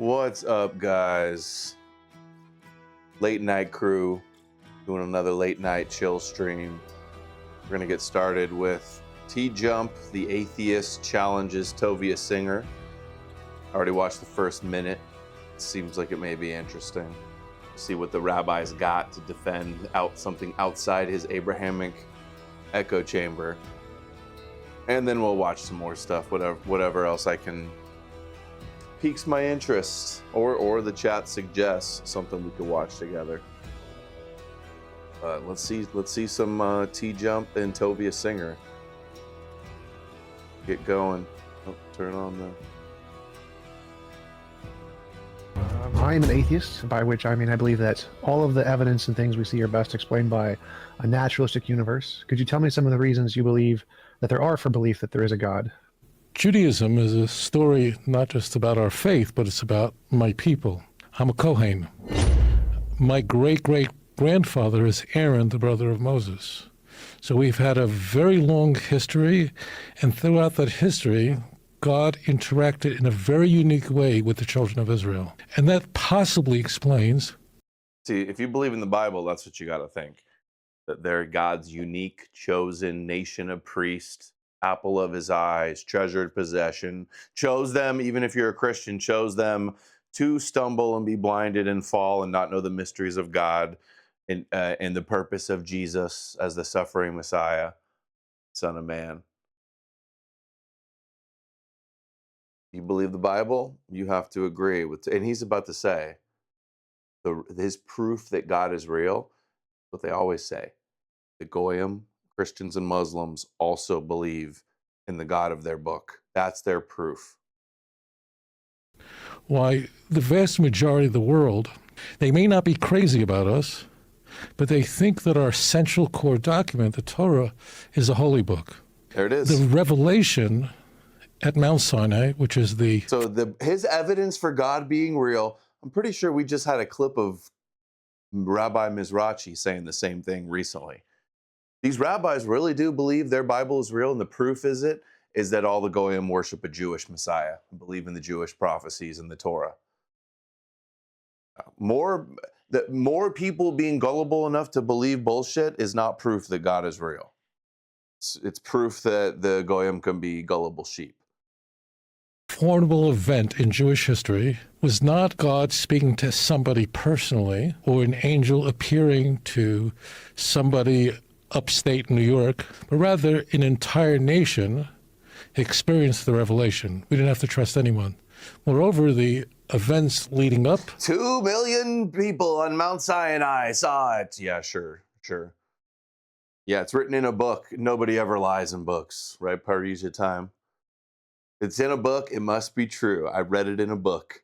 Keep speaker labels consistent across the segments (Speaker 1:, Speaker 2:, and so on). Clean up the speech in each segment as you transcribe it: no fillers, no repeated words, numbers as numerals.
Speaker 1: What's up, guys? Late night crew doing another late night chill stream. We're gonna get started with T-Jump, the atheist challenges Tovia Singer. I already watched the first minute. It seems like it may be interesting. See what the rabbi's got to defend something outside his Abrahamic echo chamber. And then we'll watch some more stuff, whatever else I can piques my interest, or the chat suggests something we could watch together. Let's see some T-Jump and Tovia Singer. Get going. Oh, turn on the.
Speaker 2: I am an atheist, by which I mean I believe that all of the evidence and things we see are best explained by a naturalistic universe. Could you tell me some of the reasons you believe that there are for belief that there is a God?
Speaker 3: Judaism is a story not just about our faith, but it's about my people. I'm a Kohen. My great-great-grandfather is Aaron, the brother of Moses. So we've had a very long history, and throughout that history, God interacted in a very unique way with the children of Israel. And that possibly explains.
Speaker 1: See, if you believe in the Bible, that's what you got to think. That they're God's unique, chosen nation of priests, apple of his eyes, treasured possession, chose them, even if you're a Christian, chose them to stumble and be blinded and fall and not know the mysteries of God and the purpose of Jesus as the suffering Messiah, Son of Man. You believe the Bible, you have to agree with, and he's about to say, his proof that God is real, what they always say. The Goyim, Christians and Muslims also believe in the God of their book. That's their proof.
Speaker 3: Why, the vast majority of the world, they may not be crazy about us, but they think that our central core document, the Torah, is a holy book.
Speaker 1: There it is.
Speaker 3: The revelation at Mount Sinai, which is
Speaker 1: his evidence for God being real, I'm pretty sure we just had a clip of Rabbi Mizrachi saying the same thing recently. These rabbis really do believe their Bible is real, and the proof is that all the Goyim worship a Jewish Messiah and believe in the Jewish prophecies in the Torah. More people being gullible enough to believe bullshit is not proof that God is real. It's proof that the Goyim can be gullible sheep.
Speaker 3: Formidable event in Jewish history was not God speaking to somebody personally or an angel appearing to somebody upstate New York, but rather an entire nation experienced the revelation. We didn't have to trust anyone. Moreover, the events leading up.
Speaker 1: 2 million people on Mount Sinai saw it. Yeah, sure. Yeah, it's written in a book. Nobody ever lies in books, right? Parisia time. It's in a book. It must be true. I read it in a book.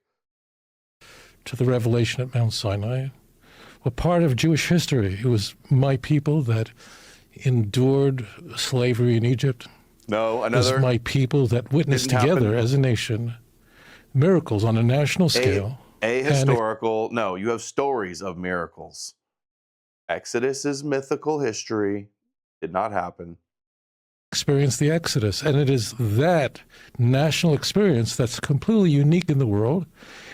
Speaker 3: To the revelation at Mount Sinai were part of Jewish history. It was my people that endured slavery in Egypt.
Speaker 1: No,
Speaker 3: It was my people that witnessed together as a nation miracles on a national scale.
Speaker 1: No, you have stories of miracles. Exodus is mythical history. Did not happen.
Speaker 3: Experience the Exodus, and it is that national experience that's completely unique in the world.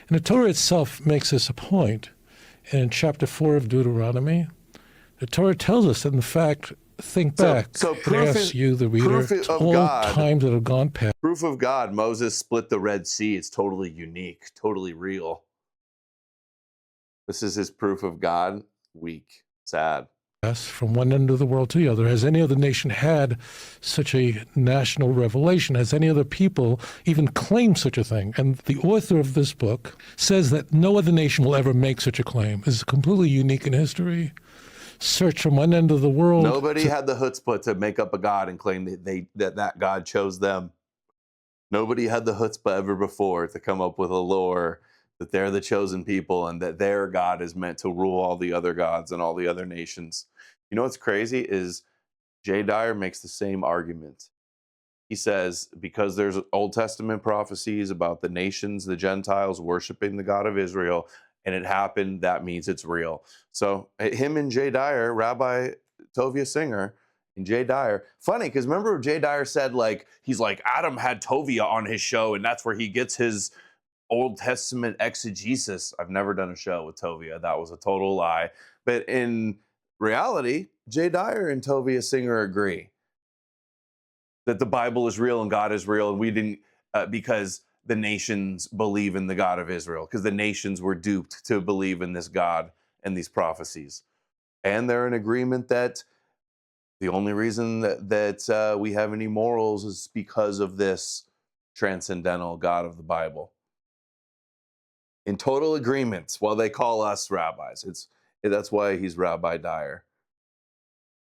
Speaker 3: And the Torah itself makes this a point. In chapter 4 of Deuteronomy, the Torah tells us that, in fact, think back.
Speaker 1: So
Speaker 3: it asks you, the reader, to all times that have gone past.
Speaker 1: Proof of God. Moses split the Red Sea. It's totally unique, totally real. This is his proof of God. Weak, sad.
Speaker 3: From one end of the world to the other. Has any other nation had such a national revelation? Has any other people even claimed such a thing? And the author of this book says that no other nation will ever make such a claim. It's completely unique in history. Search from one end of the world.
Speaker 1: Nobody had the chutzpah to make up a God and claim that God chose them. Nobody had the chutzpah ever before to come up with a lore that they're the chosen people and that their God is meant to rule all the other gods and all the other nations. You know what's crazy is Jay Dyer makes the same argument. He says, because there's Old Testament prophecies about the nations, the Gentiles worshiping the God of Israel, and it happened, that means it's real. So him and Jay Dyer, Rabbi Tovia Singer and Jay Dyer, funny, because remember Jay Dyer said, he's like, Adam had Tovia on his show, and that's where he gets his Old Testament exegesis. I've never done a show with Tovia. That was a total lie. But in reality, Jay Dyer and Tovia Singer agree that the Bible is real and God is real. And we didn't, because the nations believe in the God of Israel, because the nations were duped to believe in this God and these prophecies. And they're in agreement that the only reason that we have any morals is because of this transcendental God of the Bible. In total agreement, while they call us rabbis. That's why he's Rabbi Dyer.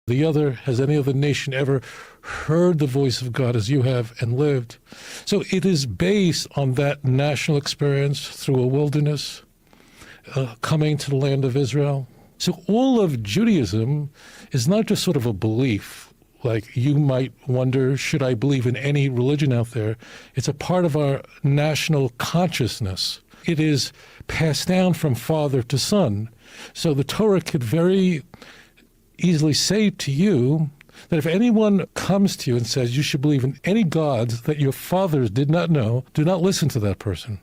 Speaker 3: Has any other nation ever heard the voice of God as you have and lived? So it is based on that national experience through a wilderness, coming to the land of Israel. So all of Judaism is not just sort of a belief, like you might wonder, should I believe in any religion out there? It's a part of our national consciousness. It is passed down from father to son. So the Torah could very easily say to you that if anyone comes to you and says you should believe in any gods that your fathers did not know, do not listen to that person.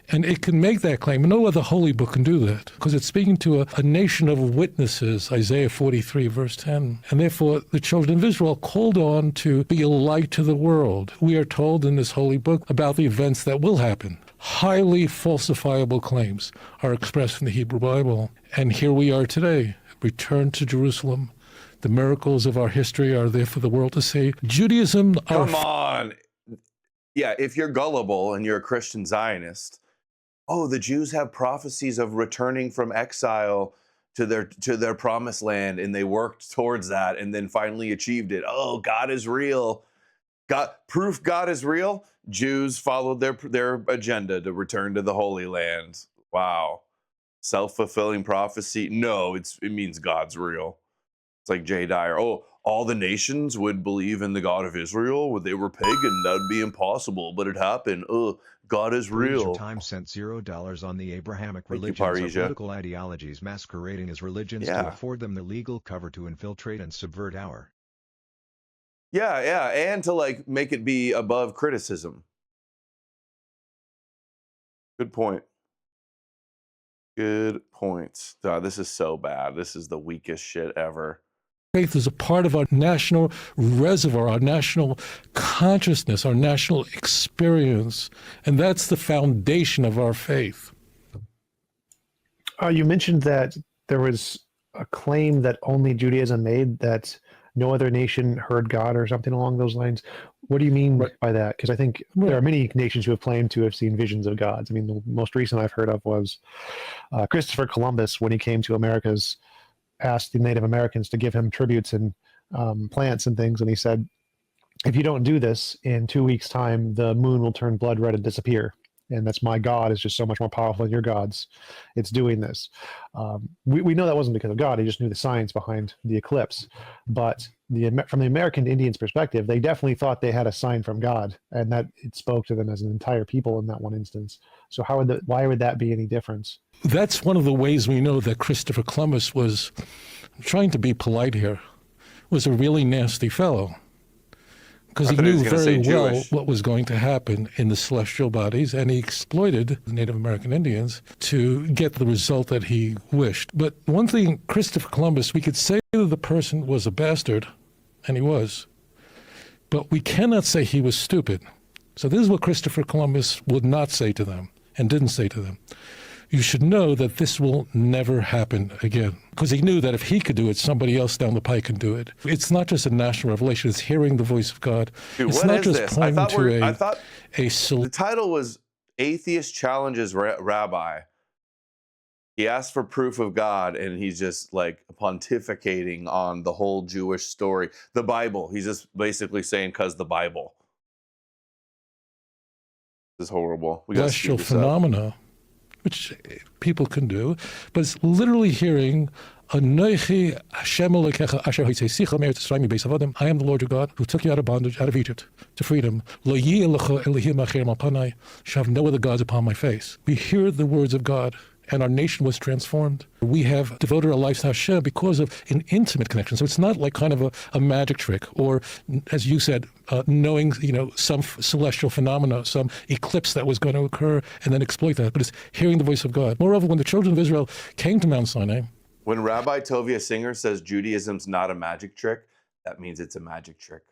Speaker 3: And it can make that claim. No other holy book can do that, because it's speaking to a nation of witnesses, Isaiah 43, verse 10. And therefore, the children of Israel called on to be a light to the world. We are told in this holy book about the events that will happen. Highly falsifiable claims are expressed in the Hebrew Bible. And here we are today, returned to Jerusalem. The miracles of our history are there for the world to see. Judaism...
Speaker 1: Come on. Yeah, if you're gullible and you're a Christian Zionist, the Jews have prophecies of returning from exile to their promised land, and they worked towards that and then finally achieved it. Oh, God is real. Proof God is real. Jews followed their agenda to return to the Holy Land. Wow. Self-fulfilling prophecy. No, it means God's real. It's like Jay Dyer. Oh, all the nations would believe in the God of Israel. They were pagan. That would be impossible, but it happened. God is real.
Speaker 4: Time sent $0 on the Abrahamic religions
Speaker 1: or
Speaker 4: political ideologies masquerading as religions to afford them the legal cover to infiltrate and subvert our.
Speaker 1: Yeah, and to make it be above criticism. Good point. Good point. This is so bad. This is the weakest shit ever.
Speaker 3: Faith is a part of our national reservoir, our national consciousness, our national experience, and that's the foundation of our faith.
Speaker 2: You mentioned that there was a claim that only Judaism made, that no other nation heard God or something along those lines. What do you mean by that? Because I think there are many nations who have claimed to have seen visions of gods. I mean, the most recent I've heard of was Christopher Columbus, when he came to Americas, asked the Native Americans to give him tributes and plants and things. And he said, if you don't do this, in 2 weeks' time, the moon will turn blood red and disappear. And that's my God is just so much more powerful than your gods. It's doing this. We know that wasn't because of God. He just knew the science behind the eclipse. But from the American Indians' perspective, they definitely thought they had a sign from God, and that it spoke to them as an entire people in that one instance. So why would that be any difference?
Speaker 3: That's one of the ways we know that Christopher Columbus was, I'm trying to be polite here, was a really nasty fellow. Because he knew very well what was going to happen in the celestial bodies, and he exploited the Native American Indians to get the result that he wished. But one thing, Christopher Columbus, we could say that the person was a bastard, and he was, but we cannot say he was stupid. So this is what Christopher Columbus would not say to them, and didn't say to them. You should know that this will never happen again. Because he knew that if he could do it, somebody else down the pike can do it. It's not just a national revelation, it's hearing the voice of God.
Speaker 1: Dude,
Speaker 3: it's not just pointing to
Speaker 1: the title was Atheist Challenges Rabbi. He asked for proof of God, and he's just pontificating on the whole Jewish story. The Bible. He's just basically saying, because the Bible. This is horrible. We got
Speaker 3: celestial phenomena, which people can do, but it's literally hearing, I am the Lord your God, who took you out of bondage, out of Egypt, to freedom. Shall have no other gods upon my face. We hear the words of God and our nation was transformed. We have devoted our lives to Hashem because of an intimate connection. So it's not like kind of a magic trick, or, as you said, knowing, some celestial phenomena, some eclipse that was going to occur, and then exploit that. But it's hearing the voice of God. Moreover, when the children of Israel came to Mount Sinai,
Speaker 1: when Rabbi Tovia Singer says Judaism's not a magic trick, that means it's a magic trick.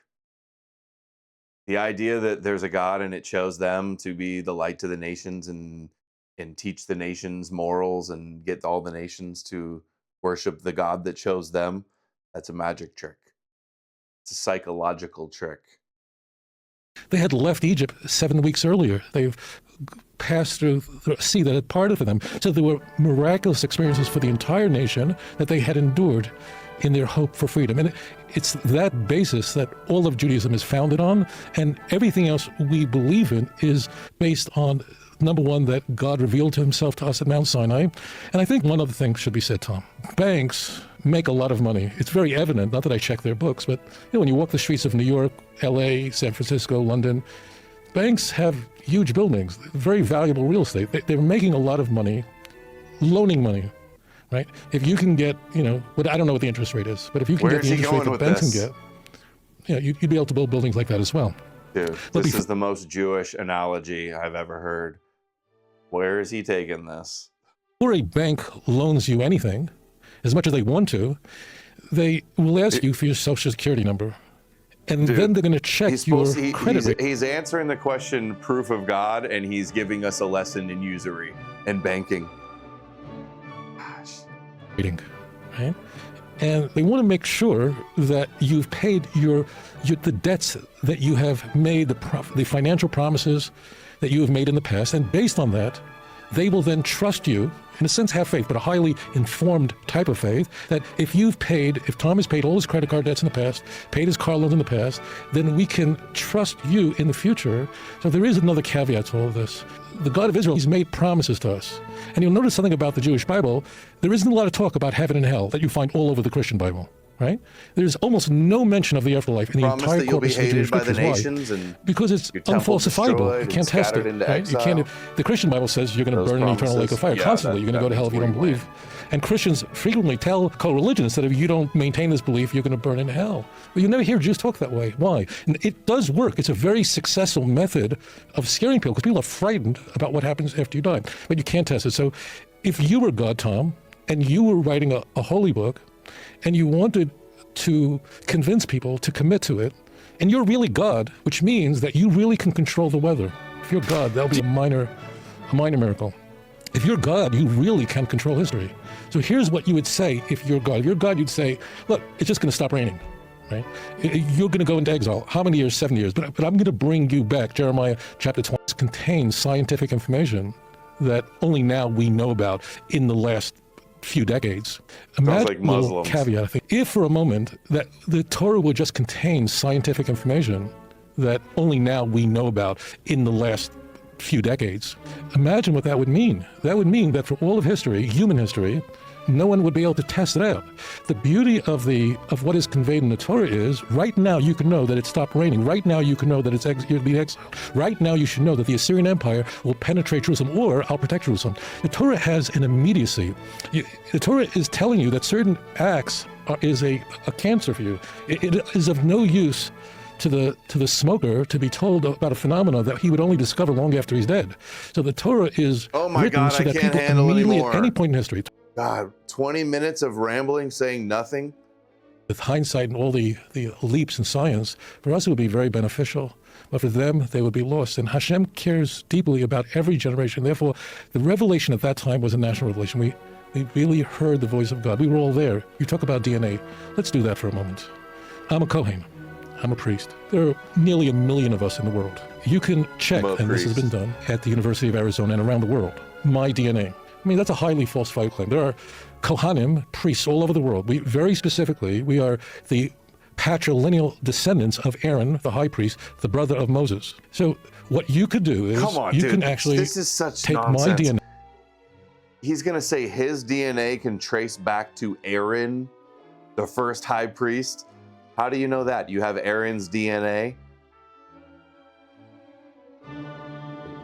Speaker 1: The idea that there's a God and it chose them to be the light to the nations and teach the nations morals and get all the nations to worship the God that chose them, that's a magic trick. It's a psychological trick.
Speaker 3: They had left Egypt 7 weeks earlier. They've passed through the sea that had parted for them. So there were miraculous experiences for the entire nation that they had endured in their hope for freedom. And it's that basis that all of Judaism is founded on, and everything else we believe in is based on, number one, that God revealed himself to us at Mount Sinai. And I think one other thing should be said, Tom. Banks make a lot of money. It's very evident, not that I check their books, but when you walk the streets of New York, LA, San Francisco, London, banks have huge buildings, very valuable real estate. They're making a lot of money, loaning money. Right? If you can get, I don't know what the interest rate is, but if you can get the interest rate that banks can get, you'd be able to build buildings like that as well.
Speaker 1: Dude, this is the most Jewish analogy I've ever heard. Where is he taking this?
Speaker 3: Before a bank loans you anything, as much as they want to, they will ask you for your social security number. And then they're going to check your credit rate.
Speaker 1: He's answering the question, proof of God, and he's giving us a lesson in usury and banking.
Speaker 3: Right? And they want to make sure that you've paid the debts that you have made, the financial promises that you have made in the past, and based on that, they will then trust you, in a sense have faith, but a highly informed type of faith, that if Tom has paid all his credit card debts in the past, paid his car loans in the past, then we can trust you in the future. So there is another caveat to all of this. The God of Israel, he's made promises to us. And you'll notice something about the Jewish Bible. There isn't a lot of talk about heaven and hell that you find all over the Christian Bible, right? There's almost no mention of the afterlife in the entire corpus of the Jewish Scriptures. Why? Because it's unfalsifiable. You can't test it, right? You can't. The Christian Bible says you're going to burn in an eternal lake of fire constantly. You're going to go to hell if you don't believe. And Christians frequently tell co-religionists that if you don't maintain this belief, you're going to burn in hell. But you never hear Jews talk that way. Why? And it does work. It's a very successful method of scaring people, because people are frightened about what happens after you die. But you can't test it. So if you were God, Tom, and you were writing a holy book, and you wanted to convince people to commit to it, and you're really God, which means that you really can control the weather. If you're God, that'll be a minor miracle. If you're God, you really can control history. So here's what you would say if you're God. If you're God, you'd say, look, it's just going to stop raining, right? You're going to go into exile. How many years? 7 years. But I'm going to bring you back. Jeremiah chapter 20 contains scientific information that only now we know about in the last few decades. Imagine like a little caveat, I think. If for a moment that the Torah would just contain scientific information that only now we know about in the last few decades, imagine what that would mean. That would mean that for all of history, human history, no one would be able to test it out. The beauty of what is conveyed in the Torah is, right now you can know that it stopped raining. Right now you can know that you're being exiled. Right now you should know that the Assyrian Empire will penetrate Jerusalem, or I'll protect Jerusalem. The Torah has an immediacy. The Torah is telling you that certain acts is a cancer for you. It is of no use to the smoker to be told about a phenomenon that he would only discover long after he's dead. So the Torah is written so that people immediately at any point in history.
Speaker 1: God, 20 minutes of rambling, saying nothing.
Speaker 3: With hindsight and all the leaps in science, for us it would be very beneficial. But for them, they would be lost. And Hashem cares deeply about every generation. Therefore, the revelation at that time was a national revelation. We really heard the voice of God. We were all there. You talk about DNA. Let's do that for a moment. I'm a Kohen. I'm a priest. There are nearly 1 million of us in the world. You can check, and this has been done at the University of Arizona and around the world, my DNA. I mean, that's a highly falsified claim. There are Kohanim, priests all over the world. We are the patrilineal descendants of Aaron, the high priest, the brother of Moses. So what you could do is can actually
Speaker 1: this is such
Speaker 3: take
Speaker 1: nonsense.
Speaker 3: My DNA.
Speaker 1: He's going to say his DNA can trace back to Aaron, the first high priest. How do you know that? You have Aaron's DNA?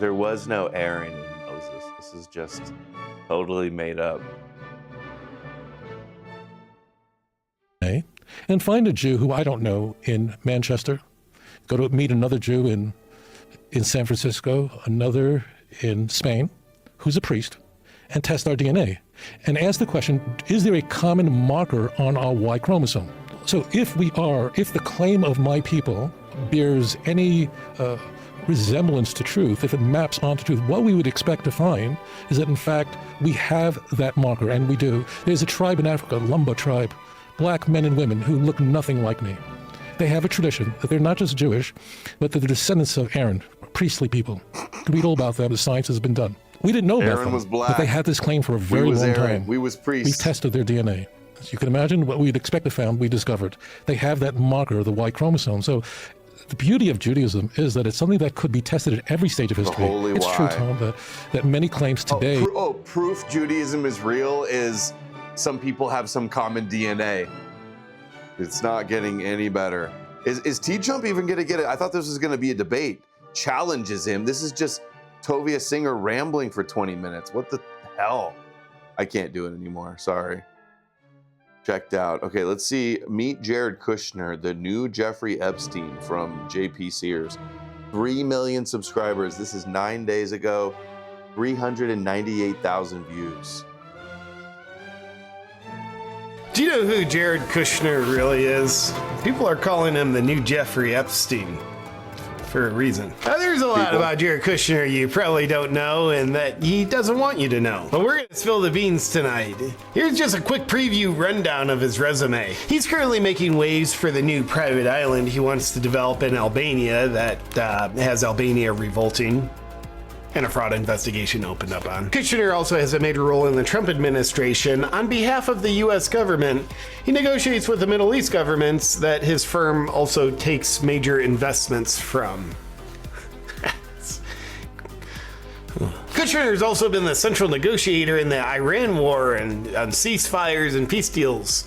Speaker 1: There was no Aaron in Moses. This is just Totally made up.
Speaker 3: And find a Jew who I don't know in Manchester. Go to meet another Jew in San Francisco, another in Spain, who's a priest, and test our DNA. And ask the question, is there a common marker on our Y chromosome? So if the claim of my people bears any resemblance to truth, if it maps onto truth, what we would expect to find is that in fact we have that marker, and we do. There's a tribe in Africa, Lumba tribe, black men and women who look nothing like me. They have a tradition that they're not just Jewish, but they're the descendants of Aaron, priestly people. You can read all about them. The science has been done. We didn't know about
Speaker 1: Aaron
Speaker 3: them,
Speaker 1: was black.
Speaker 3: but they had this claim for a very long time.
Speaker 1: We was priests.
Speaker 3: We've tested their DNA. As you can imagine, what we'd expect to find, we discovered. They have that marker, the Y chromosome. So the beauty of Judaism is that it's something that could be tested at every stage of history. It's true, Tom, that many claims today...
Speaker 1: Proof Judaism is real is some people have some common DNA. It's not getting any better. Is T-Jump even going to get it? I thought this was going to be a debate. Challenges him. This is just Tovia Singer rambling for 20 minutes. What the hell? I can't do it anymore. Sorry. Checked out. Okay, let's see. Meet Jared Kushner, the new Jeffrey Epstein from JP Sears. 3 million subscribers. This is 9 days ago. 398,000 views.
Speaker 5: Do you know who Jared Kushner really is? People are calling him the new Jeffrey Epstein. For a reason. Now, there's a lot about Jared Kushner you probably don't know and that he doesn't want you to know. But we're gonna spill the beans tonight. Here's just a quick preview rundown of his resume. He's currently making waves for the new private island he wants to develop in Albania that has Albania revolting, and a fraud investigation opened up on. Kushner also has a major role in the Trump administration. On behalf of the US government, he negotiates with the Middle East governments that his firm also takes major investments from. Kushner has also been the central negotiator in the Iran war and on ceasefires and peace deals,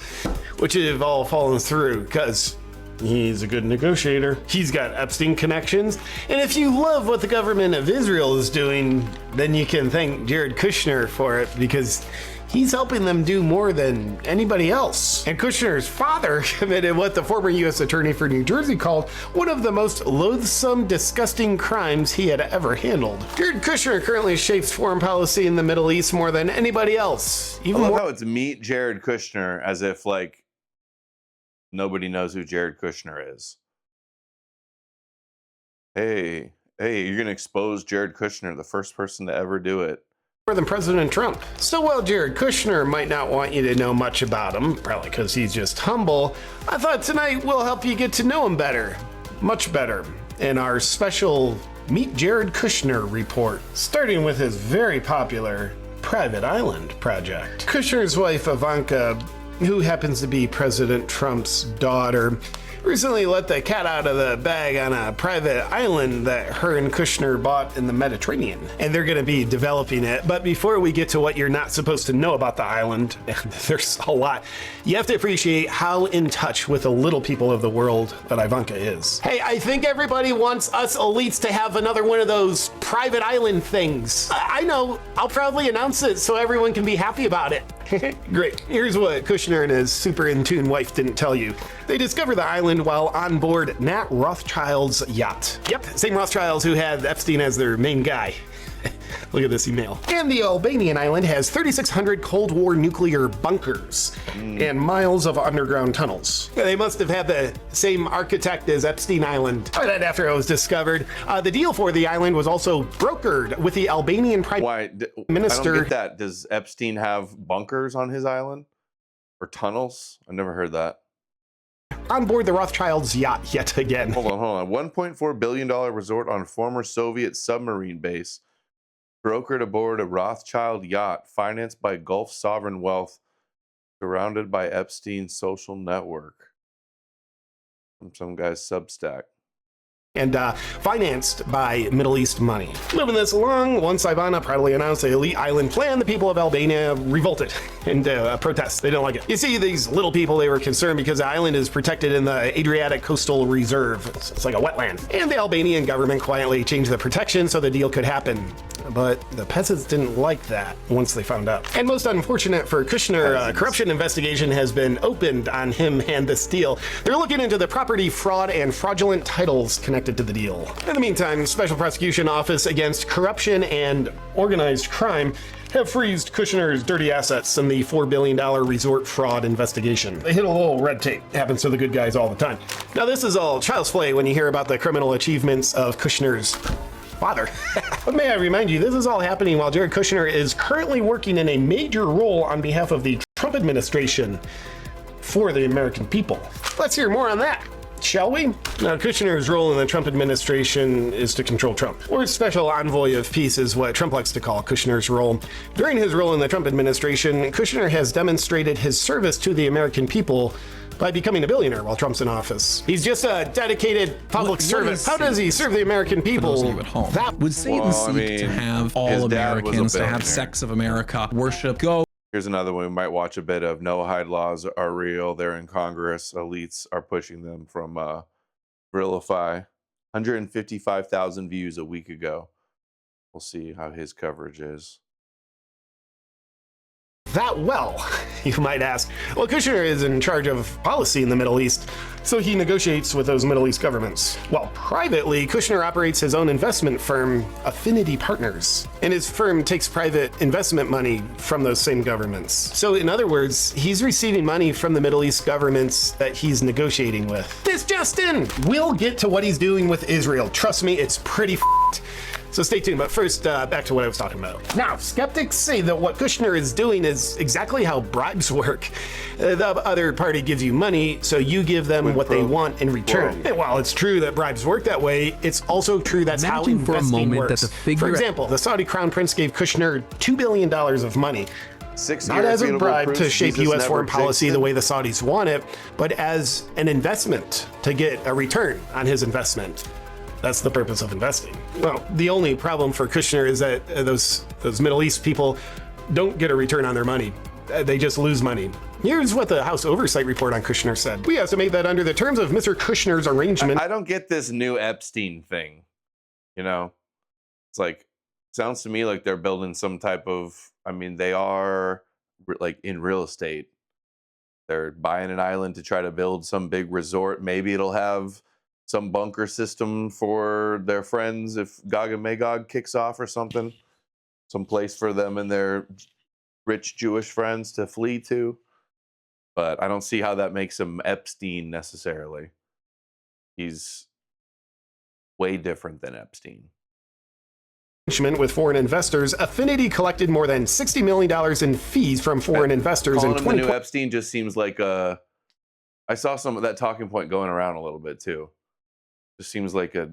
Speaker 5: which have all fallen through because he's a good negotiator. He's got Epstein connections. And if you love what the government of Israel is doing, then you can thank Jared Kushner for it because he's helping them do more than anybody else. And Kushner's father committed what the former U.S. attorney for New Jersey called one of the most loathsome, disgusting crimes he had ever handled. Jared Kushner currently shapes foreign policy in the Middle East more than anybody else.
Speaker 1: I love how it's meet Jared Kushner as if like nobody knows who Jared Kushner is. Hey, you're going to expose Jared Kushner, the first person to ever do it.
Speaker 5: More than President Trump. So while Jared Kushner might not want you to know much about him, probably because he's just humble, I thought tonight we'll help you get to know him better, much better, in our special Meet Jared Kushner report, starting with his very popular Private Island project. Kushner's wife, Ivanka, who happens to be President Trump's daughter, recently let the cat out of the bag on a private island that her and Kushner bought in the Mediterranean. And they're going to be developing it. But before we get to what you're not supposed to know about the island, there's a lot, you have to appreciate how in touch with the little people of the world that Ivanka is. Hey, I think everybody wants us elites to have another one of those private island things. I know, I'll proudly announce it so everyone can be happy about it. Great. Here's what Kushner and his super in tune wife didn't tell you. They discovered the island while on board Nat Rothschild's yacht. Yep, same Rothschilds who had Epstein as their main guy. Look at this email. And the Albanian island has 3,600 Cold War nuclear bunkers and miles of underground tunnels. They must have had the same architect as Epstein Island. Right after it was discovered, the deal for the island was also brokered with the Albanian Prime Minister.
Speaker 1: I don't get that. Does Epstein have bunkers on his island or tunnels? I've never heard that.
Speaker 5: On board the Rothschild's yacht yet again.
Speaker 1: Hold on. $1.4 billion resort on former Soviet submarine base, brokered aboard a Rothschild yacht, financed by Gulf sovereign wealth, surrounded by Epstein's social network. From some guy's Substack.
Speaker 5: And financed by Middle East money. Moving this along, once Ivana proudly announced the elite island plan, the people of Albania revolted and protest. They don't like it. You see, these little people, they were concerned because the island is protected in the Adriatic Coastal Reserve. It's like a wetland. And the Albanian government quietly changed the protection so the deal could happen. but the peasants didn't like that once they found out. And most unfortunate for Kushner, a corruption investigation has been opened on him and this deal. They're looking into the property fraud and fraudulent titles connected to the deal. In the meantime, Special Prosecution Office against Corruption and Organized Crime have freezed Kushner's dirty assets in the $4 billion resort fraud investigation. They hit a little red tape. Happens to the good guys all the time. Now, this is all child's play when you hear about the criminal achievements of Kushner's father. But may I remind you, this is all happening while Jared Kushner is currently working in a major role on behalf of the Trump administration for the American people. Let's hear more on that, shall we? Now, Kushner's role in the Trump administration is to control Trump, or special envoy of peace is what Trump likes to call Kushner's role. During his role in the Trump administration, Kushner has demonstrated his service to the American people by becoming a billionaire while Trump's in office. He's just a dedicated public servant. How does he serve the American people?
Speaker 6: For those of you at home, that would Satan seek to have all Americans, to have sex of America, worship, go.
Speaker 1: Here's another one we might watch a bit of. No-hide laws are real. They're in Congress. Elites are pushing them from vilify. 155,000 views a week ago. We'll see how his coverage is.
Speaker 5: That well, you might ask. Well, Kushner is in charge of policy in the Middle East, so he negotiates with those Middle East governments. While privately, Kushner operates his own investment firm, Affinity Partners, and his firm takes private investment money from those same governments. So in other words, he's receiving money from the Middle East governments that he's negotiating with. This just in! We'll get to what he's doing with Israel. Trust me, it's pretty f***ed. So stay tuned, but first, back to what I was talking about. Now, skeptics say that what Kushner is doing is exactly how bribes work. The other party gives you money, so you give them what they want in return. And while it's true that bribes work that way, it's also true that's how investing works. For example, the Saudi Crown Prince gave Kushner $2 billion of money. Not as a bribe to shape U.S. foreign policy the way the Saudis want it, but as an investment to get a return on his investment. That's the purpose of investing. Well, the only problem for Kushner is that those Middle East people don't get a return on their money. They just lose money. Here's what the House Oversight Report on Kushner said. We estimate that under the terms of Mr. Kushner's arrangement...
Speaker 1: I don't get this new Epstein thing. You know? It's like, sounds to me like they're building some type of... I mean, they are like in real estate. They're buying an island to try to build some big resort. Maybe it'll have some bunker system for their friends if Gog and Magog kicks off or something. Some place for them and their rich Jewish friends to flee to. But I don't see how that makes him Epstein necessarily. He's way different than Epstein.
Speaker 5: With foreign investors, Affinity collected more than $60 million in fees from foreign investors in 2020.
Speaker 1: The new Epstein just seems like a... I saw some of that talking point going around a little bit too. Just seems like a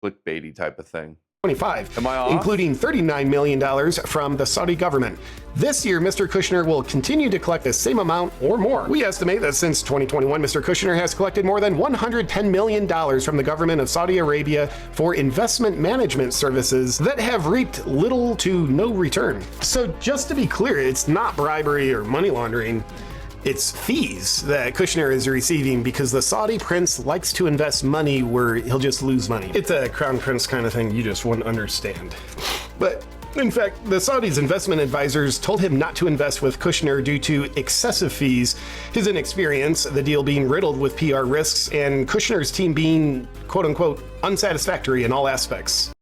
Speaker 1: clickbaity type of thing.
Speaker 5: 25,
Speaker 1: Am I off?
Speaker 5: Including $39 million from the Saudi government. This year, Mr. Kushner will continue to collect the same amount or more. We estimate that since 2021, Mr. Kushner has collected more than $110 million from the government of Saudi Arabia for investment management services that have reaped little to no return. So just to be clear, it's not bribery or money laundering. It's fees that Kushner is receiving because the Saudi prince likes to invest money where he'll just lose money. It's a crown prince kind of thing you just wouldn't understand. But in fact, the Saudis' investment advisors told him not to invest with Kushner due to excessive fees, his inexperience, the deal being riddled with PR risks, and Kushner's team being, quote-unquote, unsatisfactory in all aspects.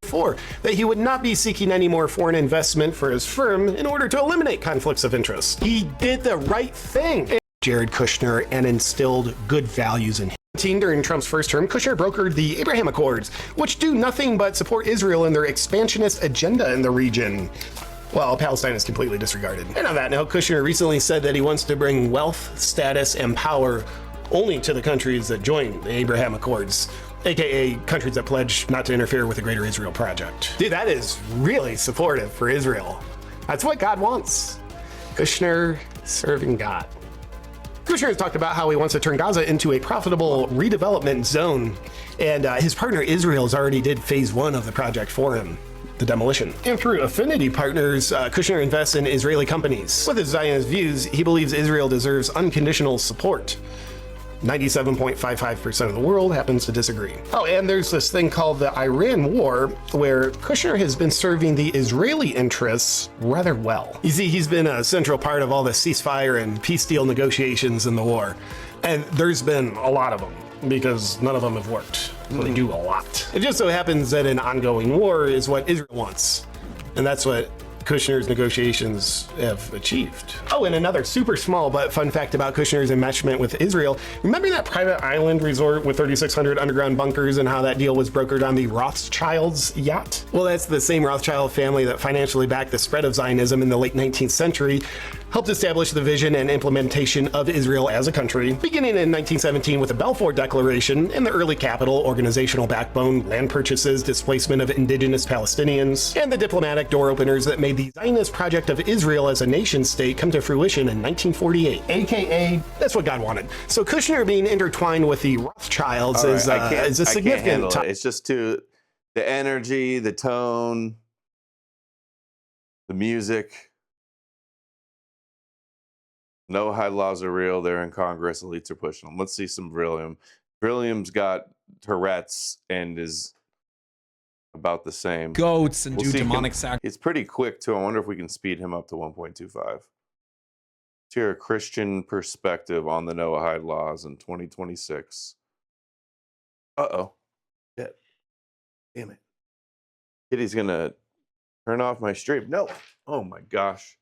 Speaker 5: That he would not be seeking any more foreign investment for his firm in order to eliminate conflicts of interest. He did the right thing, Jared Kushner, and instilled good values in him. During Trump's first term, Kushner brokered the Abraham Accords, which do nothing but support Israel in their expansionist agenda in the region. Well, Palestine is completely disregarded. And on that note, Kushner recently said that he wants to bring wealth, status, and power only to the countries that join the Abraham Accords, aka countries that pledge not to interfere with the Greater Israel Project. Dude, that is really supportive for Israel. That's what God wants. Kushner serving God. Kushner has talked about how he wants to turn Gaza into a profitable redevelopment zone, and his partner Israel has already did phase 1 of the project for him, the demolition. And through Affinity Partners, Kushner invests in Israeli companies. With his Zionist views, he believes Israel deserves unconditional support. 97.55% of the world happens to disagree. Oh, and there's this thing called the Iran War, where Kushner has been serving the Israeli interests rather well. You see, he's been a central part of all the ceasefire and peace deal negotiations in the war. And there's been a lot of them, because none of them have worked. So they do a lot. It just so happens that an ongoing war is what Israel wants. And that's what Kushner's negotiations have achieved. Oh, and another super small but fun fact about Kushner's enmeshment with Israel. Remember that private island resort with 3,600 underground bunkers and how that deal was brokered on the Rothschilds' yacht? Well, that's the same Rothschild family that financially backed the spread of Zionism in the late 19th century, helped establish the vision and implementation of Israel as a country, beginning in 1917 with the Balfour Declaration and the early capital, organizational backbone, land purchases, displacement of indigenous Palestinians, and the diplomatic door openers that made the Zionist project of Israel as a nation state come to fruition in 1948, aka that's what God wanted. So Kushner being intertwined with the Rothschilds is a significant.
Speaker 1: It's just the energy, the tone, the music. No-hide laws are real. They're in Congress. Elites are pushing them. Let's see some Brillium. Brillium's got Tourette's and is about the same.
Speaker 6: Goats and do demonic sacrifices.
Speaker 1: It's pretty quick, too. I wonder if we can speed him up to 1.25. Let's hear a Christian perspective on the no-hide laws in 2026. Uh-oh. Yeah. Damn it. Kitty's going to turn off my stream. No. Oh, my gosh.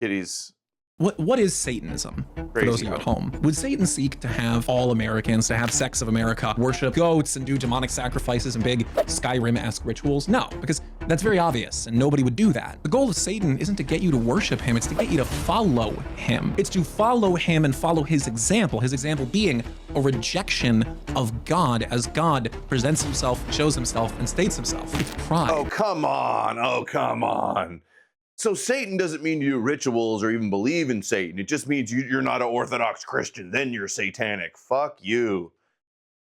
Speaker 1: Kitty's.
Speaker 6: What is Satanism, for those of you at home? Would Satan seek to have all Americans, to have sects of America, worship goats and do demonic sacrifices and big Skyrim-esque rituals? No, because that's very obvious, and nobody would do that. The goal of Satan isn't to get you to worship him, it's to get you to follow him. It's to follow him and follow his example being a rejection of God as God presents himself, shows himself, and states himself. It's pride.
Speaker 1: Oh, come on. Oh, come on. So Satan doesn't mean you do rituals or even believe in Satan. It just means you're not an Orthodox Christian. Then you're satanic. Fuck you.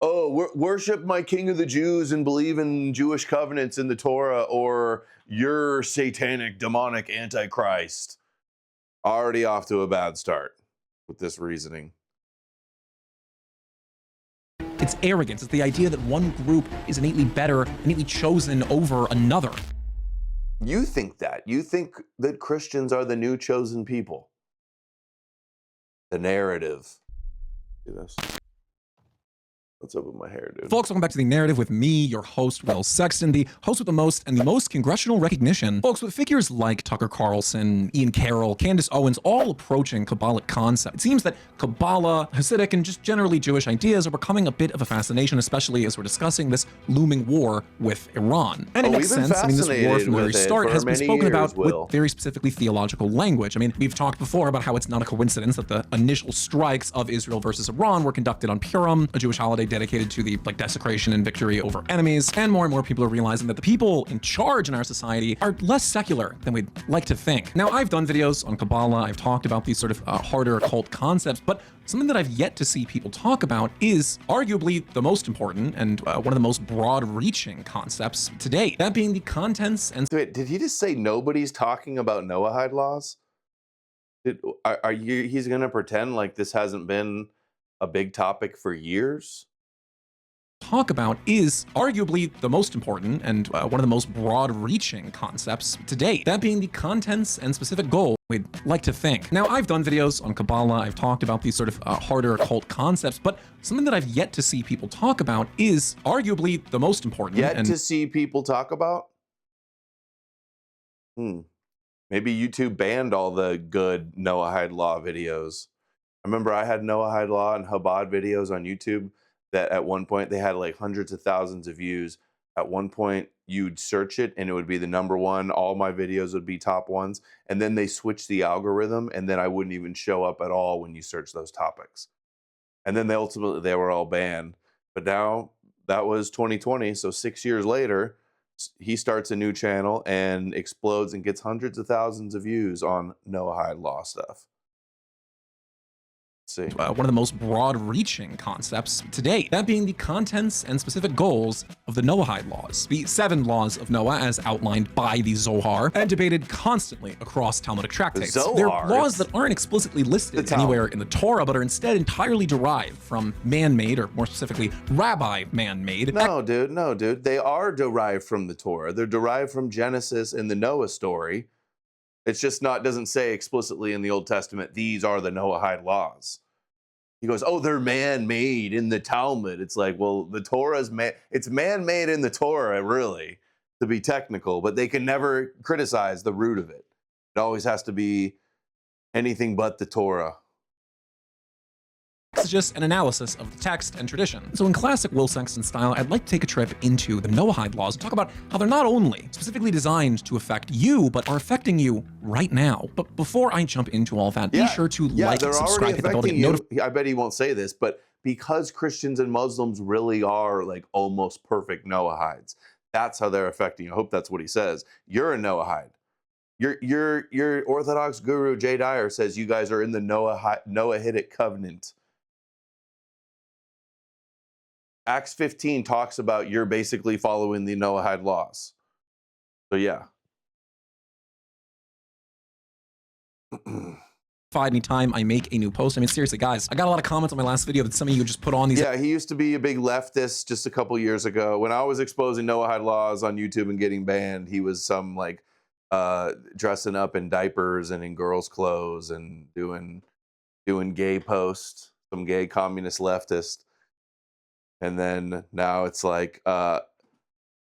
Speaker 1: Oh, worship my King of the Jews and believe in Jewish covenants in the Torah, or you're satanic, demonic, antichrist. Already off to a bad start with this reasoning.
Speaker 6: It's arrogance. It's the idea that one group is innately better, innately chosen over another.
Speaker 1: You think that. You think that Christians are the new chosen people. The narrative. See this? What's up with my hair, dude?
Speaker 6: Folks, welcome back to The Narrative with me, your host, Will Sexton, the host with the most and the most congressional recognition. Folks, with figures like Tucker Carlson, Ian Carroll, Candace Owens, all approaching Kabbalic concepts, it seems that Kabbalah, Hasidic, and just generally Jewish ideas are becoming a bit of a fascination, especially as we're discussing this looming war with Iran. And it makes sense. I mean, this war from the very start has been spoken about with very specifically theological language. I mean, we've talked before about how it's not a coincidence that the initial strikes of Israel versus Iran were conducted on Purim, a Jewish holiday dedicated to the desecration and victory over enemies. And more people are realizing that the people in charge in our society are less secular than we'd like to think. Now, I've done videos on Kabbalah. I've talked about these sort of harder occult concepts, but something that I've yet to see people talk about is arguably the most important and one of the most broad-reaching concepts to date. That being the contents and...
Speaker 1: Wait, did he just say nobody's talking about Noahide laws? He's going to pretend like this hasn't been a big topic for years?
Speaker 6: Talk about is arguably the most important and one of the most broad-reaching concepts to date. That being the contents and specific goal we'd like to think. Now, I've done videos on Kabbalah. I've talked about these sort of harder occult concepts, but something that I've yet to see people talk about is arguably the most important.
Speaker 1: Yet to see people talk about? Maybe YouTube banned all the good Noahide law videos. I remember I had Noahide law and Chabad videos on YouTube that at one point they had like hundreds of thousands of views. At one point you'd search it and it would be the #1. All my videos would be top ones. And then they switched the algorithm and then I wouldn't even show up at all when you search those topics. And then they were all banned. But now that was 2020. So 6 years later, he starts a new channel and explodes and gets hundreds of thousands of views on Noahide law stuff. see.
Speaker 6: One of the most broad-reaching concepts to date, that being the contents and specific goals of the Noahide laws, the 7 laws of Noah as outlined by the Zohar and debated constantly across Talmudic tractates. They're laws that aren't explicitly listed anywhere in the Torah, but are instead entirely derived from man-made, or more specifically, rabbi man-made.
Speaker 1: No, dude. They are derived from the Torah. They're derived from Genesis and the Noah story. It's just doesn't say explicitly in the Old Testament, these are the Noahide laws. He goes, oh, they're man-made in the Talmud. It's like, well, the Torah's it's man-made in the Torah, really, to be technical, but they can never criticize the root of it. It always has to be anything but the Torah.
Speaker 6: This is just an analysis of the text and tradition. So in classic Will Sexton style, I'd like to take a trip into the Noahide laws and talk about how they're not only specifically designed to affect you, but are affecting you right now. But before I jump into all that, be sure to like and subscribe, hit the bell to get notified.
Speaker 1: I bet he won't say this, but because Christians and Muslims really are like almost perfect Noahides, that's how they're affecting you. I hope that's what he says. You're a Noahide. Your Orthodox guru, Jay Dyer, says you guys are in the Noahidic covenant. Acts 15 talks about you're basically following the Noahide laws. So yeah.
Speaker 6: Anytime I make a new post. I mean, seriously, guys, I got a lot of comments on my last video that some of you just put on these.
Speaker 1: Yeah, he used to be a big leftist just a couple years ago. When I was exposing Noahide laws on YouTube and getting banned, he was some like dressing up in diapers and in girls' clothes and doing gay posts, some gay communist leftist. And then now it's like, oh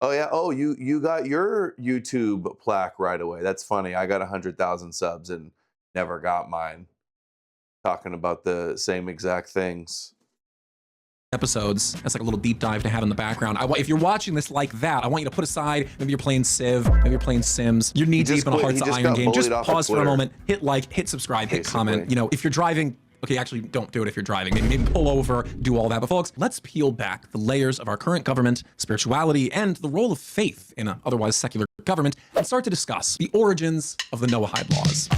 Speaker 1: yeah, oh you got your YouTube plaque right away. That's funny. I got 100,000 subs and never got mine. Talking about the same exact things.
Speaker 6: Episodes. That's like a little deep dive to have in the background. If you're watching this like that, I want you to put aside, maybe you're playing Civ, maybe you're playing Sims, you're knee deep in a Hearts of Iron game. Just pause for a moment, hit like, hit subscribe, hit comment. You know, if you're driving, okay, actually don't do it if you're driving. Maybe pull over, do all that. But folks, let's peel back the layers of our current government, spirituality, and the role of faith in an otherwise secular government and start to discuss the origins of the Noahide laws.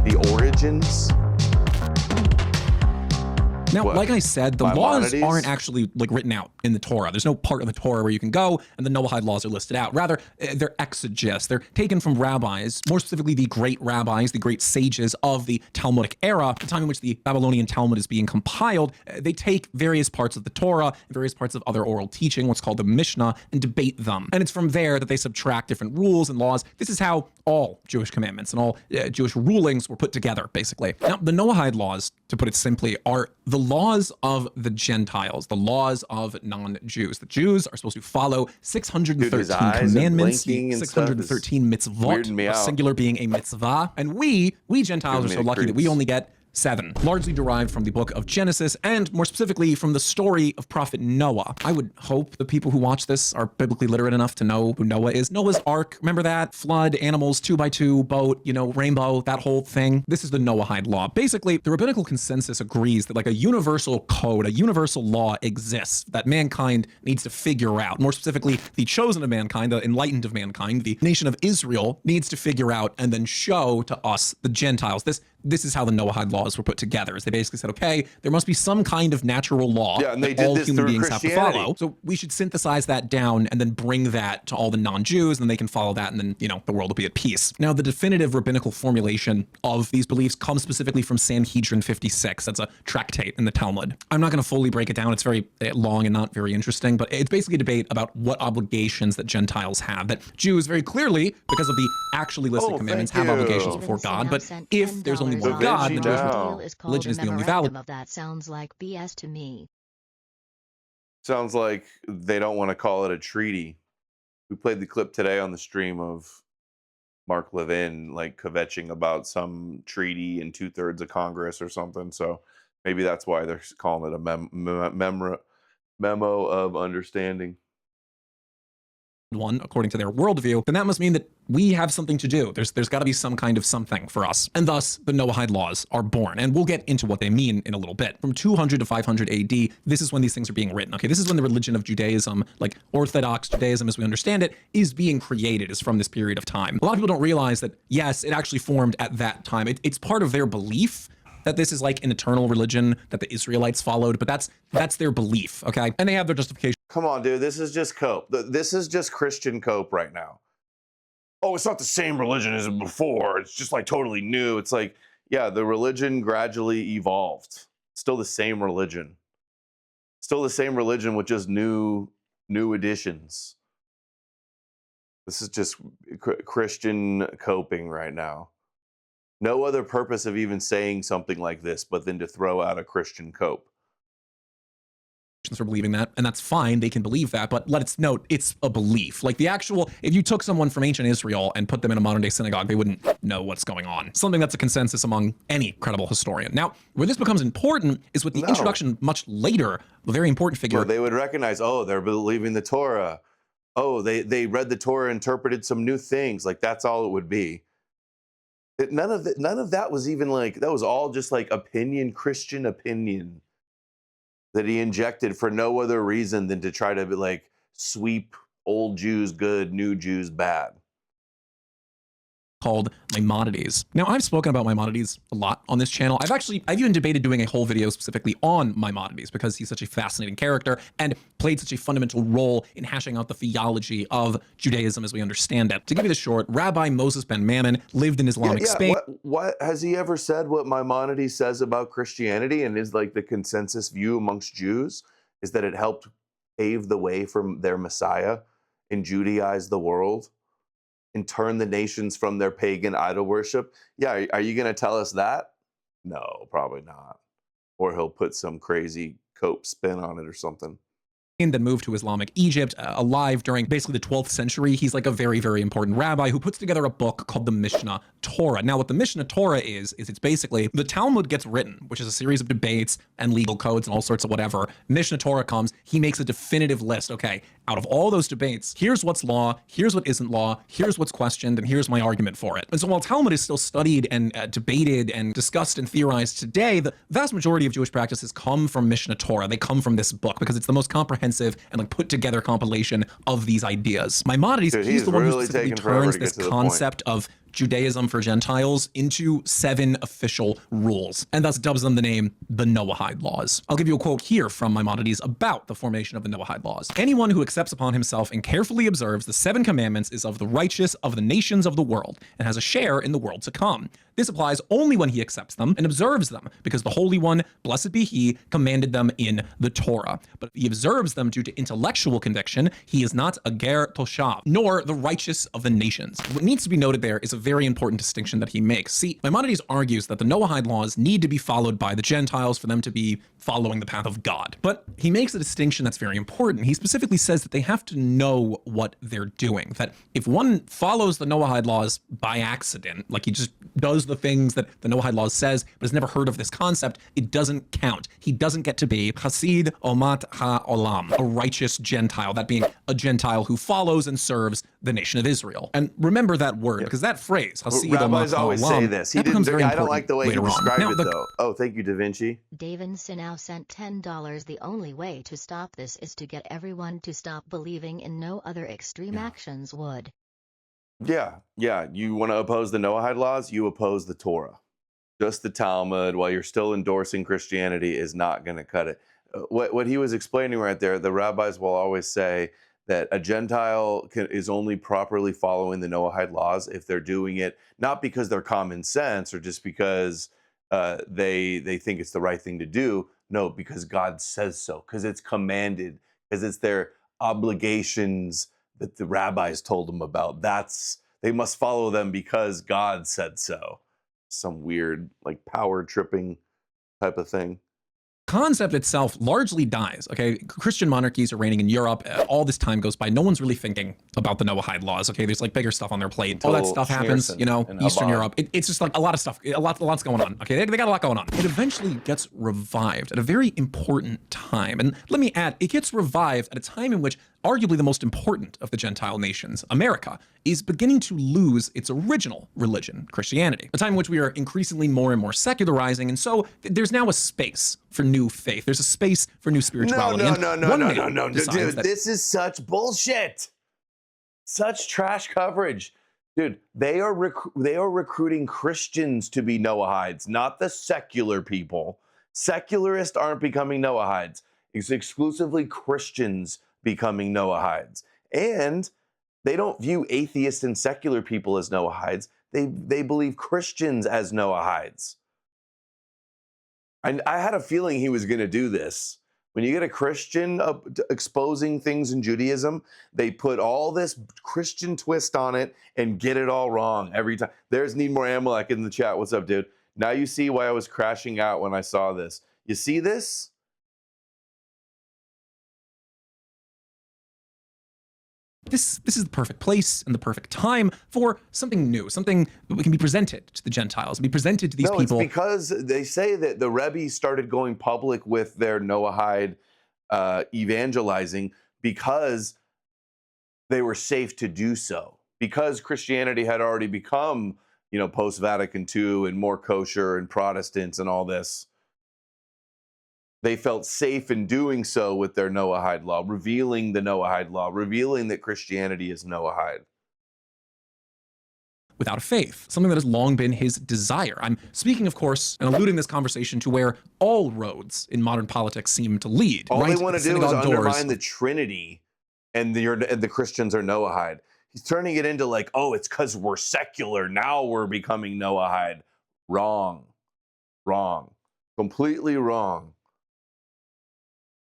Speaker 1: The origins?
Speaker 6: Now, like I said, the laws aren't actually like written out in the Torah. There's no part of the Torah where you can go and the Noahide laws are listed out. Rather, they're exegesis. They're taken from rabbis, more specifically the great rabbis, the great sages of the Talmudic era, the time in which the Babylonian Talmud is being compiled. They take various parts of the Torah, various parts of other oral teaching, what's called the Mishnah, and debate them. And it's from there that they subtract different rules and laws. This is how all Jewish commandments and all Jewish rulings were put together, basically. Now, the Noahide laws, to put it simply, are the laws of the Gentiles, the laws of non-Jews. The Jews are supposed to follow 613 commandments, 613 mitzvot, singular being a mitzvah. And we Gentiles are so lucky that we only get 7, largely derived from the book of Genesis and more specifically from the story of Prophet Noah. I would hope the people who watch this are biblically literate enough to know who Noah is. Noah's Ark, remember that? Flood, animals, 2x2, boat, you know, rainbow, that whole thing. This is the Noahide law. Basically, the rabbinical consensus agrees that like a universal code, a universal law exists that mankind needs to figure out. More specifically, the chosen of mankind, the enlightened of mankind, the nation of Israel needs to figure out and then show to us, the Gentiles. This is how the Noahide laws were put together. Is they basically said, okay, there must be some kind of natural law that all human beings have to follow. So we should synthesize that down and then bring that to all the non-Jews, and then they can follow that, and then, you know, the world will be at peace. Now, the definitive rabbinical formulation of these beliefs comes specifically from Sanhedrin 56. That's a tractate in the Talmud. I'm not going to fully break it down. It's very long and not very interesting, but it's basically a debate about what obligations that Gentiles have, that Jews very clearly, because of the actually listed commandments, have obligations before God. But if there's only one God, then Jewish religion is the only valid.
Speaker 7: That sounds like BS to me.
Speaker 1: Sounds like they don't want to call it a treaty. We played the clip today on the stream of Mark Levin like kvetching about some treaty in 2/3 of Congress or something. So maybe that's why they're calling it a memo of understanding.
Speaker 6: One according to their worldview, then that must mean that we have something to do. There's got to be some kind of something for us. And thus, the Noahide laws are born. And we'll get into what they mean in a little bit. From 200 to 500 AD, this is when these things are being written. Okay, this is when the religion of Judaism, like Orthodox Judaism as we understand it, is being created, is from this period of time. A lot of people don't realize that, yes, it actually formed at that time. It's part of their belief that this is like an eternal religion that the Israelites followed, but that's their belief, okay? And they have their justification.
Speaker 1: Come on, dude. This is just cope. This is just Christian cope right now. Oh, it's not the same religion as before. It's just like totally new. It's like, yeah, the religion gradually evolved. Still the same religion. Still the same religion with just new additions. This is just Christian coping right now. No other purpose of even saying something like this but then to throw out a Christian cope.
Speaker 6: For believing that, and that's fine, they can believe that, but let's note it's a belief. Like the actual, if you took someone from ancient Israel and put them in a modern day synagogue, they wouldn't know what's going on. Something that's a consensus among any credible historian. Now, where this becomes important is with the introduction much later, a very important figure.
Speaker 1: Well, they would recognize, oh, they're believing the Torah. Oh, they read the Torah, interpreted some new things. Like that's all it would be. None of that was even like, that was all just like opinion, Christian opinion, that he injected for no other reason than to try to be like sweep old Jews good, new Jews bad.
Speaker 6: Called Maimonides. Now, I've spoken about Maimonides a lot on this channel. I've even debated doing a whole video specifically on Maimonides because he's such a fascinating character and played such a fundamental role in hashing out the theology of Judaism as we understand it. To give you the short, Rabbi Moses ben Mammon lived in Islamic Spain.
Speaker 1: What has he ever said what Maimonides says about Christianity and is like the consensus view amongst Jews is that it helped pave the way for their Messiah and Judaize the world? And turn the nations from their pagan idol worship? Yeah, are you going to tell us that? No, probably not. Or he'll put some crazy cope spin on it or something.
Speaker 6: And then moved to Islamic Egypt, alive during basically the 12th century. He's like a very, very important rabbi who puts together a book called the Mishnah Torah. Now, what the Mishnah Torah is it's basically the Talmud gets written, which is a series of debates and legal codes and all sorts of whatever. Mishnah Torah comes, he makes a definitive list. Okay, out of all those debates, here's what's law, here's what isn't law, here's what's questioned, and here's my argument for it. And so while Talmud is still studied and debated and discussed and theorized today, the vast majority of Jewish practices come from Mishnah Torah. They come from this book because it's the most comprehensive and like put together compilation of these ideas. Maimonides, he's the one who specifically turns this concept of Judaism for Gentiles into 7 official rules, and thus dubs them the name the Noahide Laws. I'll give you a quote here from Maimonides about the formation of the Noahide Laws. Anyone who accepts upon himself and carefully observes the 7 commandments is of the righteous of the nations of the world and has a share in the world to come. This applies only when he accepts them and observes them, because the Holy One, blessed be he, commanded them in the Torah. But if he observes them due to intellectual conviction, he is not a ger toshav, nor the righteous of the nations. What needs to be noted there is a very important distinction that he makes. See, Maimonides argues that the Noahide laws need to be followed by the Gentiles for them to be following the path of God. But he makes a distinction that's very important. He specifically says that they have to know what they're doing, that if one follows the Noahide laws by accident, like he just does the things that the Noahide laws says, but has never heard of this concept, it doesn't count. He doesn't get to be Hasid Omat HaOlam, a righteous Gentile, that being a Gentile who follows and serves the nation of Israel. And remember that word, because that phrase, Hasid
Speaker 1: Rabbis
Speaker 6: Omat
Speaker 1: always
Speaker 6: HaOlam,
Speaker 1: say this. He didn't. I don't like the way he described it,
Speaker 6: now,
Speaker 1: though. Oh, thank you, Da Vinci.
Speaker 7: Davin Sinau sent $10. The only way to stop this is to get everyone to stop believing in no other extreme actions would.
Speaker 1: Yeah. You want to oppose the Noahide laws? You oppose the Torah. Just the Talmud, while you're still endorsing Christianity, is not going to cut it. What he was explaining right there, the rabbis will always say that a Gentile is only properly following the Noahide laws if they're doing it not because they're common sense or just because they think it's the right thing to do. No, because God says so, because it's commanded, because it's their obligations that the rabbis told them about. They must follow them because God said so. Some weird, like, power tripping type of thing.
Speaker 6: Concept itself largely dies. Okay, Christian monarchies are reigning in Europe. All this time goes by. No one's really thinking about the Noahide laws. Okay, there's like bigger stuff on their plate. All that stuff happens, you know, Eastern Europe. It's just like a lot of stuff. Lots going on. Okay, they got a lot going on. It eventually gets revived at a very important time. And let me add, it gets revived at a time in which arguably the most important of the Gentile nations, America, is beginning to lose its original religion, Christianity. A time in which we are increasingly more and more secularizing, and so there's now a space for new faith. There's a space for new spirituality.
Speaker 1: No, dude, this is such bullshit. Such trash coverage. Dude, they are recruiting Christians to be Noahides, not the secular people. Secularists aren't becoming Noahides. It's exclusively Christians becoming Noahides. And they don't view atheists and secular people as Noahides. They believe Christians as Noahides. I had a feeling he was going to do this. When you get a Christian exposing things in Judaism, they put all this Christian twist on it and get it all wrong every time. There's Need More Amalek in the chat. What's up, dude? Now you see why I was crashing out when I saw this. You see this?
Speaker 6: This is the perfect place and the perfect time for something new, something that can be presented to the Gentiles, be presented to these people.
Speaker 1: No, it's because they say that the Rebbe started going public with their Noahide evangelizing because they were safe to do so. Because Christianity had already become, post-Vatican II and more kosher and Protestants and all this. They felt safe in doing so with their Noahide law, revealing the Noahide law, revealing that Christianity is Noahide.
Speaker 6: Without a faith, something that has long been his desire. I'm speaking, of course, and alluding this conversation to where all roads in modern politics seem to lead.
Speaker 1: All
Speaker 6: right?
Speaker 1: they want to do is undermine the Trinity, and the Christians are Noahide. He's turning it into like, oh, it's because we're secular. Now we're becoming Noahide. Wrong. Completely wrong.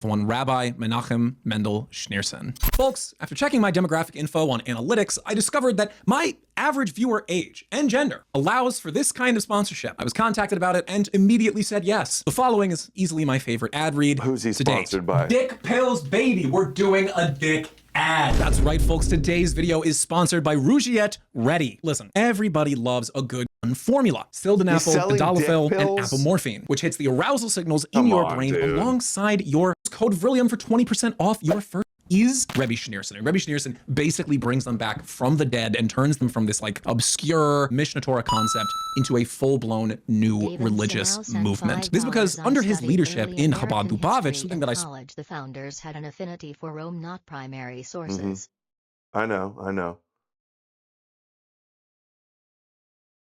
Speaker 6: One Rabbi Menachem Mendel Schneerson. Folks, after checking my demographic info on analytics, I discovered that my average viewer age and gender allows for this kind of sponsorship. I was contacted about it and immediately said yes. The following is easily my favorite ad read.
Speaker 1: Who's he sponsored by?
Speaker 6: Dick Pills Baby. We're doing a dick ad. That's right, folks. Today's video is sponsored by Rougiette Ready. Listen, everybody loves a good formula. Sildenafil, tadalafil, and apomorphine, which hits the arousal signals in your brain alongside your code Vrillium for 20% off your first is Rebbe Schneerson. And Rebbe Schneerson basically brings them back from the dead and turns them from this like obscure Mishnah Torah concept into a full-blown new religious movement. This is because under his leadership in Chabad Lubavitch, something that
Speaker 7: the founders had an affinity for Rome, not primary sources.
Speaker 1: I know.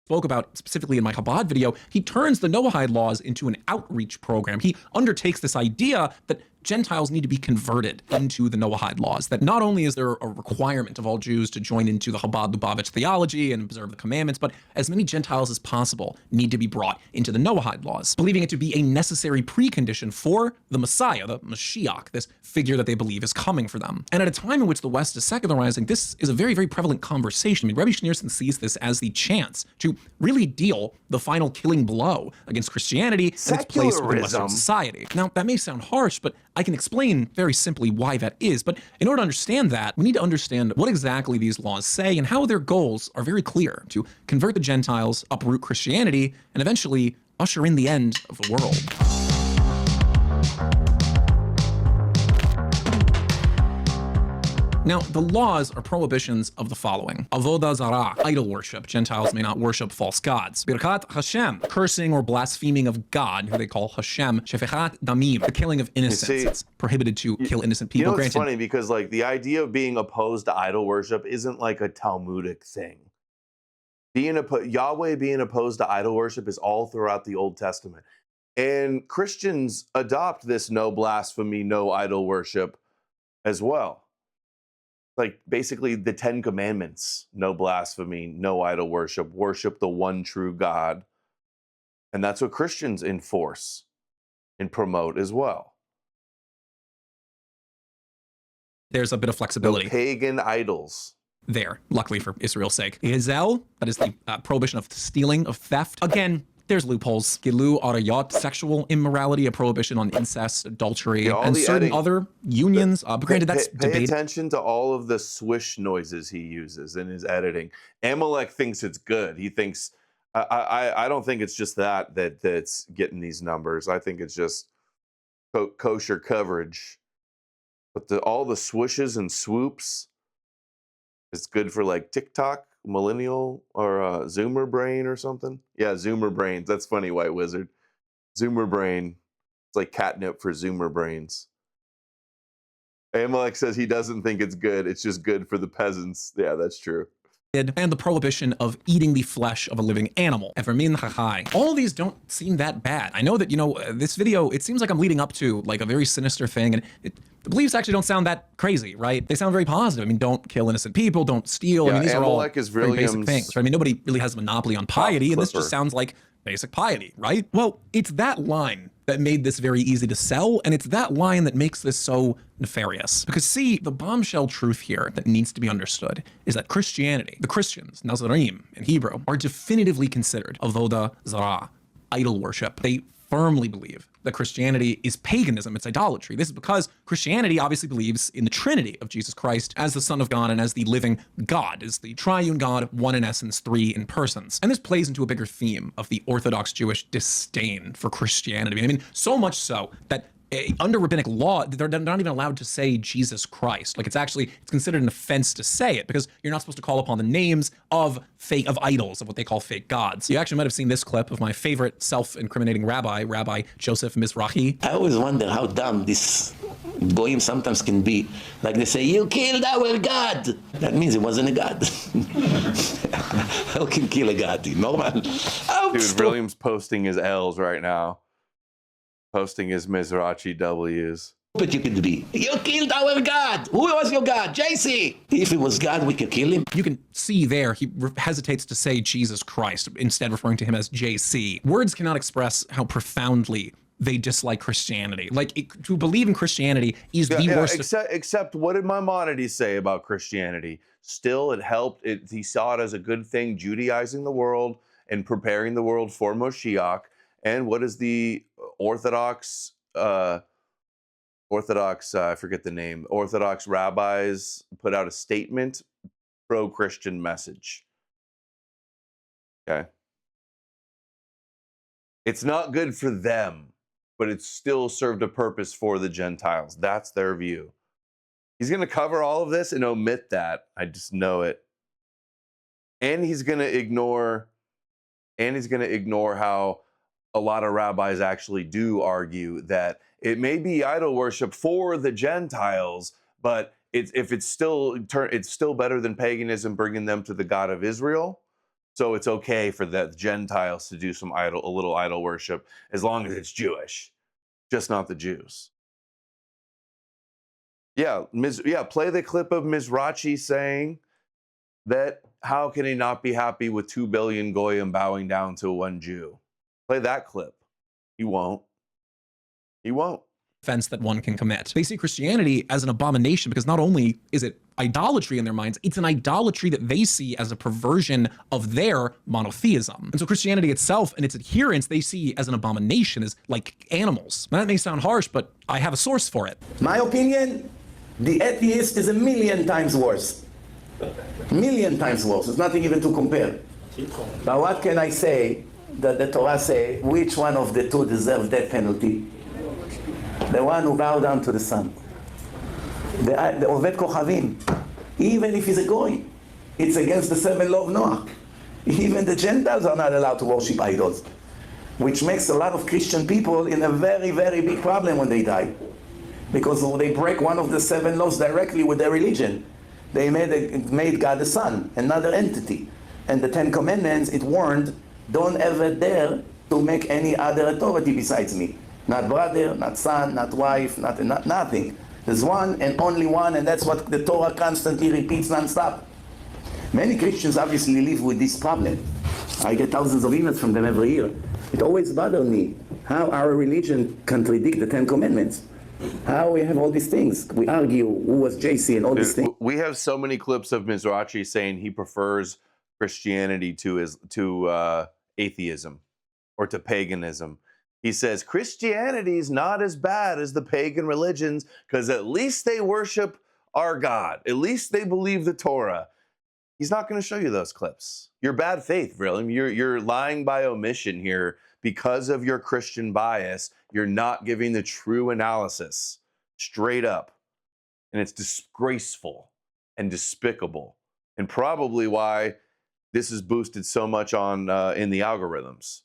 Speaker 6: Spoke about specifically in my Chabad video, he turns the Noahide laws into an outreach program. He undertakes this idea that Gentiles need to be converted into the Noahide laws, that not only is there a requirement of all Jews to join into the Chabad Lubavitch theology and observe the commandments, but as many Gentiles as possible need to be brought into the Noahide laws, believing it to be a necessary precondition for the Messiah, the Mashiach, this figure that they believe is coming for them. And at a time in which the West is secularizing, this is a very, very prevalent conversation. I mean, Rebbe Schneerson sees this as the chance to really deal the final killing blow against Christianity and its place within Western society. Now, that may sound harsh, but I can explain very simply why that is, but in order to understand that, we need to understand what exactly these laws say and how their goals are very clear: to convert the Gentiles, uproot Christianity, and eventually usher in the end of the world. Now, the laws are prohibitions of the following: avodah zarah, idol worship. Gentiles may not worship false gods. Birkat Hashem, cursing or blaspheming of God, who they call Hashem. Shefechat damim, the killing of innocents. It's prohibited to kill innocent people.
Speaker 1: It's funny because like the idea of being opposed to idol worship isn't like a Talmudic thing. Yahweh being opposed to idol worship is all throughout the Old Testament. And Christians adopt this no blasphemy, no idol worship as well. Like basically the 10 commandments: no blasphemy, no idol worship, worship the one true God. And that's what Christians enforce and promote as well.
Speaker 6: There's a bit of flexibility.
Speaker 1: No pagan idols.
Speaker 6: There, luckily for Israel's sake. Gezel, that is the prohibition of stealing, of theft. Again, there's loopholes. Gilu arayot, sexual immorality, a prohibition on incest, adultery, and certain other unions. But granted, that's debated.
Speaker 1: Pay attention to all of the swish noises he uses in his editing. Amalek thinks it's good. He thinks, I don't think it's just that's getting these numbers. I think it's just kosher coverage. But all the swishes and swoops, it's good for like TikTok, millennial, or Zoomer brain or something. Yeah, Zoomer brains. That's funny, White Wizard. Zoomer brain. It's like catnip for Zoomer brains. Amalek says he doesn't think it's good. It's just good for the peasants. Yeah, that's true.
Speaker 6: and the prohibition of eating the flesh of a living animal. All of these don't seem that bad. I know that, this video, it seems like I'm leading up to like a very sinister thing, and the beliefs actually don't sound that crazy, right? They sound very positive. I mean, don't kill innocent people, don't steal.
Speaker 1: Yeah,
Speaker 6: I mean, these are all
Speaker 1: Amalek is
Speaker 6: very basic things, right? I mean, nobody really has a monopoly on piety, and this just sounds like basic piety, right? Well, it's that line that made this very easy to sell, and it's that line that makes this so nefarious. Because see, the bombshell truth here that needs to be understood is that Christianity, the Christians, Nazarim in Hebrew, are definitively considered avodah zarah, idol worship. They firmly believe that Christianity is paganism, it's idolatry. This is because Christianity obviously believes in the Trinity of Jesus Christ as the Son of God and as the living God, as the triune God, one in essence, three in persons. And this plays into a bigger theme of the Orthodox Jewish disdain for Christianity. I mean, so much so that under rabbinic law, they're not even allowed to say Jesus Christ. Like it's considered an offense to say it because you're not supposed to call upon the names of idols, of what they call fake gods. You actually might have seen this clip of my favorite self-incriminating Rabbi Joseph Mizrahi.
Speaker 8: I always wonder how dumb this goyim sometimes can be. Like they say, you killed our God. That means it wasn't a God. How can kill a God? Normal.
Speaker 1: Dude, William's posting his L's right now. Posting his Mizrachi W's.
Speaker 8: But you could be. You killed our God. Who was your God? JC. If it was God, we could kill him.
Speaker 6: You can see there, he hesitates to say Jesus Christ, instead referring to him as JC. Words cannot express how profoundly they dislike Christianity. Like, to believe in Christianity is the worst.
Speaker 1: Except what did Maimonides say about Christianity? Still, it helped. He saw it as a good thing, Judaizing the world and preparing the world for Moshiach. And what is the Orthodox, I forget the name, Orthodox rabbis put out a statement, pro-Christian message. Okay. It's not good for them, but it still served a purpose for the Gentiles. That's their view. He's going to cover all of this and omit that. I just know it. And he's going to ignore how a lot of rabbis actually do argue that it may be idol worship for the Gentiles, but it's still better than paganism, bringing them to the God of Israel. So it's okay for the Gentiles to do a little idol worship as long as it's Jewish, just not the Jews. Yeah, play the clip of Mizrachi saying that how can he not be happy with 2 billion goyim bowing down to one Jew? Play that clip. He won't. He won't.
Speaker 6: Offense that one can commit. They see Christianity as an abomination because not only is it idolatry in their minds, it's an idolatry that they see as a perversion of their monotheism. And so Christianity itself and its adherents, they see as an abomination, as like animals. Now, that may sound harsh, but I have a source for it.
Speaker 8: My opinion, the atheist is 1,000,000 times worse. 1,000,000 times worse. There's nothing even to compare. But what can I say? That the Torah say, which one of the two deserves death penalty? The one who bowed down to the sun. The Oved Kochavim. Even if he's a goy, it's against the 7 law of Noah. Even the Gentiles are not allowed to worship idols, which makes a lot of Christian people in a very, very big problem when they die. Because they break one of the 7 laws directly with their religion. They made God the Son, another entity. And the 10 Commandments, it warned, don't ever dare to make any other authority besides me. Not brother, not son, not wife, nothing. There's one and only one, and that's what the Torah constantly repeats non-stop. Many Christians obviously live with this problem. I get thousands of emails from them every year. It always bothers me how our religion contradicts the 10 Commandments. How we have all these things. We argue who was JC and all these things.
Speaker 1: We have so many clips of Mizrachi saying he prefers Christianity to atheism or to paganism. He says Christianity is not as bad as the pagan religions because at least they worship our God. At least they believe the Torah. He's not going to show you those clips. You're bad faith, William. You're lying by omission here because of your Christian bias. You're not giving the true analysis straight up. And it's disgraceful and despicable and probably why this is boosted so much on in the algorithms.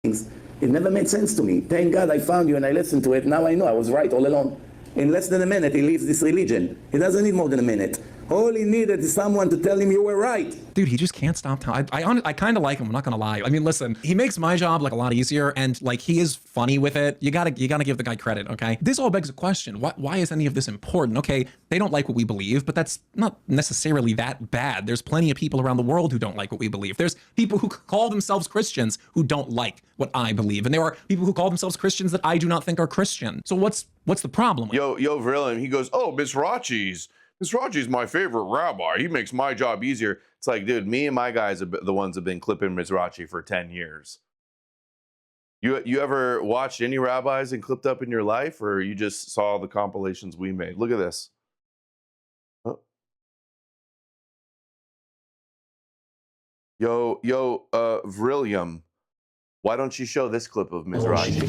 Speaker 8: It never made sense to me. Thank God I found you and I listened to it. Now I know I was right all along. In less than a minute, he leaves this religion. He doesn't need more than a minute. All he needed is someone to tell him you were right.
Speaker 6: Dude, he just can't stop telling. I kind of like him. I'm not gonna lie. I mean, listen, he makes my job like a lot easier, and like he is funny with it. You gotta give the guy credit, okay? This all begs a question: why is any of this important? Okay, they don't like what we believe, but that's not necessarily that bad. There's plenty of people around the world who don't like what we believe. There's people who call themselves Christians who don't like what I believe, and there are people who call themselves Christians that I do not think are Christian. So what's the problem?
Speaker 1: Yo, Vrillin, he goes, oh, Mizrachi's my favorite rabbi. He makes my job easier. It's like, dude, me and my guys are the ones who have been clipping Mizrachi for 10 years. You ever watched any rabbis and clipped up in your life, or you just saw the compilations we made? Look at this. Oh. Vrillium, why don't you show this clip of Mizrachi?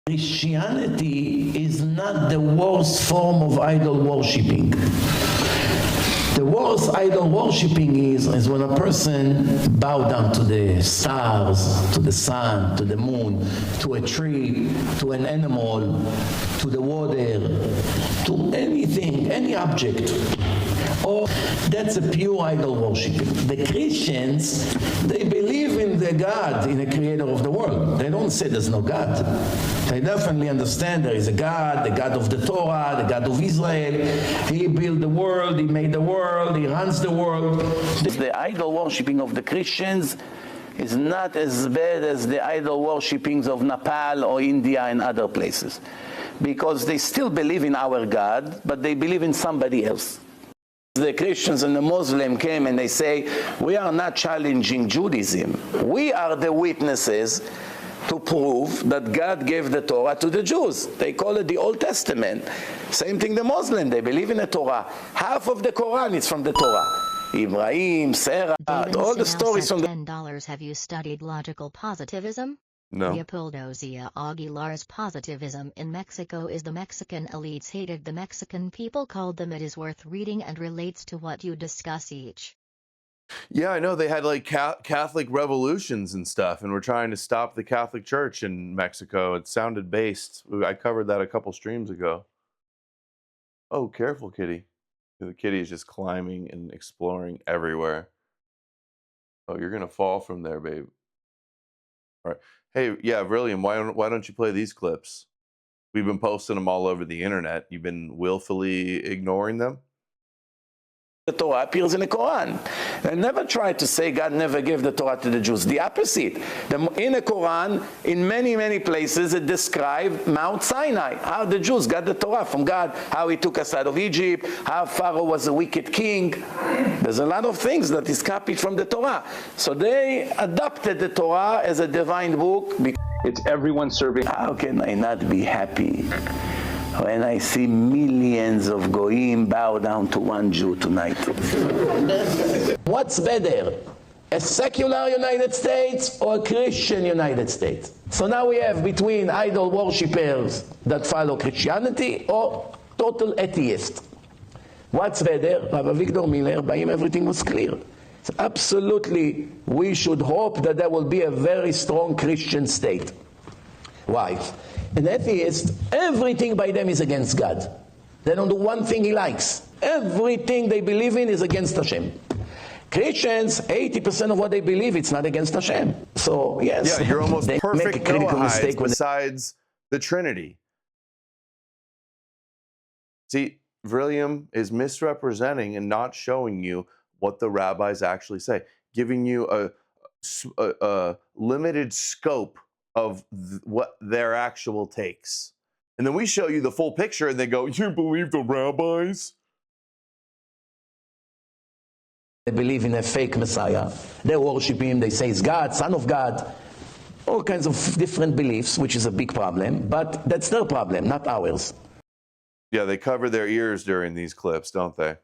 Speaker 8: The Christianity is not the worst form of idol worshipping. The worst idol worshipping is when a person bow down to the stars, to the sun, to the moon, to a tree, to an animal, to the water, to anything, any object. Or that's a pure idol worshipping. The Christians, they believe in the God, in the creator of the world. They don't say there's no God. They definitely understand there is a God, the God of the Torah, the God of Israel. He built the world, he made the world, he runs the world. The idol worshipping of the Christians is not as bad as the idol worshippings of Nepal or India and other places. Because they still believe in our God, but they believe in somebody else. The Christians and the Muslims came and they say, we are not challenging Judaism. We are the witnesses to prove that God gave the Torah to the Jews. They call it the Old Testament. Same thing the Muslim, they believe in the Torah. Half of the Quran is from the Torah. Ibrahim, Sarah, all the stories from the...
Speaker 7: $10. Have you studied logical positivism?
Speaker 1: No.
Speaker 7: Leopoldo Zia Aguilar's positivism in Mexico is the Mexican elites hated the Mexican people called them. It is worth reading and relates to what you discuss each.
Speaker 1: Yeah, I know they had like Catholic revolutions and stuff, and we're trying to stop the Catholic Church in Mexico. It sounded based. I covered that a couple streams ago. Oh, careful, kitty. The kitty is just climbing and exploring everywhere. Oh, you're gonna fall from there, babe. All right. Hey, yeah, William, why don't you play these clips? We've been posting them all over the internet. You've been willfully ignoring them?
Speaker 8: The Torah appears in the Quran. They never tried to say God never gave the Torah to the Jews. The opposite. In the Quran, in many, many places, it describes Mount Sinai, how the Jews got the Torah from God, how he took us out of Egypt, how Pharaoh was a wicked king. There's a lot of things that is copied from the Torah. So they adopted the Torah as a divine book.
Speaker 9: It's everyone serving.
Speaker 8: How can I not be happy when I see millions of goyim bow down to one Jew tonight? What's better, a secular United States or a Christian United States? So now we have between idol worshippers that follow Christianity or total atheists. What's better? Rabbi Victor Miller, by him everything was clear. So absolutely, we should hope that there will be a very strong Christian state. Why? An atheist, everything by them is against God. They don't do one thing he likes. Everything they believe in is against Hashem. Christians, 80% of what they believe, it's not against Hashem. So, yes.
Speaker 1: Yeah, you're almost
Speaker 8: they
Speaker 1: perfect
Speaker 8: make a critical mistake
Speaker 1: besides the Trinity. See, William is misrepresenting and not showing you what the rabbis actually say, giving you a limited scope of what their actual takes. And then we show you the full picture and they go, you believe the rabbis?
Speaker 8: They believe in a fake Messiah. They worship him. They say he's God, son of God. All kinds of different beliefs, which is a big problem. But that's their problem, not ours.
Speaker 1: Yeah, they cover their ears during these clips, don't they?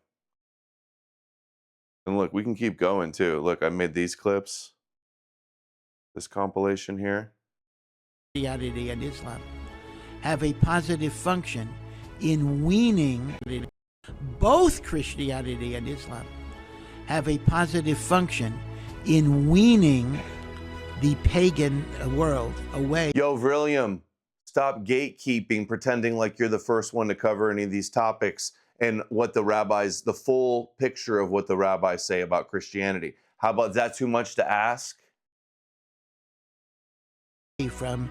Speaker 1: And look, we can keep going too. Look, I made these clips. This compilation here.
Speaker 10: Christianity and Islam have a positive function in weaning. Both Christianity and Islam have a positive function in weaning the pagan world away.
Speaker 1: Yo, William, stop gatekeeping, pretending like you're the first one to cover any of these topics and what the rabbis, the full picture of what the rabbis say about Christianity. How about that? Too much to ask?
Speaker 10: From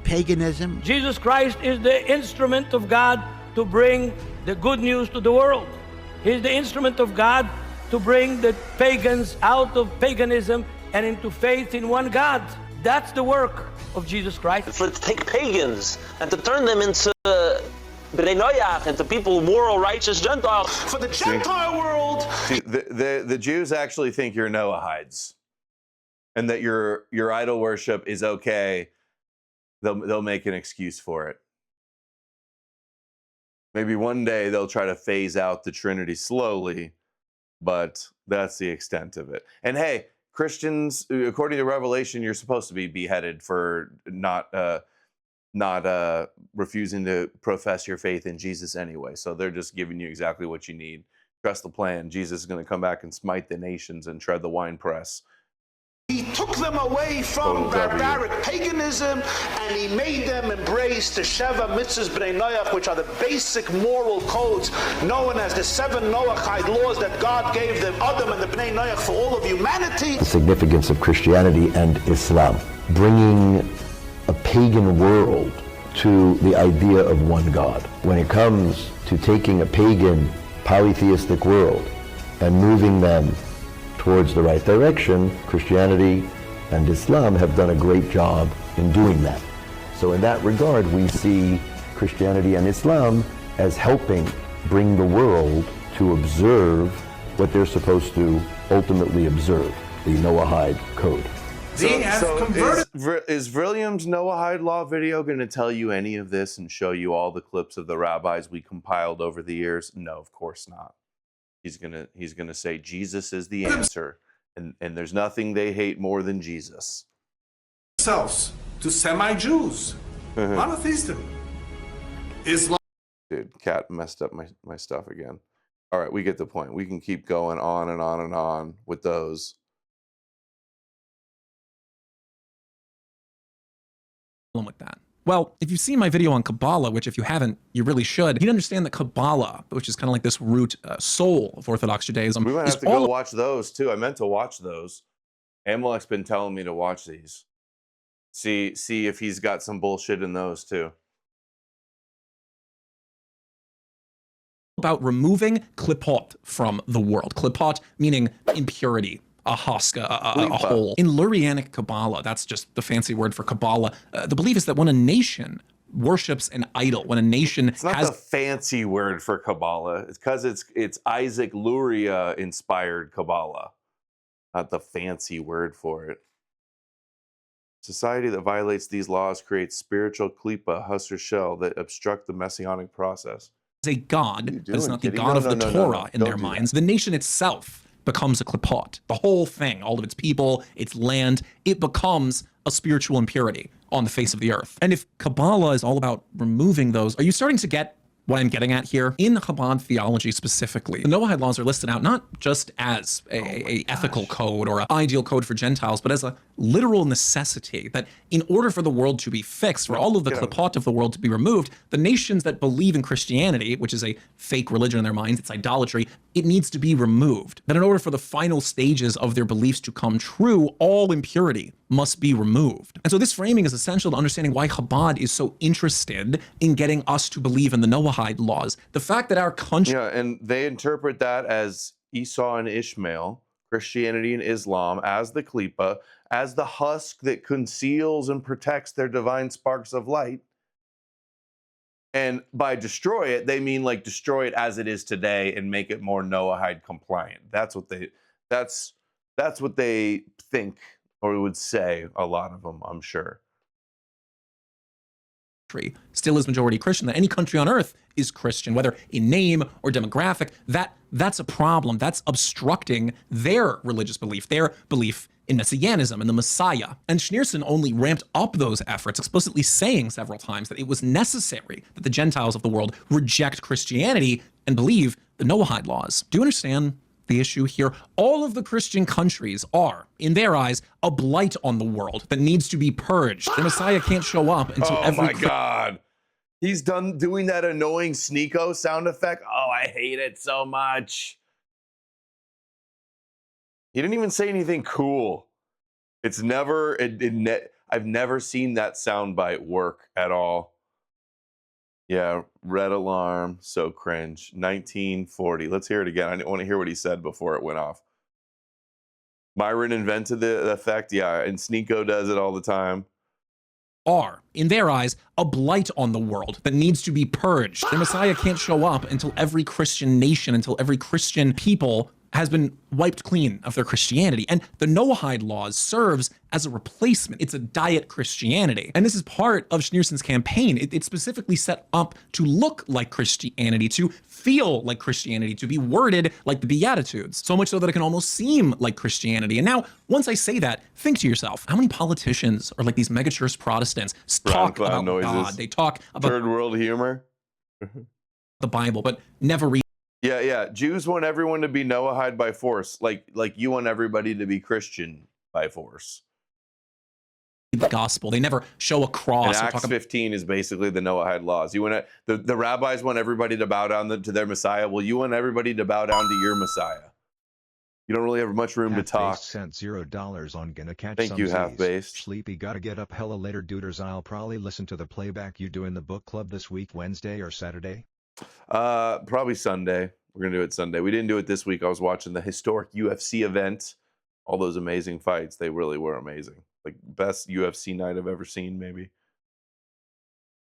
Speaker 10: paganism.
Speaker 11: Jesus Christ is the instrument of God to bring the good news to the world. He's the instrument of God to bring the pagans out of paganism and into faith in one God. That's the work of Jesus Christ.
Speaker 12: Let's take pagans and to turn them into B'nai Noach, into people, moral, righteous Gentiles. For the Gentile world.
Speaker 1: See, the Jews actually think you're Noahides, and that your idol worship is okay. They'll make an excuse for it. Maybe one day they'll try to phase out the Trinity slowly, but that's the extent of it. And hey, Christians, according to Revelation, you're supposed to be beheaded for not refusing to profess your faith in Jesus anyway. So they're just giving you exactly what you need. Trust the plan. Jesus is going to come back and smite the nations and tread the winepress.
Speaker 13: He took them away from barbaric paganism, and he made them embrace the Sheva Mitzvahs B'nai Noach, which are the basic moral codes known as the 7 Noachide laws that God gave the Adam and the B'nai Noach for all of humanity.
Speaker 14: The significance of Christianity and Islam, bringing a pagan world to the idea of one God. When it comes to taking a pagan polytheistic world and moving them towards the right direction, Christianity and Islam have done a great job in doing that. So in that regard, we see Christianity and Islam as helping bring the world to observe what they're supposed to ultimately observe, the Noahide Code.
Speaker 1: Is William's Noahide Law video going to tell you any of this and show you all the clips of the rabbis we compiled over the years? No, of course not. He's gonna say Jesus is the answer, and there's nothing they hate more than Jesus.
Speaker 15: Themselves to semi-Jews, monotheistic. Islam.
Speaker 1: Dude, Cat messed up my stuff again. All right, we get the point. We can keep going on and on and on with those.
Speaker 6: With that. Well, if you've seen my video on Kabbalah, which if you haven't, you really should, you'd understand that Kabbalah, which is kind of like this root soul of Orthodox Judaism.
Speaker 1: We might have to go watch those too. I meant to watch those. Amalek's been telling me to watch these. See if he's got some bullshit in those too.
Speaker 6: About removing klipot from the world. Klipot meaning impurity. A husk, a hole. In Lurianic Kabbalah, that's just the fancy word for Kabbalah, the belief is that when a nation worships an idol, when a nation
Speaker 1: It's not the fancy word for Kabbalah. It's because it's Isaac Luria inspired Kabbalah, not the fancy word for it. Society that violates these laws creates spiritual klipa, husk or shell, that obstruct the messianic process.
Speaker 6: A god, but it's not the God of the Torah in their minds. The nation itself becomes a klipot. The whole thing, all of its people, its land, it becomes a spiritual impurity on the face of the earth. And if Kabbalah is all about removing those, are you starting to get what I'm getting at here? In Chabad theology specifically, the Noahide laws are listed out not just as a ethical code or an ideal code for Gentiles, but as a literal necessity that in order for the world to be fixed, for all of the klipot of the world to be removed, the nations that believe in Christianity, which is a fake religion in their minds, it's idolatry, it needs to be removed. That in order for the final stages of their beliefs to come true, all impurity must be removed. And so this framing is essential to understanding why Chabad is so interested in getting us to believe in the Noahide laws. The fact that our country...
Speaker 1: Yeah, and they interpret that as Esau and Ishmael, Christianity and Islam, as the klipa, as the husk that conceals and protects their divine sparks of light. And by destroy it, they mean like destroy it as it is today and make it more Noahide compliant. That's what they think, or would say, a lot of them, I'm sure.
Speaker 6: Still is majority Christian, that any country on earth is Christian, whether in name or demographic, that's a problem. That's obstructing their religious belief, their belief in Messianism and the Messiah. And Schneerson only ramped up those efforts, explicitly saying several times that it was necessary that the Gentiles of the world reject Christianity and believe the Noahide laws. Do you understand the issue here? All of the Christian countries are, in their eyes, a blight on the world that needs to be purged. The Messiah can't show up until
Speaker 1: Oh my God. He's done doing that annoying Sneeko sound effect. Oh, I I hate it so much. He didn't even say anything cool. It's never, I've never seen that soundbite work at all. Yeah, red alarm, so cringe. 1940. Let's hear it again. I want to hear what he said before it went off. Myron invented the effect. Yeah, and Sneeko does it all the time.
Speaker 6: Are, in their eyes, a blight on the world that needs to be purged. The Messiah can't show up until every Christian nation, until every Christian people has been wiped clean of their Christianity. And the Noahide laws serves as a replacement. It's a diet Christianity. And this is part of Schneerson's campaign. It's specifically set up to look like Christianity, to feel like Christianity, to be worded like the Beatitudes. So much so that it can almost seem like Christianity. And now, once I say that, think to yourself, how many politicians or like these megachurch Protestants talk about
Speaker 1: noises.
Speaker 6: God? They talk about
Speaker 1: third world humor,
Speaker 6: the Bible, but never read.
Speaker 1: Yeah. Jews want everyone to be Noahide by force, like you want everybody to be Christian by force.
Speaker 6: The gospel. They never show a cross.
Speaker 1: And Acts 15 is basically the Noahide laws. You want the rabbis want everybody to bow down to their Messiah. Well, you want everybody to bow down to your Messiah. You don't really have much room to talk.
Speaker 4: Sent $0 on Gonna Catch
Speaker 1: Thank
Speaker 4: Some
Speaker 1: you,
Speaker 4: Z's.
Speaker 1: Half-Based.
Speaker 4: Sleepy gotta get up hella later, duders. I'll probably listen to the playback you do in the book club this week, Wednesday or Saturday.
Speaker 1: Probably Sunday. We're gonna do it Sunday. We didn't do it this week. I was watching the historic UFC event. All those amazing fights. They really were amazing. Like best UFC night I've ever seen, maybe.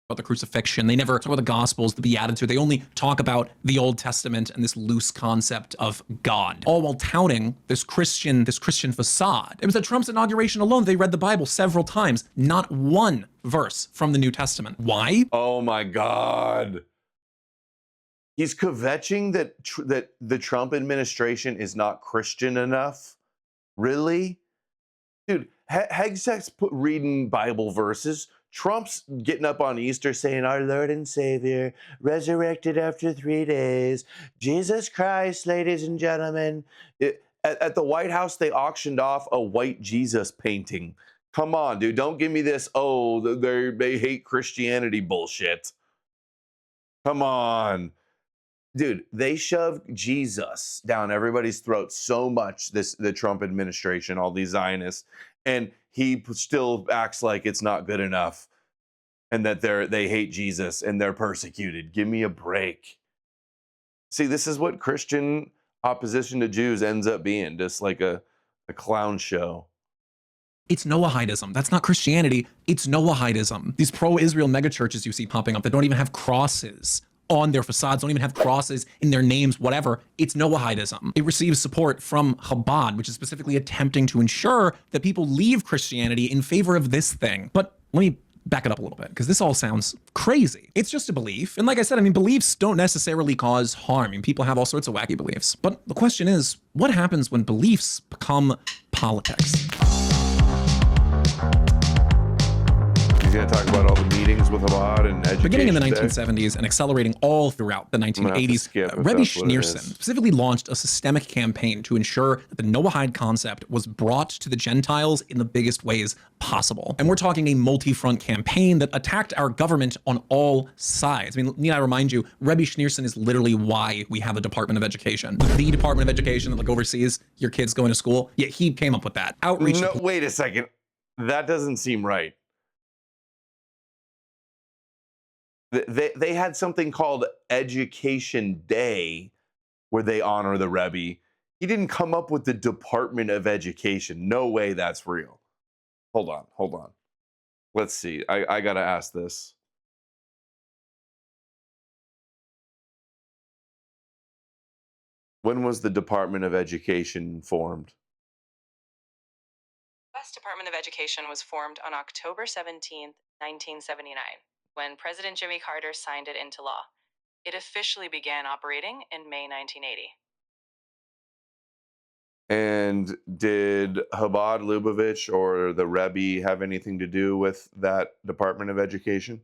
Speaker 6: About the crucifixion. They never talk about the Gospels, the Beatitude. They only talk about the Old Testament and this loose concept of God, all while touting this Christian facade. It was at Trump's inauguration alone. They read the Bible several times. Not one verse from the New Testament. Why?
Speaker 1: Oh my God. He's kvetching that the Trump administration is not Christian enough. Really? Dude, Hegseth's reading Bible verses. Trump's getting up on Easter saying, our Lord and Savior, resurrected after 3 days. Jesus Christ, ladies and gentlemen. At the White House, they auctioned off a white Jesus painting. Come on, dude. Don't give me this, they hate Christianity bullshit. Come on. Dude, they shoved Jesus down everybody's throat so much, the Trump administration, all these Zionists, and he still acts like it's not good enough and that they hate Jesus and they're persecuted. Give me a break. See, this is what Christian opposition to Jews ends up being, just like a clown show.
Speaker 6: It's Noahidism. That's not Christianity. It's Noahidism. These pro-Israel megachurches you see popping up that don't even have crosses on their facades, don't even have crosses in their names, whatever. It's Noahidism. It receives support from Chabad, which is specifically attempting to ensure that people leave Christianity in favor of this thing. But let me back it up a little bit, because this all sounds crazy. It's just a belief. And like I said, I mean, beliefs don't necessarily cause harm. I mean, people have all sorts of wacky beliefs. But the question is, what happens when beliefs become politics?
Speaker 1: He's going to talk about all the meetings with Chabad and education.
Speaker 6: Beginning in the 1970s and accelerating all throughout the 1980s, Rebbe Schneerson specifically launched a systemic campaign to ensure that the Noahide concept was brought to the Gentiles in the biggest ways possible. And we're talking a multi-front campaign that attacked our government on all sides. I mean, need I remind you, Rebbe Schneerson is literally why we have a Department of Education. The Department of Education that like oversees your kids going to school. Yeah, he came up with that. Outreach.
Speaker 1: No, wait a second. That doesn't seem right. They had something called Education Day where they honor the Rebbe. He didn't come up with the Department of Education. No way that's real. Hold on. Let's see. I got to ask this. When was the Department of Education formed?
Speaker 16: The U.S. Department of Education was formed on October 17th, 1979. When President Jimmy Carter signed it into law. It officially began operating in May 1980.
Speaker 1: And did Chabad Lubavitch or the Rebbe have anything to do with that Department of Education?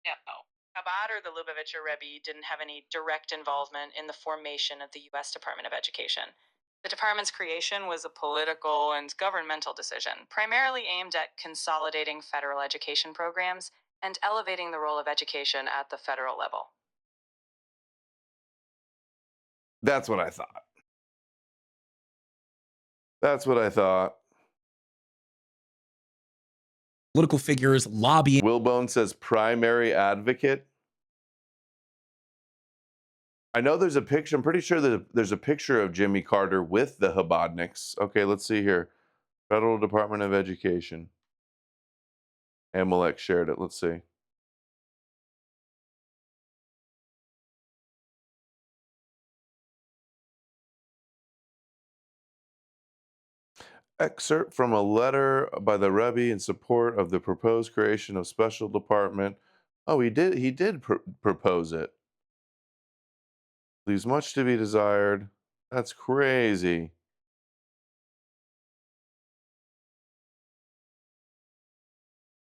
Speaker 16: No. Chabad or the Lubavitcher Rebbe didn't have any direct involvement in the formation of the U.S. Department of Education. The department's creation was a political and governmental decision, primarily aimed at consolidating federal education programs and elevating the role of education at the federal level.
Speaker 1: That's what I thought. That's what I thought.
Speaker 6: Political figures lobbying.
Speaker 1: Wilbone says primary advocate. I know there's a picture. I'm pretty sure that there's a picture of Jimmy Carter with the Chabadniks. Okay, let's see here. Federal Department of Education. Amalek shared it. Let's see. Excerpt from a letter by the Rebbe in support of the proposed creation of special department. Oh, he did propose it. Leaves much to be desired. That's crazy.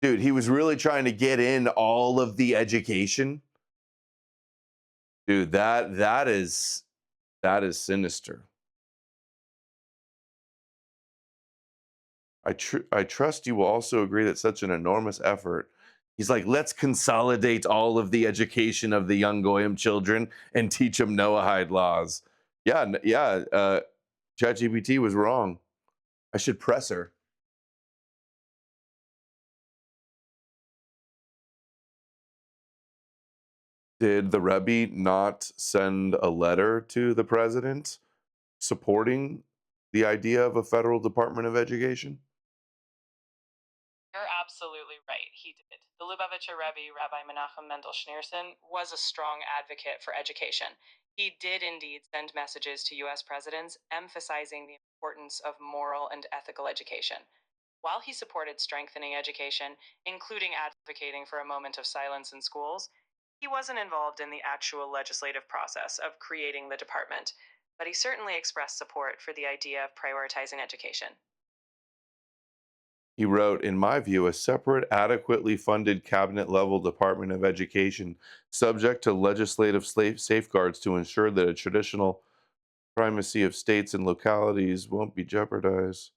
Speaker 1: Dude, he was really trying to get in all of the education. Dude, that is sinister. I trust you will also agree that such an enormous effort. He's like, let's consolidate all of the education of the young Goyim children and teach them Noahide laws. Yeah. ChatGPT was wrong. I should press her. Did the Rebbe not send a letter to the president supporting the idea of a federal Department of Education?
Speaker 16: You're absolutely right. He did. The Lubavitcher Rebbe, Rabbi Menachem Mendel Schneerson, was a strong advocate for education. He did indeed send messages to U.S. presidents emphasizing the importance of moral and ethical education. While he supported strengthening education, including advocating for a moment of silence in schools, he wasn't involved in the actual legislative process of creating the department, but he certainly expressed support for the idea of prioritizing education.
Speaker 1: He wrote, in my view, a separate, adequately funded cabinet-level Department of Education, subject to legislative safeguards to ensure that a traditional primacy of states and localities won't be jeopardized.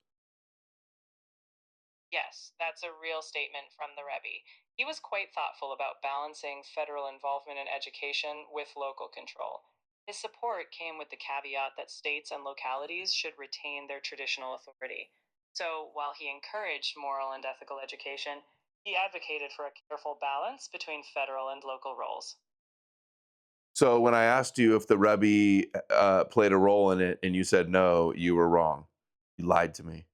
Speaker 16: Yes, that's a real statement from the Rebbe. He was quite thoughtful about balancing federal involvement in education with local control. His support came with the caveat that states and localities should retain their traditional authority. So while he encouraged moral and ethical education, he advocated for a careful balance between federal and local roles.
Speaker 1: So when I asked you if the Rebbe played a role in it and you said no, you were wrong. You lied to me.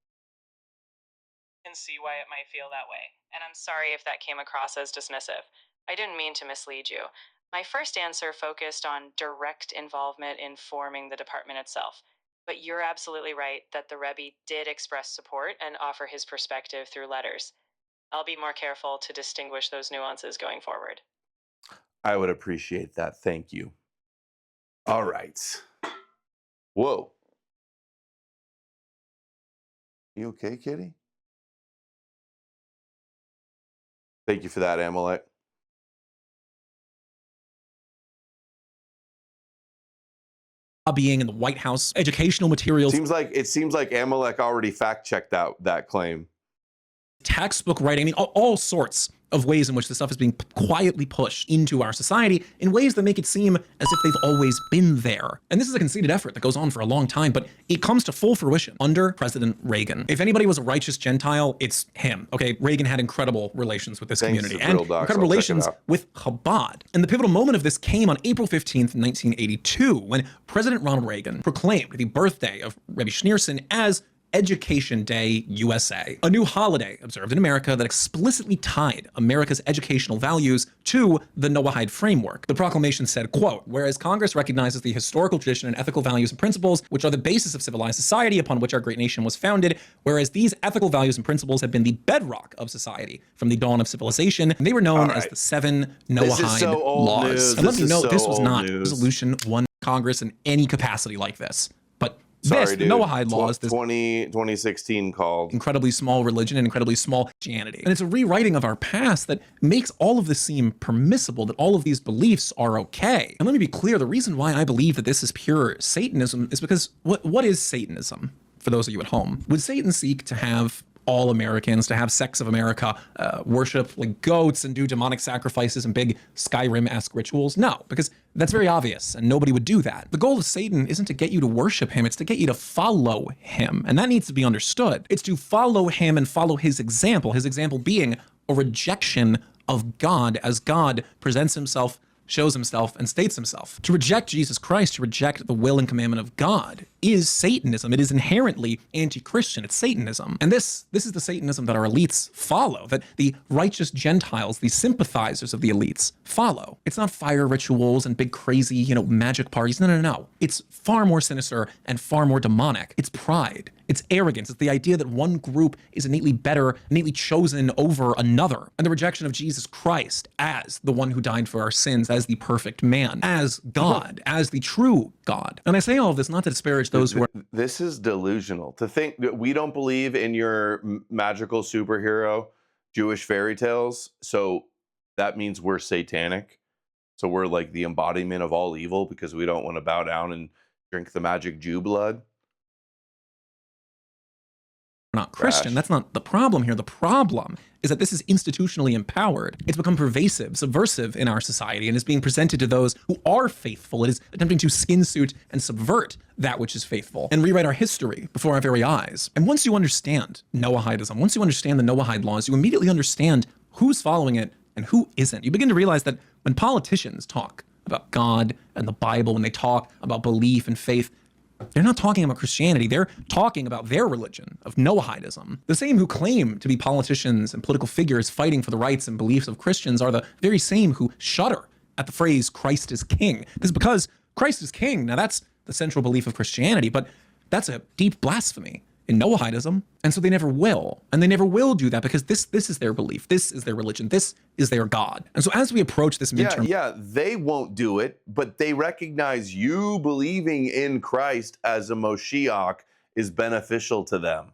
Speaker 16: I can see why it might feel that way, and I'm sorry if that came across as dismissive. I didn't mean to mislead you. My first answer focused on direct involvement in forming the department itself. But you're absolutely right that the Rebbe did express support and offer his perspective through letters. I'll be more careful to distinguish those nuances going forward.
Speaker 1: I would appreciate that. Thank you. All right. Whoa. You okay, kitty? Thank you for that, Amalek.
Speaker 6: Lobbying in the White House, educational materials.
Speaker 1: It seems like Amalek already fact-checked that claim.
Speaker 6: Textbook writing, I mean, all sorts of ways in which this stuff is being quietly pushed into our society in ways that make it seem as if they've always been there. And this is a conceited effort that goes on for a long time, but it comes to full fruition under President Reagan. If anybody was a righteous Gentile, it's him, okay? Reagan had incredible relations with this community and incredible relations with Chabad. And the pivotal moment of this came on April 15th, 1982, when President Ronald Reagan proclaimed the birthday of Rebbe Schneerson as Education Day USA, a new holiday observed in America that explicitly tied America's educational values to the Noahide framework. The proclamation said, quote, whereas Congress recognizes the historical tradition and ethical values and principles which are the basis of civilized society upon which our great nation was founded, whereas these ethical values and principles have been the bedrock of society from the dawn of civilization, and they were known as the 7 Noahide laws. And let me note, this was not Resolution 1 Congress in any capacity like this.
Speaker 1: Sorry,
Speaker 6: the Noahide laws, this
Speaker 1: 2016 called
Speaker 6: incredibly small religion and incredibly small Christianity. And it's a rewriting of our past that makes all of this seem permissible, that all of these beliefs are okay. And let me be clear, the reason why I believe that this is pure Satanism is because what is Satanism? For those of you at home, would Satan seek to have all Americans to have sects of America worship like goats and do demonic sacrifices and big Skyrim-esque rituals? No, because that's very obvious and nobody would do that. The goal of Satan isn't to get you to worship him, it's to get you to follow him. And that needs to be understood. It's to follow him and follow his example being a rejection of God as God presents himself, shows himself, and states himself. To reject Jesus Christ, to reject the will and commandment of God, is Satanism. It is inherently anti-Christian. It's Satanism. And this is the Satanism that our elites follow, that the righteous Gentiles, the sympathizers of the elites, follow. It's not fire rituals and big crazy, magic parties. No. It's far more sinister and far more demonic. It's pride. It's arrogance. It's the idea that one group is innately better, innately chosen over another. And the rejection of Jesus Christ as the one who died for our sins, as the perfect man, as God, as the true God. And I say all of this not to disparage those who are...
Speaker 1: This is delusional. To think that we don't believe in your magical superhero Jewish fairy tales, so that means we're satanic. So we're like the embodiment of all evil because we don't want to bow down and drink the magic Jew blood.
Speaker 6: Not Christian. That's not the problem here. The problem is that this is institutionally empowered. It's become pervasive, subversive in our society, and is being presented to those who are faithful. It is attempting to skin suit and subvert that which is faithful and rewrite our history before our very eyes. And once you understand Noahidism, once you understand the Noahide laws, you immediately understand who's following it and who isn't. You begin to realize that when politicians talk about God and the Bible, when they talk about belief and faith, they're not talking about Christianity. They're talking about their religion of Noahidism. The same who claim to be politicians and political figures fighting for the rights and beliefs of Christians are the very same who shudder at the phrase Christ is king. This is because Christ is king. Now that's the central belief of Christianity, but that's a deep blasphemy in Noahidism. And so they never will. And they never will do that because this is their belief. This is their religion. This is their God. And so as we approach this midterm...
Speaker 1: Yeah, they won't do it, but they recognize you believing in Christ as a Moshiach is beneficial to them.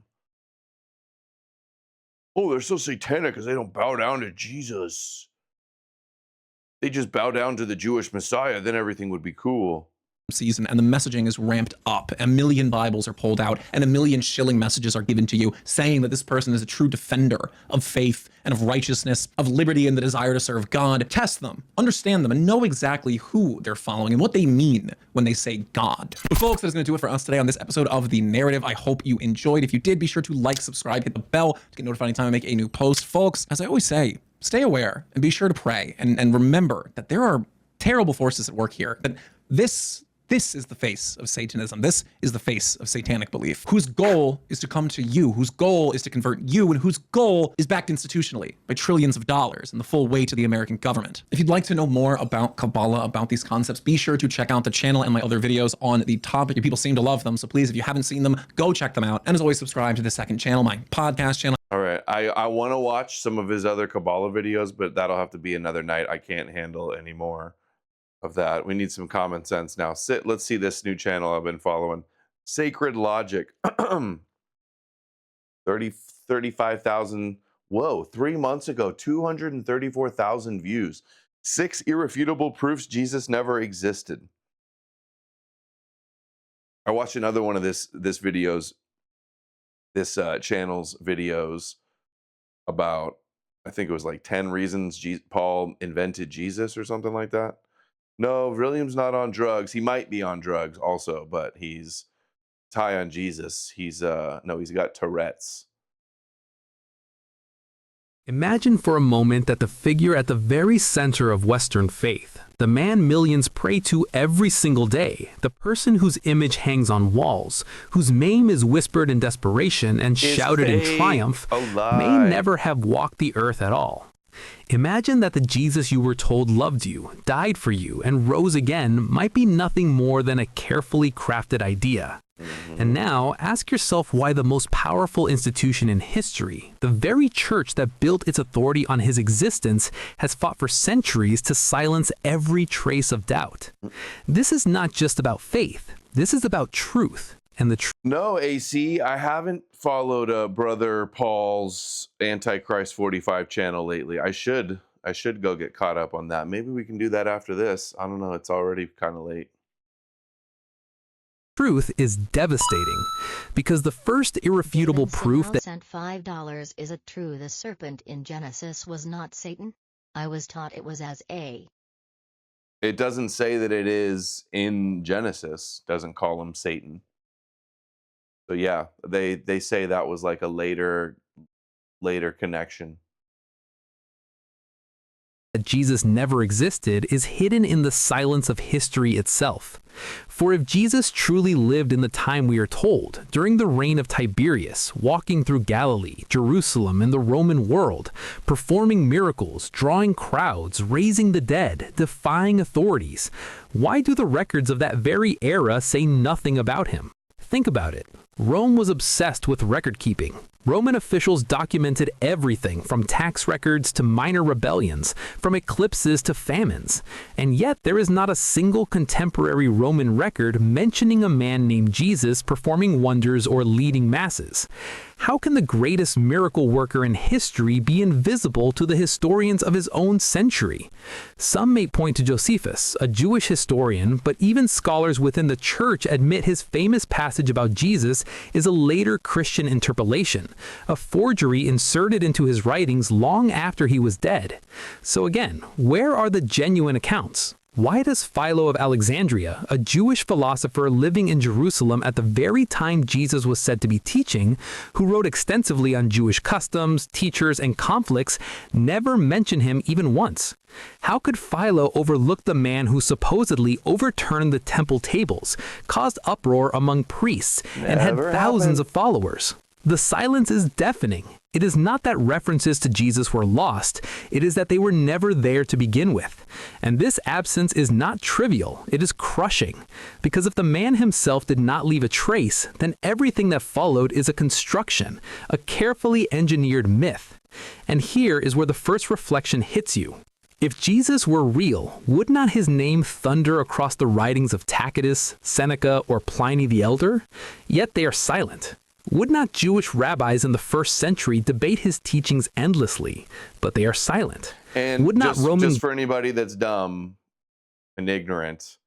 Speaker 1: Oh, they're so satanic because they don't bow down to Jesus. They just bow down to the Jewish Messiah, then everything would be cool.
Speaker 6: Season, and the messaging is ramped up. 1 million Bibles are pulled out and 1 million shilling messages are given to you saying that this person is a true defender of faith and of righteousness, of liberty and the desire to serve God. Test them, understand them, and know exactly who they're following and what they mean when they say God. But folks, that's going to do it for us today on this episode of The Narrative. I hope you enjoyed. If you did, be sure to like, subscribe, hit the bell to get notified anytime I make a new post. Folks, as I always say, stay aware and be sure to pray and remember that there are terrible forces at work here, that this is the face of Satanism. This is the face of satanic belief, whose goal is to come to you, whose goal is to convert you, and whose goal is backed institutionally by trillions of dollars and the full weight of the American government. If you'd like to know more about Kabbalah, about these concepts, be sure to check out the channel and my other videos on the topic. People seem to love them, so please, if you haven't seen them, go check them out. And as always, subscribe to the second channel, my podcast channel.
Speaker 1: All right, I want to watch some of his other Kabbalah videos, but that'll have to be another night. I can't handle any more of that. We need some common sense now. Let's see this new channel I've been following. Sacred Logic. 35,000. Whoa, 3 months ago, 234,000 views. 6 irrefutable proofs Jesus never existed. I watched another one of this channel's videos about, I think it was like 10 reasons Paul invented Jesus or something like that. No, William's not on drugs. He might be on drugs also, but he's high on Jesus. He's got Tourette's.
Speaker 17: Imagine for a moment that the figure at the very center of Western faith, the man millions pray to every single day, the person whose image hangs on walls, whose name is whispered in desperation and shouted in triumph, may never have walked the earth at all. Imagine that the Jesus you were told loved you, died for you, and rose again might be nothing more than a carefully crafted idea. And now, ask yourself why the most powerful institution in history, the very church that built its authority on his existence, has fought for centuries to silence every trace of doubt. This is not just about faith. This is about truth. And the
Speaker 1: No, AC, I haven't followed Brother Paul's Antichrist 45 channel lately. I should go get caught up on that. Maybe we can do that after this. I don't know. It's already kind of late.
Speaker 17: truth is devastating, because the first irrefutable proof that
Speaker 7: sent $5 is it true the serpent in Genesis was not Satan? I was taught it was as a.
Speaker 1: It doesn't say that it is in Genesis. Doesn't call him Satan. So yeah, they say that was like a later connection.
Speaker 17: that Jesus never existed is hidden in the silence of history itself. For if Jesus truly lived in the time we are told, during the reign of Tiberius, walking through Galilee, Jerusalem, and the Roman world, performing miracles, drawing crowds, raising the dead, defying authorities, why do the records of that very era say nothing about him? Think about it. Rome was obsessed with record-keeping. Roman officials documented everything from tax records to minor rebellions, from eclipses to famines. And yet there is not a single contemporary Roman record mentioning a man named Jesus performing wonders or leading masses. How can the greatest miracle worker in history be invisible to the historians of his own century? Some may point to Josephus, a Jewish historian, but even scholars within the church admit his famous passage about Jesus is a later Christian interpolation, a forgery inserted into his writings long after he was dead. So again, where are the genuine accounts? Why does Philo of Alexandria, a Jewish philosopher living in Jerusalem at the very time Jesus was said to be teaching, who wrote extensively on Jewish customs, teachers, and conflicts, never mention him even once? How could Philo overlook the man who supposedly overturned the temple tables, caused uproar among priests, and had thousands of followers? The silence is deafening. It is not that references to Jesus were lost, it is that they were never there to begin with. And this absence is not trivial, it is crushing. Because if the man himself did not leave a trace, then everything that followed is a construction, a carefully engineered myth. And here is where the first reflection hits you. If Jesus were real, would not his name thunder across the writings of Tacitus, Seneca, or Pliny the Elder? Yet they are silent. Would not Jewish rabbis in the first century debate his teachings endlessly, but they are silent?
Speaker 1: And
Speaker 17: would not
Speaker 1: just for anybody that's dumb and ignorant,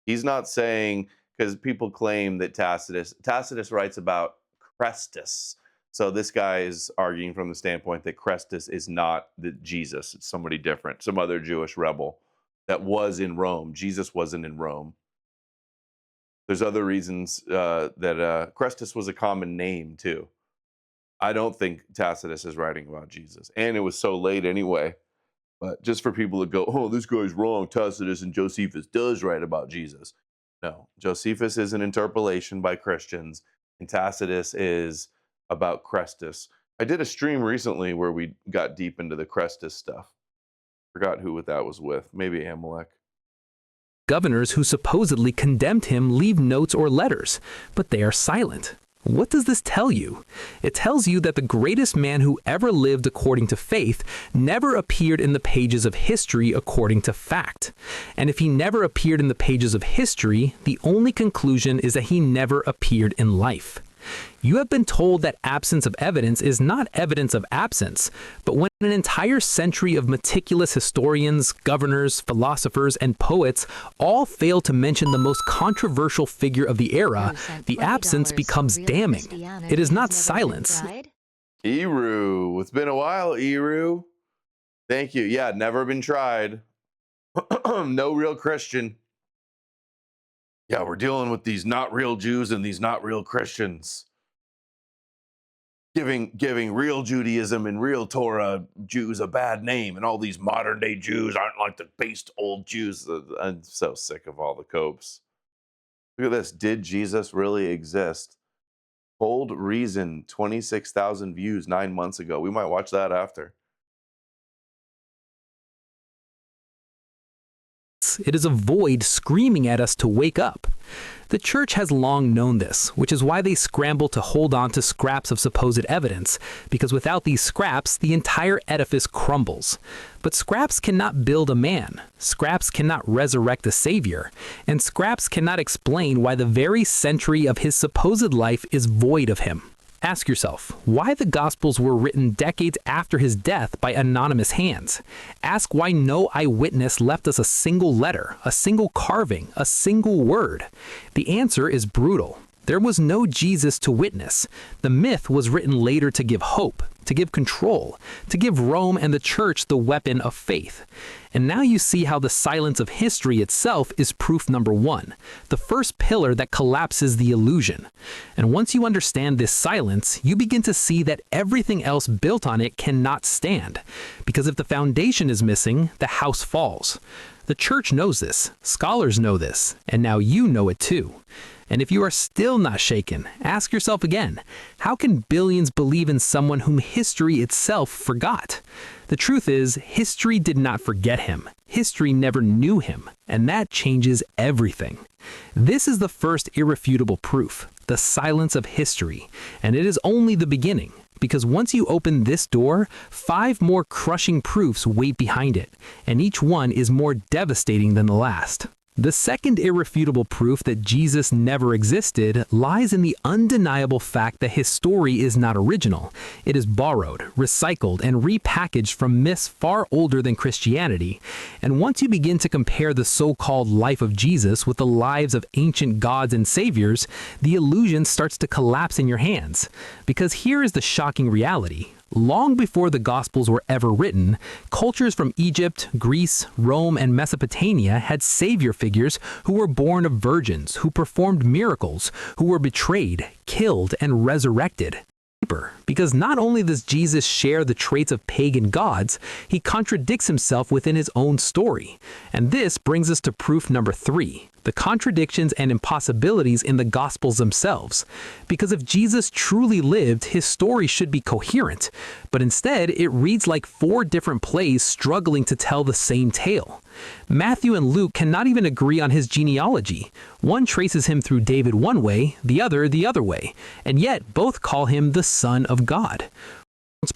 Speaker 1: he's not saying, because people claim that Tacitus writes about Chrestus. So this guy is arguing from the standpoint that Chrestus is not the Jesus, it's somebody different, some other Jewish rebel that was in Rome. Jesus wasn't in Rome. There's other reasons that Chrestus was a common name too. I don't think Tacitus is writing about Jesus, and it was so late anyway. But just for people to go, oh, this guy's wrong, Tacitus and Josephus does write about Jesus. No, Josephus is an interpolation by Christians, and Tacitus is about Chrestus. I did a stream recently where we got deep into the Chrestus stuff. Forgot who that was with. Maybe Amalek.
Speaker 17: Governors who supposedly condemned him leave notes or letters, but they are silent. What does this tell you? It tells you that the greatest man who ever lived according to faith never appeared in the pages of history according to fact. And if he never appeared in the pages of history, the only conclusion is that he never appeared in life. You have been told that absence of evidence is not evidence of absence, but when an entire century of meticulous historians, governors, philosophers, and poets all fail to mention the most controversial figure of the era, the absence becomes damning. It is not silence.
Speaker 1: Eru, it's been a while, Eru. Thank you. Yeah, never been tried. No real Christian. Yeah, we're dealing with these not real Jews and these not real Christians. Giving real Judaism and real Torah Jews a bad name, and all these modern day Jews aren't like the based old Jews. I'm so sick of all the copes. Look at this. Did Jesus really exist? Cold Reason, 26,000 views 9 months ago. We might watch that after.
Speaker 17: It is a void screaming at us to wake up. The church has long known this, which is why they scramble to hold on to scraps of supposed evidence, because without these scraps, the entire edifice crumbles. But scraps cannot build a man, scraps cannot resurrect a savior, and scraps cannot explain why the very century of his supposed life is void of him. Ask yourself why the Gospels were written decades after his death by anonymous hands. Ask why no eyewitness left us a single letter, a single carving, a single word. The answer is brutal. There was no Jesus to witness. The myth was written later to give hope, to give control, to give Rome and the church the weapon of faith. And now you see how the silence of history itself is proof number one, the first pillar that collapses the illusion. And once you understand this silence, you begin to see that everything else built on it cannot stand. Because if the foundation is missing, the house falls. The church knows this, scholars know this, and now you know it too. And if you are still not shaken, ask yourself again, how can billions believe in someone whom history itself forgot? The truth is, history did not forget him. History never knew him, and that changes everything. This is the first irrefutable proof, the silence of history, and it is only the beginning. Because once you open this door, 5 more crushing proofs wait behind it, and each one is more devastating than the last. The second irrefutable proof that Jesus never existed lies in the undeniable fact that his story is not original. It is borrowed, recycled, and repackaged from myths far older than Christianity. And once you begin to compare the so-called life of Jesus with the lives of ancient gods and saviors, the illusion starts to collapse in your hands. Because here is the shocking reality. Long before the Gospels were ever written, cultures from Egypt, Greece, Rome, and Mesopotamia had savior figures who were born of virgins, who performed miracles, who were betrayed, killed, and resurrected. Because not only does Jesus share the traits of pagan gods, he contradicts himself within his own story. And this brings us to proof number 3, the contradictions and impossibilities in the Gospels themselves. Because if Jesus truly lived, his story should be coherent, but instead it reads like 4 different plays struggling to tell the same tale. Matthew and Luke cannot even agree on his genealogy. One traces him through David one way, the other way, and yet both call him the Son of God.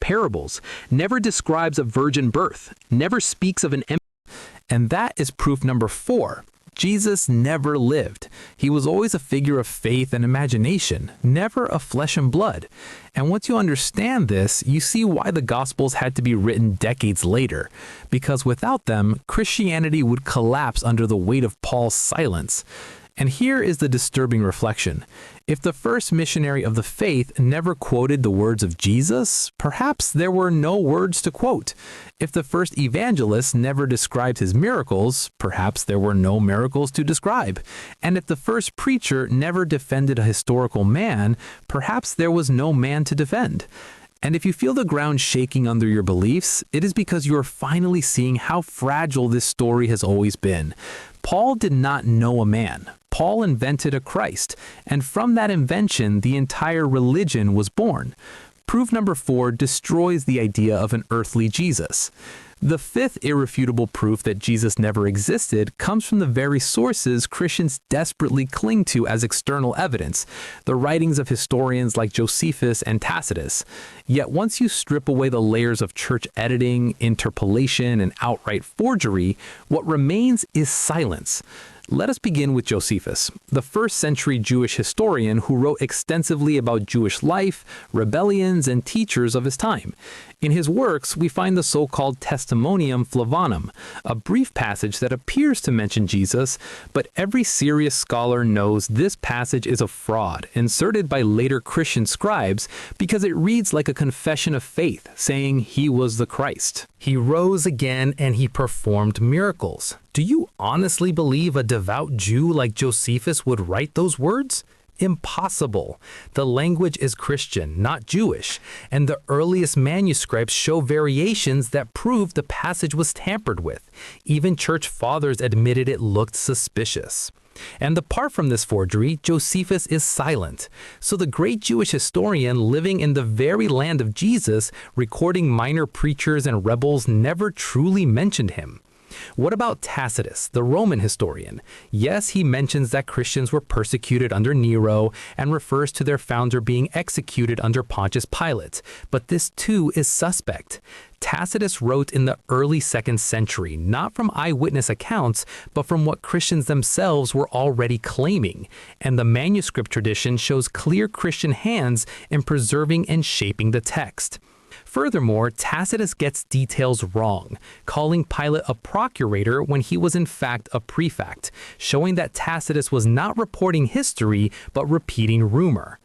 Speaker 17: Parables never describes a virgin birth, never speaks of an and that is proof number 4. Jesus never lived. He was always a figure of faith and imagination, never of flesh and blood. And once you understand this, you see why the Gospels had to be written decades later, because without them, Christianity would collapse under the weight of Paul's silence. And here is the disturbing reflection. If the first missionary of the faith never quoted the words of Jesus, perhaps there were no words to quote. If the first evangelist never described his miracles, perhaps there were no miracles to describe. And if the first preacher never defended a historical man, perhaps there was no man to defend. And if you feel the ground shaking under your beliefs, it is because you are finally seeing how fragile this story has always been. Paul did not know a man. Paul invented a Christ, and from that invention, the entire religion was born. Proof number 4 destroys the idea of an earthly Jesus. The 5th irrefutable proof that Jesus never existed comes from the very sources Christians desperately cling to as external evidence, the writings of historians like Josephus and Tacitus. Yet once you strip away the layers of church editing, interpolation, and outright forgery, what remains is silence. Let us begin with Josephus, the 1st century Jewish historian who wrote extensively about Jewish life, rebellions, and teachers of his time. In his works, we find the so-called Testimonium Flavanum, a brief passage that appears to mention Jesus, but every serious scholar knows this passage is a fraud, inserted by later Christian scribes because it reads like a confession of faith, saying he was the Christ. He rose again and he performed miracles. Do you honestly believe a devout Jew like Josephus would write those words? Impossible. The language is Christian, not Jewish, and the earliest manuscripts show variations that prove the passage was tampered with. Even church fathers admitted it looked suspicious. And apart from this forgery, Josephus is silent. So the great Jewish historian living in the very land of Jesus, recording minor preachers and rebels, never truly mentioned him. What about Tacitus, the Roman historian? Yes, he mentions that Christians were persecuted under Nero and refers to their founder being executed under Pontius Pilate, but this too is suspect. Tacitus wrote in the early 2nd century, not from eyewitness accounts, but from what Christians themselves were already claiming, and the manuscript tradition shows clear Christian hands in preserving and shaping the text. Furthermore, Tacitus gets details wrong, calling Pilate a procurator when he was in fact a prefect, showing that Tacitus was not reporting history but repeating rumor.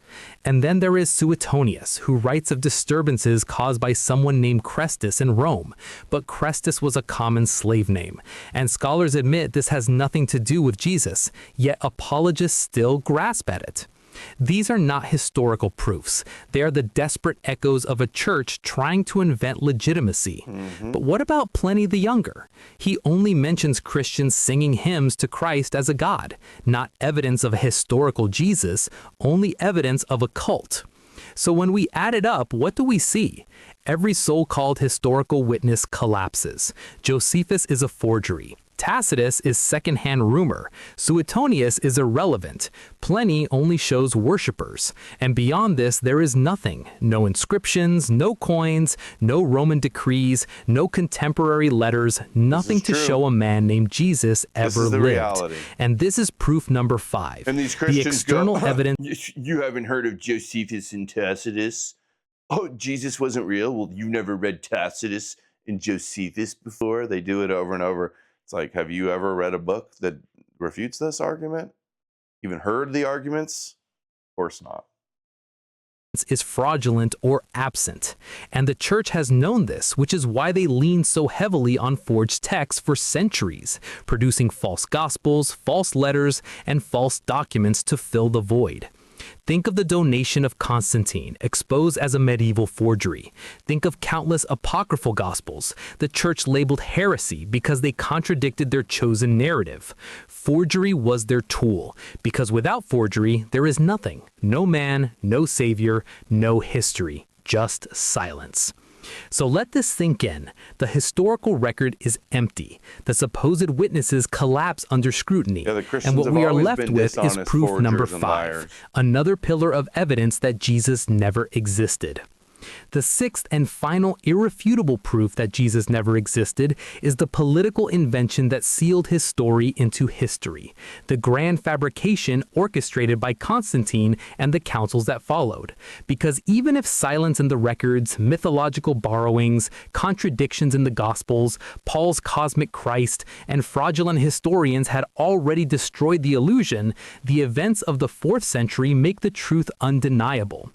Speaker 17: And then there is Suetonius, who writes of disturbances caused by someone named Chrestus in Rome, but Chrestus was a common slave name, and scholars admit this has nothing to do with Jesus, yet apologists still grasp at it. These are not historical proofs. They are the desperate echoes of a church trying to invent legitimacy. But what about Pliny the Younger? He only mentions Christians singing hymns to Christ as a god, not evidence of a historical Jesus, only evidence of a cult. So when we add it up, what do we see? Every so-called historical witness collapses. Josephus is a forgery. Tacitus is second-hand rumor. Suetonius is irrelevant. Pliny only shows worshippers. And beyond this, there is nothing. No inscriptions, no coins, no Roman decrees, no contemporary letters, nothing to show a man named Jesus ever lived.
Speaker 1: Reality.
Speaker 17: And this is proof number 5.
Speaker 1: And these Christians
Speaker 17: the external evidence.
Speaker 1: You haven't heard of Josephus and Tacitus? Oh, Jesus wasn't real? Well, you never read Tacitus and Josephus before? They do it over and over. It's like, have you ever read a book that refutes this argument? Even heard the arguments? Of course not.
Speaker 17: Is fraudulent or absent, and the church has known this, which is why they lean so heavily on forged texts for centuries, producing false gospels, false letters, and false documents to fill the void. Think of the donation of Constantine, exposed as a medieval forgery. Think of countless apocryphal gospels the church labeled heresy because they contradicted their chosen narrative. Forgery was their tool, because without forgery, there is nothing. No man, no savior, no history, just silence. So let this sink in. The historical record is empty. The supposed witnesses collapse under scrutiny. And what we are left with is proof number 5, another pillar of evidence that Jesus never existed. The 6th and final irrefutable proof that Jesus never existed is the political invention that sealed his story into history, the grand fabrication orchestrated by Constantine and the councils that followed. Because even if silence in the records, mythological borrowings, contradictions in the Gospels, Paul's cosmic Christ, and fraudulent historians had already destroyed the illusion, the events of the 4th century make the truth undeniable.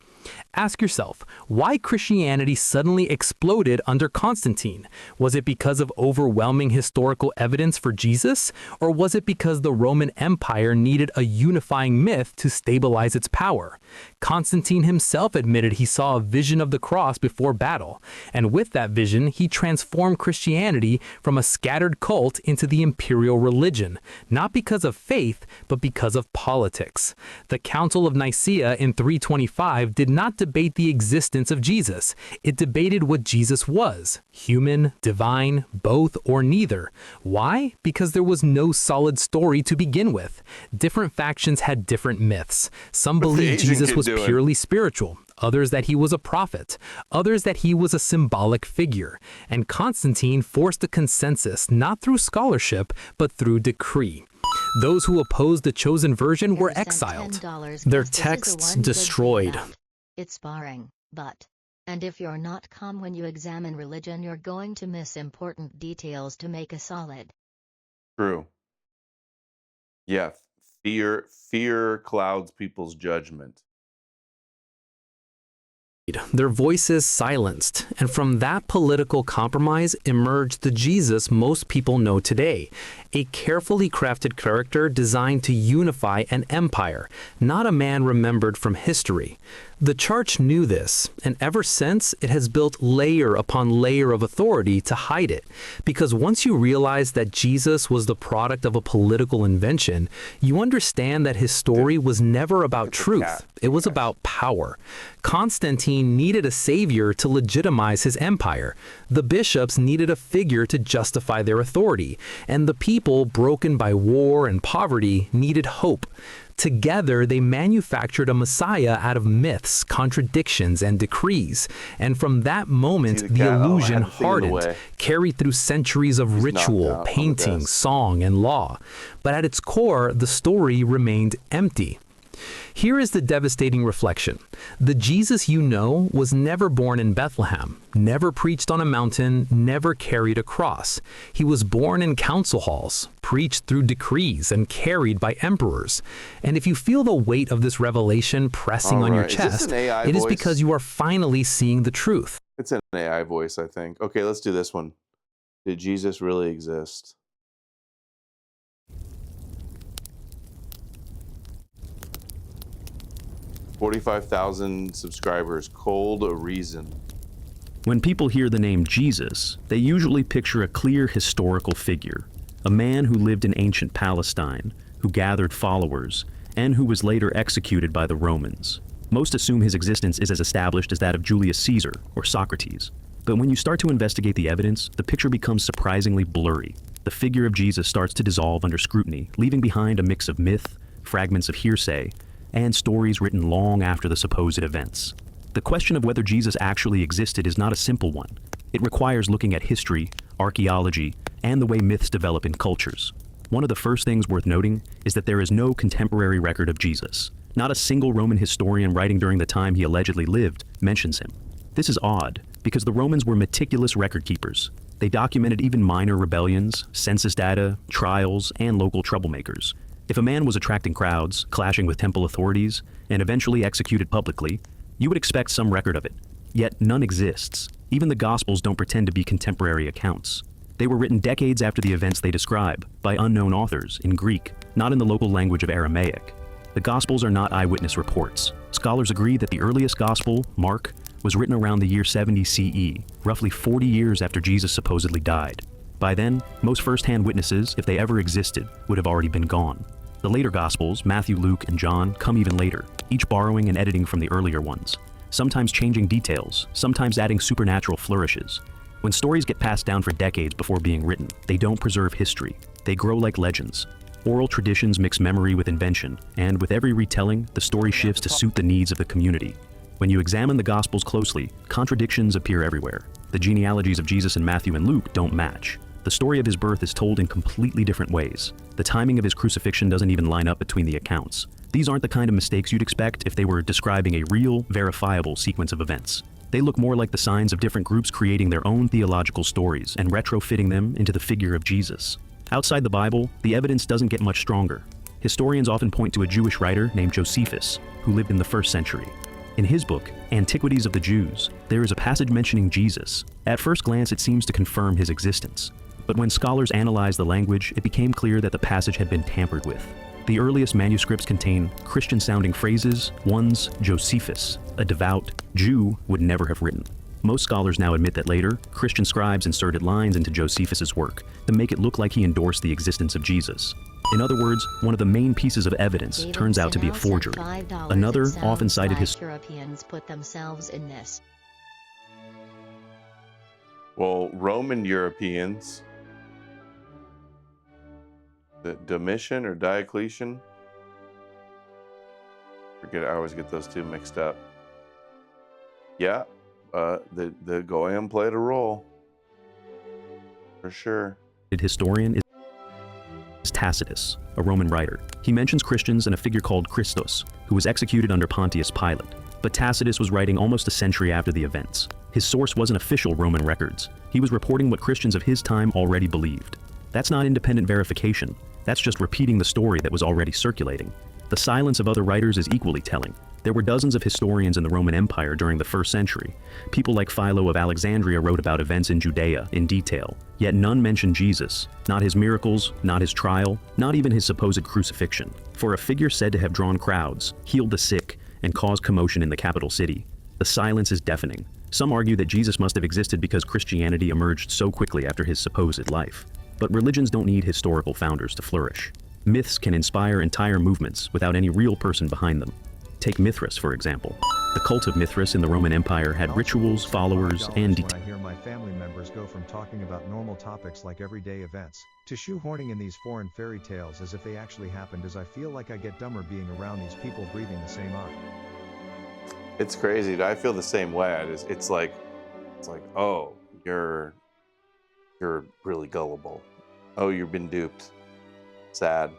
Speaker 17: Ask yourself, why Christianity suddenly exploded under Constantine? Was it because of overwhelming historical evidence for Jesus? Or was it because the Roman Empire needed a unifying myth to stabilize its power? Constantine himself admitted he saw a vision of the cross before battle, and with that vision, he transformed Christianity from a scattered cult into the imperial religion, not because of faith, but because of politics. The Council of Nicaea in 325 did not debate the existence of Jesus. It debated what Jesus was, human, divine, both, or neither. Why? Because there was no solid story to begin with. Different factions had different myths. Some believed Jesus was purely spiritual, others that he was a prophet, others that he was a symbolic figure. And Constantine forced a consensus not through scholarship, but through decree. Those who opposed the chosen version were exiled, their texts destroyed.
Speaker 7: It's boring, but. And if you're not calm when you examine religion, you're going to miss important details to make a solid.
Speaker 1: True. Yeah, fear clouds people's judgment.
Speaker 17: Their voices silenced, and from that political compromise emerged the Jesus most people know today, a carefully crafted character designed to unify an empire, not a man remembered from history. The church knew this, and ever since, it has built layer upon layer of authority to hide it. Because once you realize that Jesus was the product of a political invention, you understand that his story was never about truth. It was about power. Constantine needed a savior to legitimize his empire. The bishops needed a figure to justify their authority. And the people, broken by war and poverty, needed hope. Together, they manufactured a Messiah out of myths, contradictions, and decrees. And from that moment, the illusion hardened, carried through centuries of ritual, painting, song, and law. But at its core, the story remained empty. Here is the devastating reflection. The Jesus you know was never born in Bethlehem, never preached on a mountain, never carried a cross. He was born in council halls, preached through decrees, and carried by emperors. And if you feel the weight of this revelation pressing on your chest, it is because you are finally seeing the truth.
Speaker 1: It's an AI voice, I think. Okay, let's do this one. Did Jesus really exist? $45,000 subscribers. Cold reason.
Speaker 18: When people hear the name Jesus, they usually picture a clear historical figure, a man who lived in ancient Palestine, who gathered followers, and who was later executed by the Romans. Most assume his existence is as established as that of Julius Caesar or Socrates. But when you start to investigate the evidence, the picture becomes surprisingly blurry. The figure of Jesus starts to dissolve under scrutiny, leaving behind a mix of myth, fragments of hearsay, and stories written long after the supposed events. The question of whether Jesus actually existed is not a simple one. It requires looking at history, archaeology, and the way myths develop in cultures. One of the first things worth noting is that there is no contemporary record of Jesus. Not a single Roman historian writing during the time he allegedly lived mentions him. This is odd, because the Romans were meticulous record keepers. They documented even minor rebellions, census data, trials, and local troublemakers. If a man was attracting crowds, clashing with temple authorities, and eventually executed publicly, you would expect some record of it. Yet none exists. Even the Gospels don't pretend to be contemporary accounts. They were written decades after the events they describe, by unknown authors, in Greek, not in the local language of Aramaic. The Gospels are not eyewitness reports. Scholars agree that the earliest Gospel, Mark, was written around the year 70 CE, roughly 40 years after Jesus supposedly died. By then, most first-hand witnesses, if they ever existed, would have already been gone. The later Gospels, Matthew, Luke, and John, come even later, each borrowing and editing from the earlier ones, sometimes changing details, sometimes adding supernatural flourishes. When stories get passed down for decades before being written, they don't preserve history. They grow like legends. Oral traditions mix memory with invention, and with every retelling, the story shifts to suit the needs of the community. When you examine the Gospels closely, contradictions appear everywhere. The genealogies of Jesus in Matthew and Luke don't match. The story of his birth is told in completely different ways. The timing of his crucifixion doesn't even line up between the accounts. These aren't the kind of mistakes you'd expect if they were describing a real, verifiable sequence of events. They look more like the signs of different groups creating their own theological stories and retrofitting them into the figure of Jesus. Outside the Bible, the evidence doesn't get much stronger. Historians often point to a Jewish writer named Josephus, who lived in the 1st century. In his book, Antiquities of the Jews, there is a passage mentioning Jesus. At first glance, it seems to confirm his existence. But when scholars analyzed the language, it became clear that the passage had been tampered with. The earliest manuscripts contain Christian-sounding phrases, ones Josephus, a devout Jew, would never have written. Most scholars now admit that later, Christian scribes inserted lines into Josephus's work to make it look like he endorsed the existence of Jesus. In other words, one of the main pieces of evidence turns out to be a forgery. Another, often cited
Speaker 7: Europeans put themselves in this.
Speaker 1: Well, Roman Europeans, the Domitian or Diocletian, I always get those two mixed up. Yeah, the Goyim played a role, for sure.
Speaker 18: Historian is Tacitus, a Roman writer. He mentions Christians and a figure called Christos, who was executed under Pontius Pilate. But Tacitus was writing almost a century after the events. His source wasn't official Roman records. He was reporting what Christians of his time already believed. That's not independent verification. That's just repeating the story that was already circulating. The silence of other writers is equally telling. There were dozens of historians in the Roman Empire during the 1st century. People like Philo of Alexandria wrote about events in Judea in detail, yet none mentioned Jesus, not his miracles, not his trial, not even his supposed crucifixion. For a figure said to have drawn crowds, healed the sick, and cause commotion in the capital city. The silence is deafening. Some argue that Jesus must have existed because Christianity emerged so quickly after his supposed life. But religions don't need historical founders to flourish. Myths can inspire entire movements without any real person behind them. Take Mithras, for example. The cult of Mithras in the Roman Empire had rituals, followers, and
Speaker 4: when I hear my family members go from talking about normal topics like everyday events, to shoehorning in these foreign fairy tales as if they actually happened, as I feel like I get dumber being around these people breathing the same air.
Speaker 1: It's crazy. I feel the same way. It's like, oh, you're really gullible. Oh, you've been duped. Sad.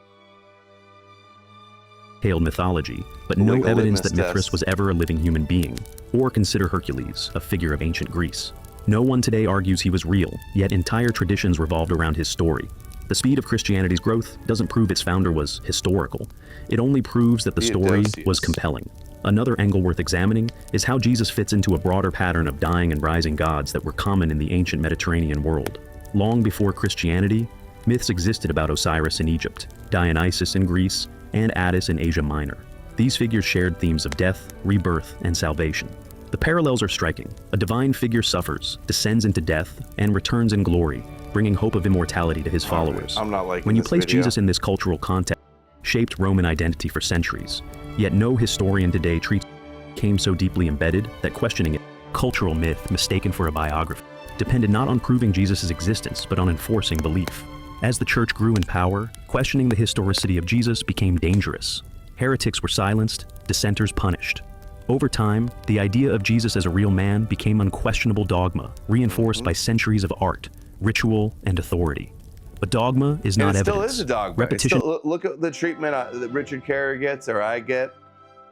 Speaker 18: Hailed mythology, but no evidence that Mithras was ever a living human being. Or consider Hercules, a figure of ancient Greece. No one today argues he was real, yet entire traditions revolved around his story. The speed of Christianity's growth doesn't prove its founder was historical. It only proves that the story was compelling. Another angle worth examining is how Jesus fits into a broader pattern of dying and rising gods that were common in the ancient Mediterranean world. Long before Christianity, myths existed about Osiris in Egypt, Dionysus in Greece, and Attis in Asia Minor. These figures shared themes of death, rebirth, and salvation. The parallels are striking. A divine figure suffers, descends into death, and returns in glory, bringing hope of immortality to his followers.
Speaker 1: I'm not liking
Speaker 18: When you
Speaker 1: this
Speaker 18: place
Speaker 1: video.
Speaker 18: Jesus in this cultural context, shaped Roman identity for centuries. Yet no historian today treats came so deeply embedded that questioning it, cultural myth mistaken for a biography, depended not on proving Jesus' existence, but on enforcing belief. As the church grew in power, questioning the historicity of Jesus became dangerous. Heretics were silenced, dissenters punished. Over time, the idea of Jesus as a real man became unquestionable dogma, reinforced by centuries of art, ritual, and authority. But dogma is not evidence.
Speaker 1: It still is a dogma.
Speaker 18: Repetition.
Speaker 1: Look at the treatment that Richard Carey gets, or I get,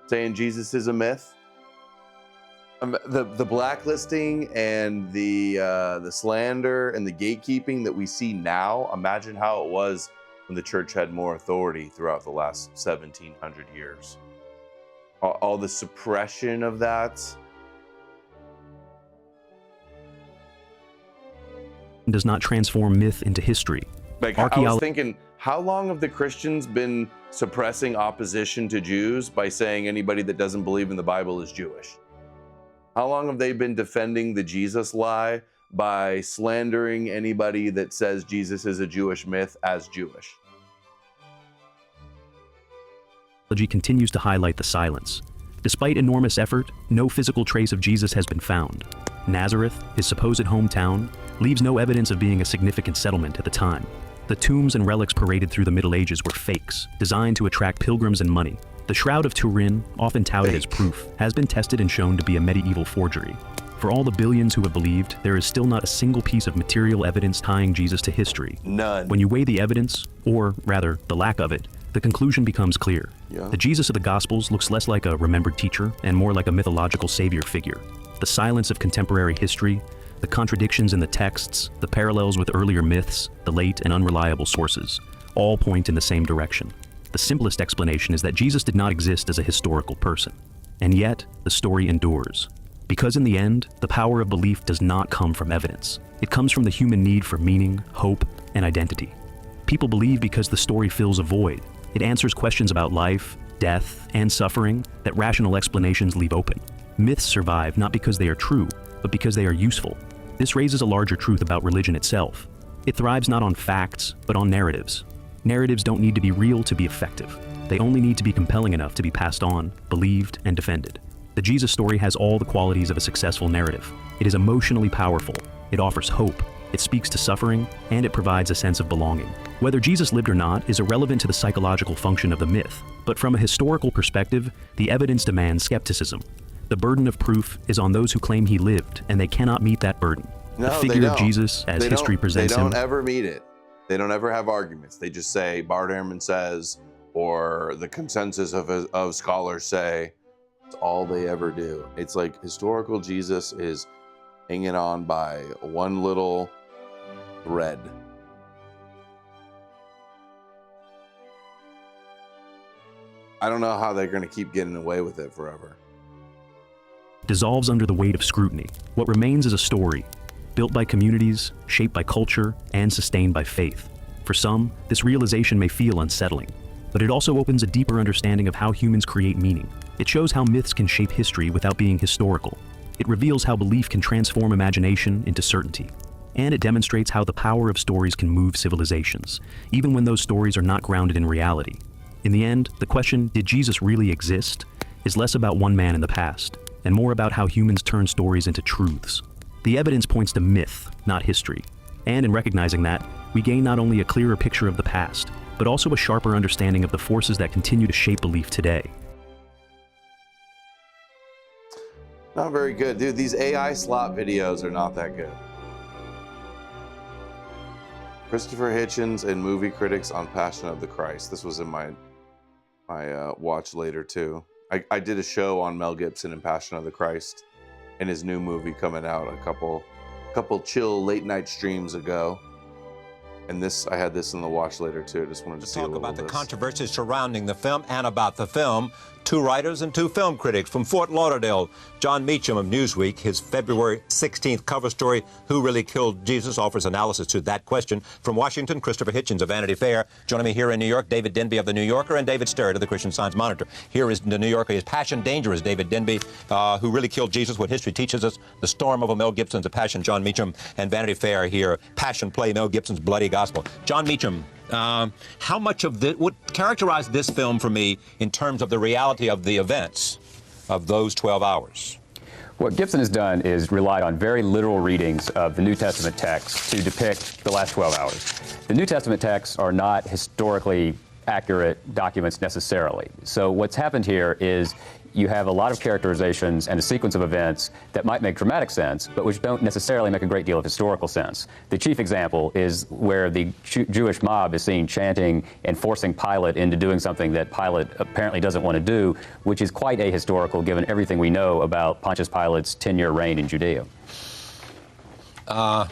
Speaker 1: saying Jesus is a myth. The blacklisting and the slander and the gatekeeping that we see now, imagine how it was when the church had more authority throughout the last 1700 years. All the suppression of that.
Speaker 18: Does not transform myth into history.
Speaker 1: Like, I was thinking, how long have the Christians been suppressing opposition to Jews by saying anybody that doesn't believe in the Bible is Jewish? How long have they been defending the Jesus lie by slandering anybody that says Jesus is a Jewish myth as Jewish?
Speaker 18: Continues to highlight the silence. Despite enormous effort, no physical trace of Jesus has been found. Nazareth, his supposed hometown, leaves no evidence of being a significant settlement at the time. The tombs and relics paraded through the Middle Ages were fakes, designed to attract pilgrims and money. The Shroud of Turin, often touted as proof, has been tested and shown to be a medieval forgery. For all the billions who have believed, there is still not a single piece of material evidence tying Jesus to history.
Speaker 1: None.
Speaker 18: When you weigh the evidence, or rather, the lack of it, the conclusion becomes clear. The Jesus of the Gospels looks less like a remembered teacher and more like a mythological savior figure. The silence of contemporary history, the contradictions in the texts, the parallels with earlier myths, the late and unreliable sources, all point in the same direction. The simplest explanation is that Jesus did not exist as a historical person. And yet, the story endures. Because in the end, the power of belief does not come from evidence. It comes from the human need for meaning, hope, and identity. People believe because the story fills a void. It answers questions about life, death, and suffering that rational explanations leave open. Myths survive not because they are true, but because they are useful. This raises a larger truth about religion itself. It thrives not on facts, but on narratives. Narratives don't need to be real to be effective. They only need to be compelling enough to be passed on, believed, and defended. The Jesus story has all the qualities of a successful narrative. It is emotionally powerful. It offers hope. It speaks to suffering, and it provides a sense of belonging. Whether Jesus lived or not is irrelevant to the psychological function of the myth, but from a historical perspective, the evidence demands skepticism. The burden of proof is on those who claim he lived, and they cannot meet that burden.
Speaker 1: No,
Speaker 18: the figure of Jesus, as history presents him,
Speaker 1: they don't ever meet it. They don't ever have arguments. They just say, Bart Ehrman says, or the consensus of scholars say. It's all they ever do. It's like historical Jesus is hanging on by one little thread. I don't know how they're going to keep getting away with it forever.
Speaker 18: Dissolves under the weight of scrutiny. What remains is a story, built by communities, shaped by culture, and sustained by faith. For some, this realization may feel unsettling. But it also opens a deeper understanding of how humans create meaning. It shows how myths can shape history without being historical. It reveals how belief can transform imagination into certainty. And it demonstrates how the power of stories can move civilizations, even when those stories are not grounded in reality. In the end, the question, did Jesus really exist, is less about one man in the past, and more about how humans turn stories into truths. The evidence points to myth, not history. And in recognizing that, we gain not only a clearer picture of the past, but also a sharper understanding of the forces that continue to shape belief today.
Speaker 1: Not very good. Dude, these AI slot videos are not that good. Christopher Hitchens and movie critics on Passion of the Christ. This was in my watch later too. I did a show on Mel Gibson and Passion of the Christ and his new movie coming out a couple chill late night streams ago. And I had this in the watch later too. Just wanted to see a little
Speaker 19: about
Speaker 1: of
Speaker 19: the
Speaker 1: this.
Speaker 19: controversies surrounding the film and about the film. Two writers and two film critics from Fort Lauderdale. John Meacham of Newsweek, his February 16th cover story, Who Really Killed Jesus, offers analysis to that question. From Washington, Christopher Hitchens of Vanity Fair. Joining me here in New York, David Denby of The New Yorker and David Sterrett of the Christian Science Monitor. Here is The New Yorker, is Passion Dangerous, David Denby, Who Really Killed Jesus, What History Teaches Us, The Storm of a Mel Gibson's A Passion, John Meacham, and Vanity Fair here, Passion Play, Mel Gibson's Bloody Gospel. John Meacham, how much of this would characterize this film for me in terms of the reality of the events of those 12 hours?
Speaker 20: What Gibson has done is relied on very literal readings of the New Testament text to depict the last 12 hours. The New Testament texts are not historically accurate documents necessarily. So what's happened here is you have a lot of characterizations and a sequence of events that might make dramatic sense, but which don't necessarily make a great deal of historical sense. The chief example is where the Jewish mob is seen chanting and forcing Pilate into doing something that Pilate apparently doesn't want to do, which is quite ahistorical given everything we know about Pontius Pilate's 10-year reign in Judea.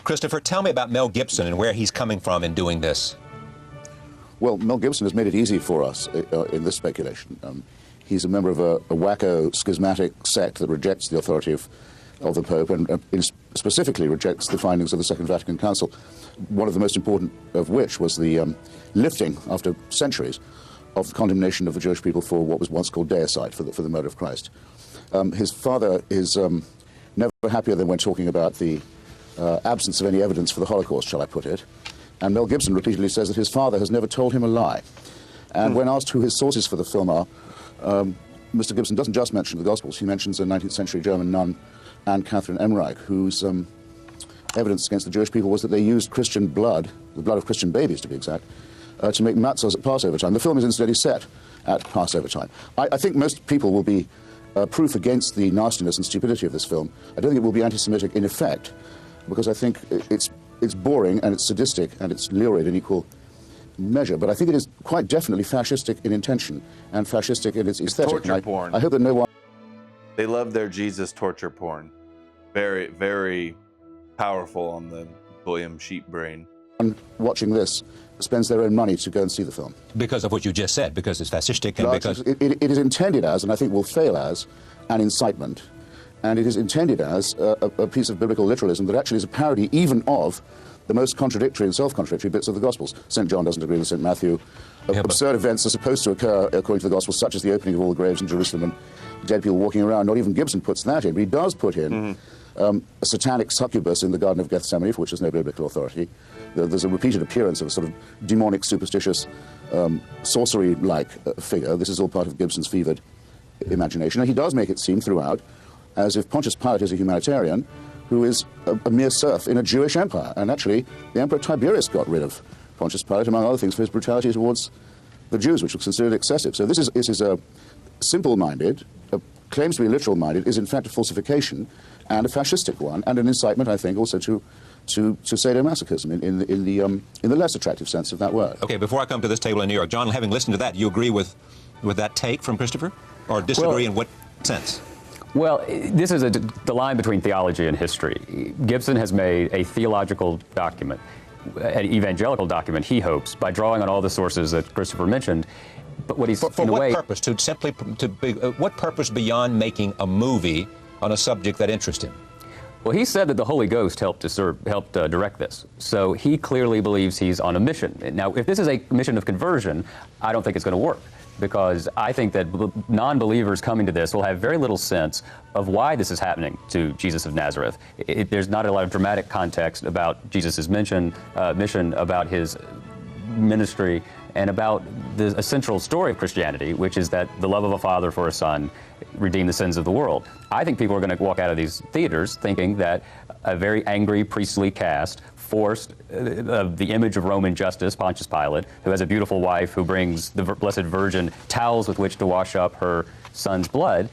Speaker 19: Christopher, tell me about Mel Gibson and where he's coming from in doing this.
Speaker 21: Well, Mel Gibson has made it easy for us in this speculation. He's a member of a wacko schismatic sect that rejects the authority of the Pope and specifically rejects the findings of the Second Vatican Council, one of the most important of which was the lifting, after centuries, of the condemnation of the Jewish people for what was once called deicide, for the murder of Christ. His father is never happier than when talking about the absence of any evidence for the Holocaust, shall I put it. And Mel Gibson repeatedly says that his father has never told him a lie. And when asked who his sources for the film are, Mr. Gibson doesn't just mention the Gospels. He mentions a 19th century German nun, Anne Catherine Emmerich, whose evidence against the Jewish people was that they used Christian blood, the blood of Christian babies to be exact, to make matzahs at Passover time. The film is incidentally set at Passover time. I think most people will be proof against the nastiness and stupidity of this film. I don't think it will be anti-Semitic in effect, because I think it's boring and it's sadistic and it's lurid in equal measure, but I think it is quite definitely fascistic in intention and fascistic in its aesthetic.
Speaker 1: Torture porn.
Speaker 21: I hope that no one...
Speaker 1: They love their Jesus torture porn. Very, very powerful on the William Sheep brain.
Speaker 21: Watching this spends their own money to go and see the film.
Speaker 19: Because of what you just said, because it's fascistic and because...
Speaker 21: It is intended as, and I think will fail as, an incitement. And it is intended as a piece of biblical literalism that actually is a parody even of the most contradictory and self-contradictory bits of the Gospels. St. John doesn't agree with St. Matthew. Absurd events are supposed to occur according to the Gospels, such as the opening of all the graves in Jerusalem and dead people walking around. Not even Gibson puts that in, but he does put in a satanic succubus in the Garden of Gethsemane, for which there's no biblical authority. There's a repeated appearance of a sort of demonic, superstitious, sorcery-like figure. This is all part of Gibson's fevered imagination. And he does make it seem throughout as if Pontius Pilate is a humanitarian who is a mere serf in a Jewish empire. And actually, the Emperor Tiberius got rid of Pontius Pilate, among other things, for his brutality towards the Jews, which was considered excessive. So this is a simple-minded, claims to be literal-minded, is in fact a falsification and a fascistic one, and an incitement, I think, also to sadomasochism in the less attractive sense of that word.
Speaker 19: Okay, before I come to this table in New York, John, having listened to that, you agree with that take from Christopher? Or disagree in what sense?
Speaker 20: Well, this is the line between theology and history. Gibson has made a theological document, an evangelical document, he hopes, by drawing on all the sources that Christopher mentioned. But what he's
Speaker 19: for what purpose? What purpose beyond making a movie on a subject that interests him?
Speaker 20: Well, he said that the Holy Ghost helped direct this. So he clearly believes he's on a mission. Now, if this is a mission of conversion, I don't think it's going to work, because I think that non-believers coming to this will have very little sense of why this is happening to Jesus of Nazareth. There's not a lot of dramatic context about Jesus' mission, about his ministry, and about the essential story of Christianity, which is that the love of a father for a son redeem the sins of the world. I think people are going to walk out of these theaters thinking that a very angry priestly caste forced the image of Roman justice, Pontius Pilate, who has a beautiful wife who brings the Blessed Virgin towels with which to wash up her son's blood,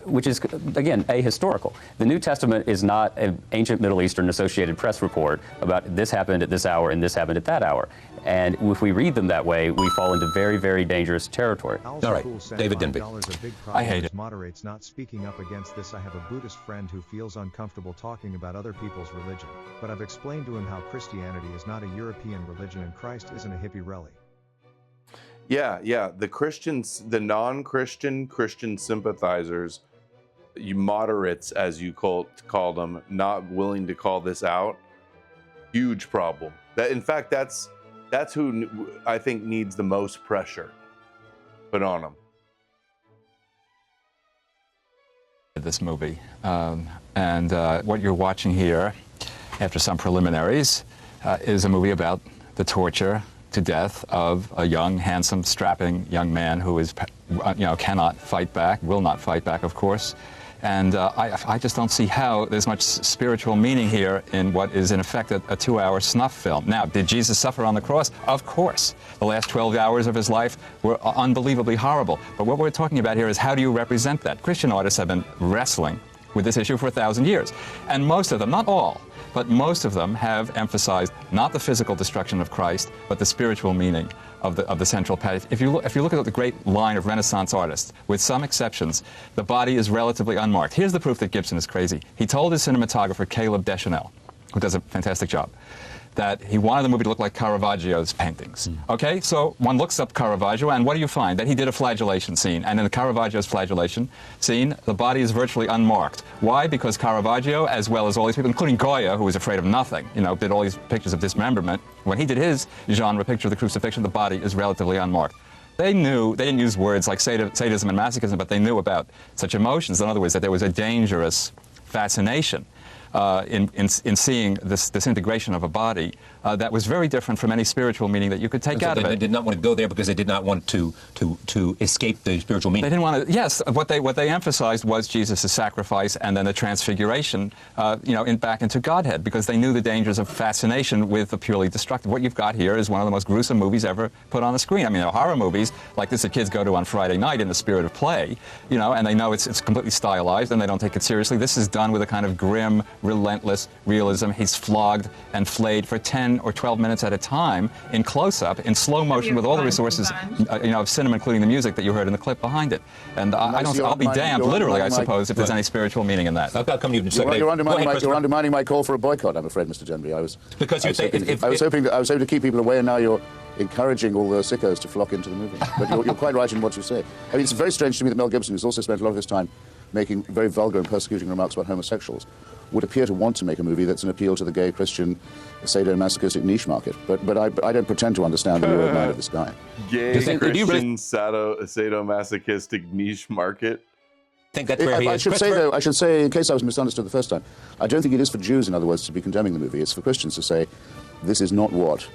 Speaker 20: which is, again, ahistorical. The New Testament is not an ancient Middle Eastern Associated Press report about this happened at this hour and this happened at that hour. And if we read them that way, we fall into very, very dangerous territory.
Speaker 19: All right, David Denby.
Speaker 4: I hate it. Moderates not speaking up against this. I have a Buddhist friend who feels uncomfortable talking about other people's religion, but I've explained to him how Christianity is not a European religion and Christ isn't a hippie relic.
Speaker 1: Yeah, the Christians, the non-Christian Christian sympathizers, you moderates, as you call them, not willing to call this out, huge problem. That, in fact, that's who I think needs the most pressure put on them.
Speaker 2: This movie, and what you're watching here, after some preliminaries, is a movie about the torture to death of a young, handsome, strapping young man who is, cannot fight back, will not fight back, of course. And I just don't see how there's much spiritual meaning here in what is, in effect, a 2-hour snuff film. Now, did Jesus suffer on the cross? Of course. The last 12 hours of his life were unbelievably horrible. But what we're talking about here is, how do you represent that? Christian artists have been wrestling with this issue for 1,000 years. And most of them, not all, but most of them have emphasized not the physical destruction of Christ, but the spiritual meaning of the central path. If you look at the great line of Renaissance artists, with some exceptions, the body is relatively unmarked. Here's the proof that Gibson is crazy. He told his cinematographer, Caleb Deschanel, who does a fantastic job, that he wanted the movie to look like Caravaggio's paintings. Okay, so one looks up Caravaggio, and what do you find? That he did a flagellation scene, and in the Caravaggio's flagellation scene, the body is virtually unmarked. Why? Because Caravaggio, as well as all these people, including Goya, who was afraid of nothing, did all these pictures of dismemberment. When he did his genre picture of the crucifixion, the body is relatively unmarked. They knew, they didn't use words like sadism and masochism, but they knew about such emotions. In other words, that there was a dangerous fascination in seeing this integration of a body that was very different from any spiritual meaning that you could take out of it.
Speaker 19: They did not want to go there because they did not want to escape the spiritual meaning.
Speaker 2: They didn't want to. Yes, what they emphasized was Jesus' sacrifice and then the transfiguration, back into Godhead, because they knew the dangers of fascination with the purely destructive. What you've got here is one of the most gruesome movies ever put on the screen. I mean, horror movies like this that kids go to on Friday night in the spirit of play, and they know it's completely stylized and they don't take it seriously. This is done with a kind of grim, relentless realism. He's flogged and flayed for 10 or 12 minutes at a time in close-up, in slow motion, with all the resources, of cinema, including the music that you heard in the clip behind it. And I'll be damned, literally, I suppose, if there's any spiritual meaning in that.
Speaker 21: You're undermining my call for a boycott, I'm afraid, Mr. Denby. I was hoping to keep people away, and now you're encouraging all the sickos to flock into the movie. But you're quite right in what you say. I mean, it's very strange to me that Mel Gibson, who's also spent a lot of his time making very vulgar and persecuting remarks about homosexuals, would appear to want to make a movie that's an appeal to the gay Christian sadomasochistic niche market. But I don't pretend to understand the real mind of this guy.
Speaker 1: Gay Christian sadomasochistic niche market?
Speaker 19: Think that's where he is.
Speaker 21: I should say, in case I was misunderstood the first time, I don't think it is for Jews, in other words, to be condemning the movie. It's for Christians to say, this is not what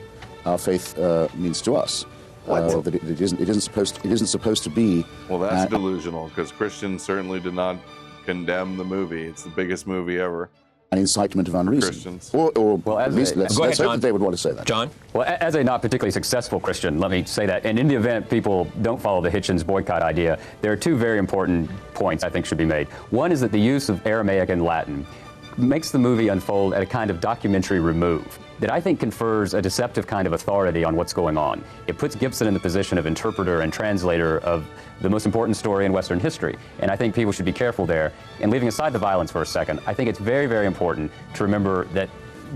Speaker 21: our faith means to us. That it isn't supposed to be.
Speaker 1: Well, that's delusional, because Christians certainly did not condemn the movie. It's the biggest movie ever.
Speaker 21: An incitement of unreason.
Speaker 1: Christians.
Speaker 21: Well, at least let's hope that they would want to say that.
Speaker 19: John?
Speaker 20: Well, as a not particularly successful Christian, let me say that. And in the event people don't follow the Hitchens boycott idea, there are two very important points I think should be made. One is that the use of Aramaic and Latin makes the movie unfold at a kind of documentary remove that I think confers a deceptive kind of authority on what's going on. It puts Gibson in the position of interpreter and translator of the most important story in Western history. And I think people should be careful there. And leaving aside the violence for a second, I think it's very, very important to remember that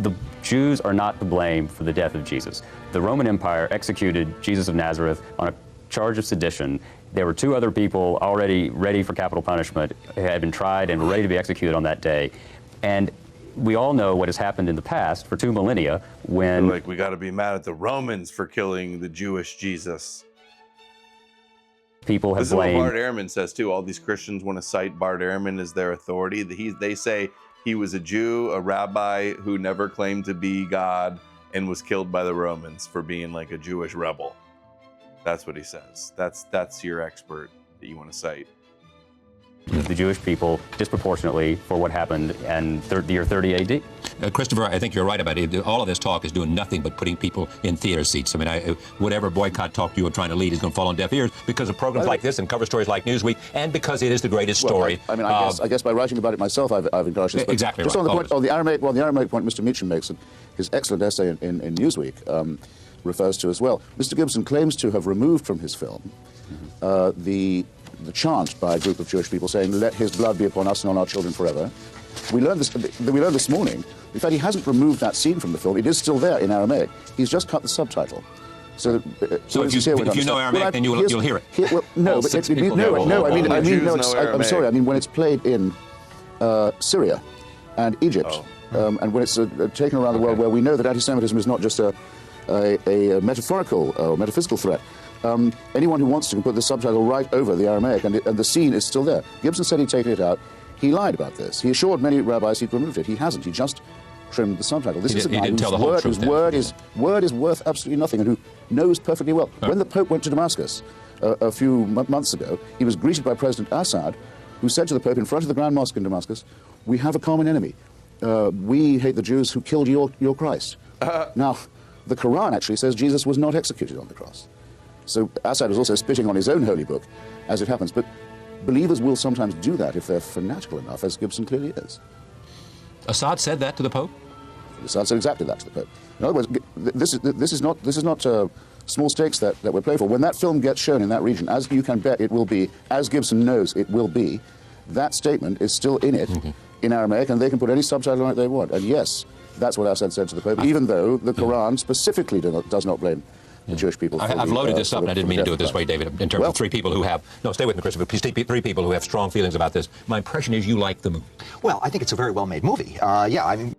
Speaker 20: the Jews are not to blame for the death of Jesus. The Roman Empire executed Jesus of Nazareth on a charge of sedition. There were two other people already ready for capital punishment, who had been tried and were ready to be executed on that day. And we all know what has happened in the past for 2 millennia when...
Speaker 1: Like, we got to be mad at the Romans for killing the Jewish Jesus.
Speaker 20: People have
Speaker 1: This is what
Speaker 20: blamed...
Speaker 1: Bart Ehrman says, too. All these Christians want to cite Bart Ehrman as their authority. They say he was a Jew, a rabbi who never claimed to be God and was killed by the Romans for being like a Jewish rebel. That's what he says. That's your expert that you want to cite.
Speaker 20: The Jewish people disproportionately for what happened in the year 30 AD.
Speaker 19: Christopher, I think you're right about it. All of this talk is doing nothing but putting people in theater seats. I mean, whatever boycott talk you are trying to lead is going to fall on deaf ears because of programs like this and cover stories like Newsweek, and because it is the greatest story.
Speaker 21: I guess by writing about it myself, I've encouraged this.
Speaker 19: Exactly
Speaker 21: just
Speaker 19: right.
Speaker 21: on the point, on the Aramaic point Mr. Meacham makes, his excellent essay in Newsweek refers to as well. Mr. Gibson claims to have removed from his film the chant by a group of Jewish people saying, "Let his blood be upon us and on our children forever." We learned this morning. In fact, he hasn't removed that scene from the film. It is still there in Aramaic. He's just cut the subtitle. So
Speaker 19: if you know Aramaic, then you'll hear it.
Speaker 21: I'm sorry. I mean, when it's played in Syria and Egypt, and when it's taken around the world, where we know that anti-Semitism is not just a metaphorical or metaphysical threat. Anyone who wants to can put the subtitle right over the Aramaic, and the scene is still there. Gibson said he'd taken it out. He lied about this. He assured many rabbis he'd removed it. He hasn't. He just trimmed the subtitle. This is a guy whose word is worth absolutely nothing, and who knows perfectly well. When the Pope went to Damascus a few months ago, he was greeted by President Assad, who said to the Pope in front of the Grand Mosque in Damascus, "We have a common enemy. We hate the Jews who killed your Christ." Now, the Quran actually says Jesus was not executed on the cross. So Assad was also spitting on his own holy book, as it happens. But believers will sometimes do that if they're fanatical enough, as Gibson clearly is.
Speaker 19: Assad said that to the Pope?
Speaker 21: Assad said exactly that to the Pope. In other words, this is not small stakes that we're playing for. When that film gets shown in that region, as you can bet it will be, as Gibson knows it will be, that statement is still in it, in Aramaic, and they can put any subtitle on it they want. And yes, that's what Assad said to the Pope, even though the Quran specifically does not blame the Jewish people.
Speaker 19: I've loaded this up, and I didn't mean to do it this way, David, in terms of 3 people who have... No, stay with me, Christopher. 3 people who have strong feelings about this. My impression is you like the movie.
Speaker 3: Well, I think it's a very well-made movie. Yeah, I mean...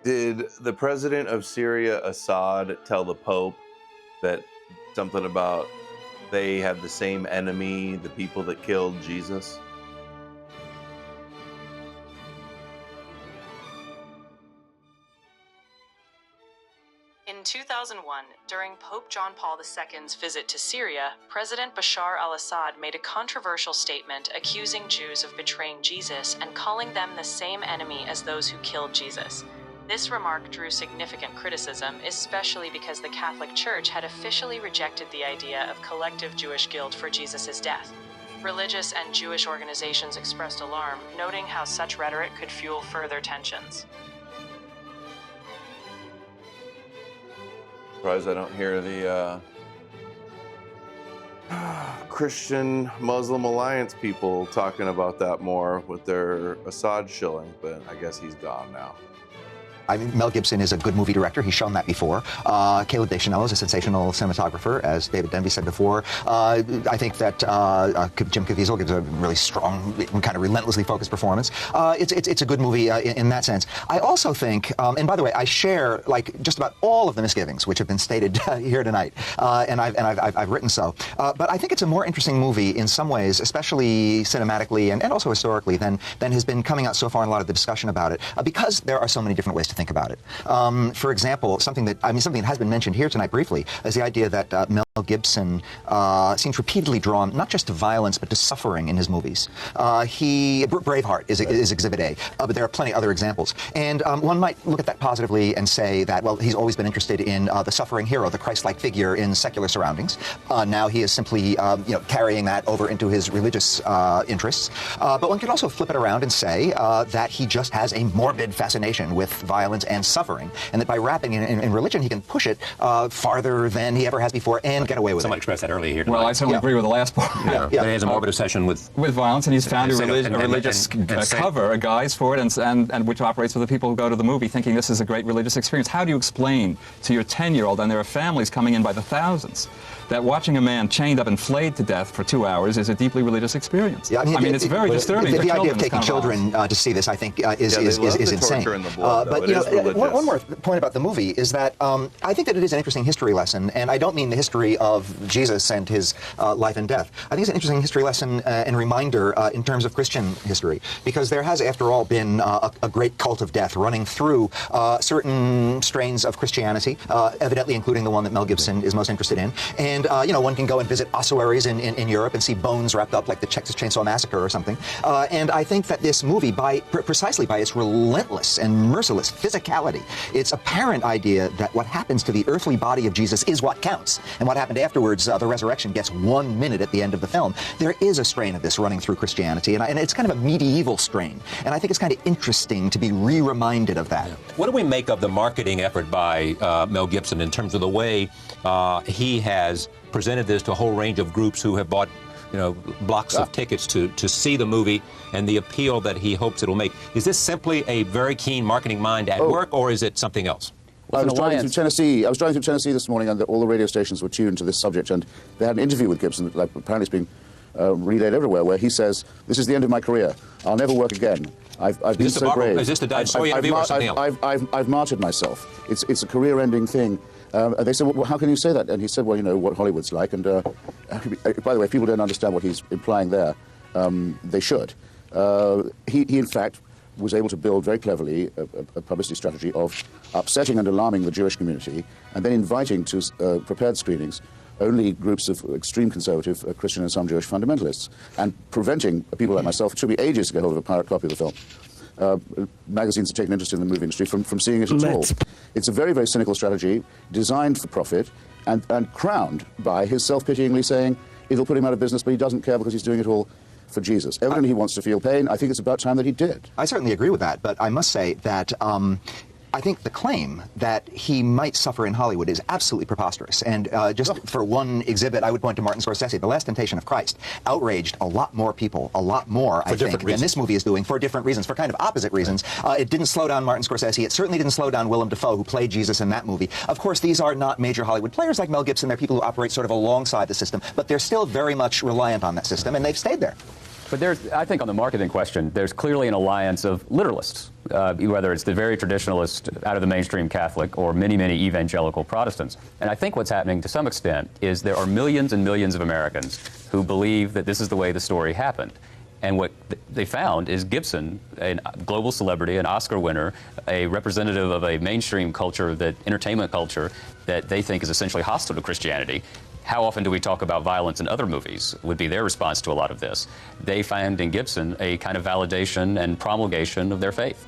Speaker 1: Did the president of Syria, Assad, tell the Pope that something about they had the same enemy, the people that killed Jesus?
Speaker 16: In 2001, during Pope John Paul II's visit to Syria, President Bashar al-Assad made a controversial statement accusing Jews of betraying Jesus and calling them the same enemy as those who killed Jesus. This remark drew significant criticism, especially because the Catholic Church had officially rejected the idea of collective Jewish guilt for Jesus' death. Religious and Jewish organizations expressed alarm, noting how such rhetoric could fuel further tensions.
Speaker 1: Surprised I don't hear the Christian-Muslim alliance people talking about that more with their Assad shilling, but I guess he's gone now.
Speaker 3: I mean, Mel Gibson is a good movie director. He's shown that before. Caleb Deschanel is a sensational cinematographer, as David Denby said before. I think that Jim Caviezel gives a really strong, kind of relentlessly focused performance. It's a good movie in that sense. I also think, and by the way, I share like just about all of the misgivings which have been stated here tonight, and I've written so. But I think it's a more interesting movie in some ways, especially cinematically and also historically, than has been coming out so far in a lot of the discussion about it, because there are so many different ways to think about it. For example, something that has been mentioned here tonight briefly is the idea that Mel Gibson seems repeatedly drawn not just to violence but to suffering in his movies. Braveheart is Exhibit A, but there are plenty other examples. And one might look at that positively and say that, well, he's always been interested in the suffering hero, the Christ-like figure in secular surroundings. Now he is simply carrying that over into his religious interests. But one can also flip it around and say that he just has a morbid fascination with violence and suffering, and that by wrapping in religion, he can push it farther than he ever has before, and and get away with
Speaker 19: Someone
Speaker 3: it.
Speaker 19: expressed that earlier here
Speaker 2: Well, I certainly agree with the last part.
Speaker 19: That he has a morbid obsession with
Speaker 2: violence, and he's found a religious cover, a guise for it, and which operates for the people who go to the movie thinking this is a great religious experience. How do you explain to your 10-year-old, and there are families coming in by the thousands, that watching a man chained up and flayed to death for 2 hours is a deeply religious experience?
Speaker 3: Yeah,
Speaker 2: I mean, it's very disturbing.
Speaker 3: The idea of taking children to see this, I think, is insane. But you know, one more point about the movie is that I think that it is an interesting history lesson, and I don't mean the history of Jesus and his life and death. I think it's an interesting history lesson and reminder in terms of Christian history, because there has, after all, been a great cult of death running through certain strains of Christianity, evidently including the one that Mel Gibson is most interested in. And you know, one can go and visit ossuaries in Europe and see bones wrapped up like the Texas Chainsaw Massacre or something. And I think that this movie, precisely by its relentless and merciless physicality, its apparent idea that what happens to the earthly body of Jesus is what counts, and what happened afterwards, the resurrection, gets 1 minute at the end of the film. There is a strain of this running through Christianity, and it's kind of a medieval strain. And I think it's kind of interesting to be re-reminded of that.
Speaker 19: What do we make of the marketing effort by Mel Gibson in terms of the way he has presented this to a whole range of groups who have bought, you know, blocks of tickets to see the movie, and the appeal that he hopes it'll make? Is this simply a very keen marketing mind at work, or is it something else?
Speaker 21: I was driving through Tennessee. I was driving through Tennessee this morning, and all the radio stations were tuned to this subject. And they had an interview with Gibson that, like, apparently, it's being relayed everywhere, where he says, "This is the end of my career. I'll never work again. I've been so brave.
Speaker 19: Is this the Died Story interview or something else?
Speaker 21: I've martyred myself. It's a career-ending thing." They said, "Well, how can you say that?" And he said, "Well, you know what Hollywood's like." And by the way, if people don't understand what he's implying there, they should. He in fact, was able to build very cleverly a publicity strategy of upsetting and alarming the Jewish community, and then inviting to prepared screenings only groups of extreme conservative Christian and some Jewish fundamentalists, and preventing people like myself, it took me ages to get hold of a pirate copy of the film. Magazines have taken interest in the movie industry from seeing it at all. It's a very, very cynical strategy, designed for profit, and crowned by his self-pityingly saying it'll put him out of business, but he doesn't care because he's doing it all for Jesus. Evidently he wants to feel pain. I think it's about time that he did.
Speaker 3: I certainly agree with that, but I must say that I think the claim that he might suffer in Hollywood is absolutely preposterous. And just for one exhibit, I would point to Martin Scorsese. The Last Temptation of Christ outraged a lot more people, a lot more, I think, than this movie is doing, for different reasons, for kind of opposite reasons. It didn't slow down Martin Scorsese. It certainly didn't slow down Willem Dafoe, who played Jesus in that movie. Of course, these are not major Hollywood players like Mel Gibson. They're people who operate sort of alongside the system, but they're still very much reliant on that system, and they've stayed there.
Speaker 20: But I think on the marketing question, there's clearly an alliance of literalists, whether it's the very traditionalist out of the mainstream Catholic or many, many evangelical Protestants. And I think what's happening to some extent is there are millions and millions of Americans who believe that this is the way the story happened. And what they found is Gibson, a global celebrity, an Oscar winner, a representative of a mainstream culture, that entertainment culture that they think is essentially hostile to Christianity. How often do we talk about violence in other movies, would be their response to a lot of this. They find in Gibson a kind of validation and promulgation of their faith.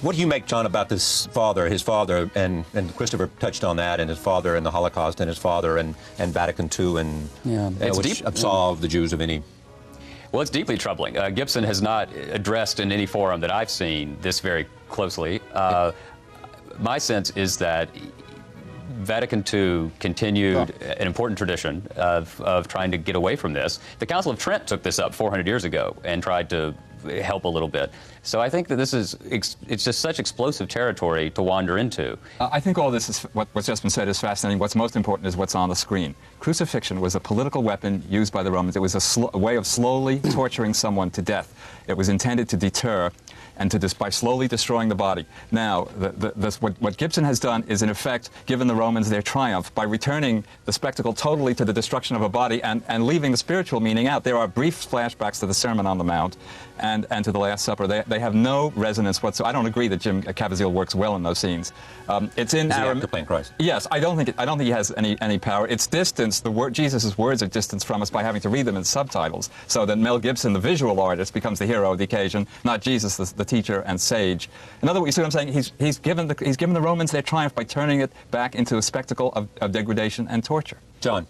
Speaker 19: What do you make, John, about his father, and Christopher touched on that, and his father and the Holocaust, and his father and Vatican II, and which absolved the Jews of any...
Speaker 20: Well, it's deeply troubling. Gibson has not addressed in any forum that I've seen this very closely. My sense is that Vatican II continued an important tradition of trying to get away from this. The Council of Trent took this up 400 years ago and tried to help a little bit. So I think that it's just such explosive territory to wander into.
Speaker 2: I think all this is, what's just been said is fascinating. What's most important is what's on the screen. Crucifixion was a political weapon used by the Romans. It was a way of slowly torturing someone to death. It was intended to deter and by slowly destroying the body. Now, what Gibson has done is, in effect, given the Romans their triumph by returning the spectacle totally to the destruction of a body and leaving the spiritual meaning out. There are brief flashbacks to the Sermon on the Mount and to the Last Supper. They have no resonance whatsoever. I don't agree that Jim Caviezel works well in those scenes. It's in
Speaker 19: Aramaic. Playing Christ.
Speaker 2: Yes, I don't think he has any power. It's distance. Jesus' words are distanced from us by having to read them in subtitles, so that Mel Gibson, the visual artist, becomes the hero of the occasion, not Jesus, the teacher and sage. In other words, you see what I'm saying? He's given the Romans their triumph by turning it back into a spectacle of degradation and torture.
Speaker 19: John.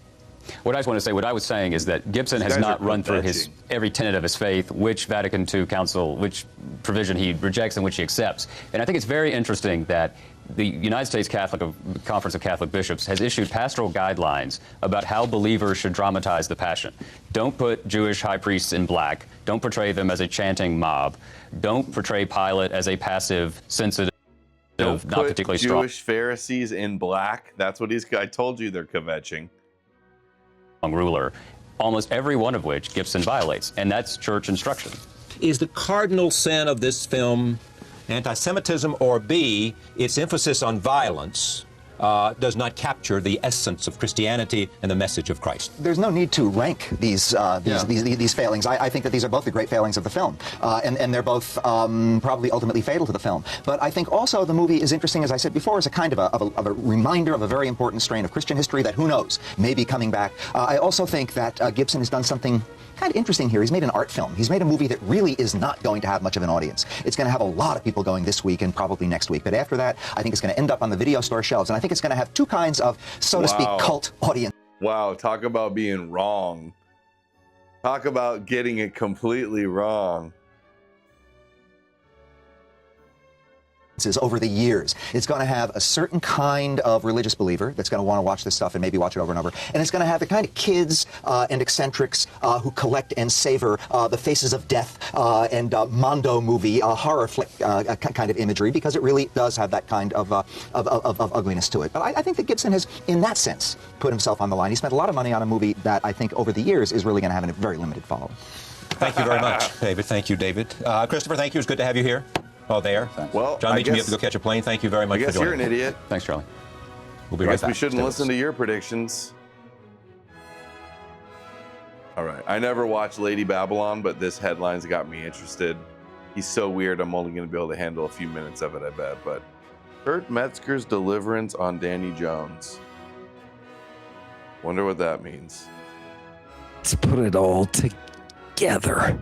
Speaker 20: What I just want to say, what I was saying is that Gibson has not run through every tenet of his faith, which Vatican II Council, which provision he rejects and which he accepts. And I think it's very interesting that the United States Conference of Catholic Bishops has issued pastoral guidelines about how believers should dramatize the Passion. Don't put Jewish high priests in black. Don't portray them as a chanting mob. Don't portray Pilate as a passive, sensitive,
Speaker 1: Don't
Speaker 20: not
Speaker 1: put
Speaker 20: particularly strong
Speaker 1: Jewish Pharisees in black. That's what I told you they're kvetching.
Speaker 20: Ruler, almost every one of which Gibson violates, and that's church instruction.
Speaker 19: Is the cardinal sin of this film anti-Semitism, or B, its emphasis on violence does not capture the essence of Christianity and the message of Christ?
Speaker 3: There's no need to rank these failings. I think that these are both the great failings of the film, and they're both probably ultimately fatal to the film. But I think also the movie is interesting, as I said before, as a kind of a reminder of a very important strain of Christian history that, who knows, may be coming back. I also think that Gibson has done something kind of interesting here. He's made an art film. He's made a movie that really is not going to have much of an audience. It's going to have a lot of people going this week and probably next week. But after that, I think it's going to end up on the video store shelves. And I think it's going to have two kinds of, so to speak, cult audience.
Speaker 1: Wow, talk about being wrong. Talk about getting it completely wrong.
Speaker 3: Over the years. It's going to have a certain kind of religious believer that's going to want to watch this stuff and maybe watch it over and over. And it's going to have the kind of kids and eccentrics who collect and savor the faces of death and Mondo movie, horror flick kind of imagery, because it really does have that kind of ugliness to it. But I think that Gibson has, in that sense, put himself on the line. He spent a lot of money on a movie that I think over the years is really going to have a very limited following.
Speaker 19: Thank you very much, David. Thank you, David. Christopher, thank you. It's good to have you here. Oh, there.
Speaker 1: Well,
Speaker 19: John Meacham, you have to go catch a plane. Thank you very much for joining.
Speaker 1: You're an idiot.
Speaker 20: Thanks, Charlie.
Speaker 19: We'll be right back.
Speaker 1: We shouldn't listen to your predictions. All right. I never watched Lady Babylon, but this headline's got me interested. He's so weird, I'm only going to be able to handle a few minutes of it, I bet. But Kurt Metzger's deliverance on Danny Jones. Wonder what that means.
Speaker 5: Let's put it all together.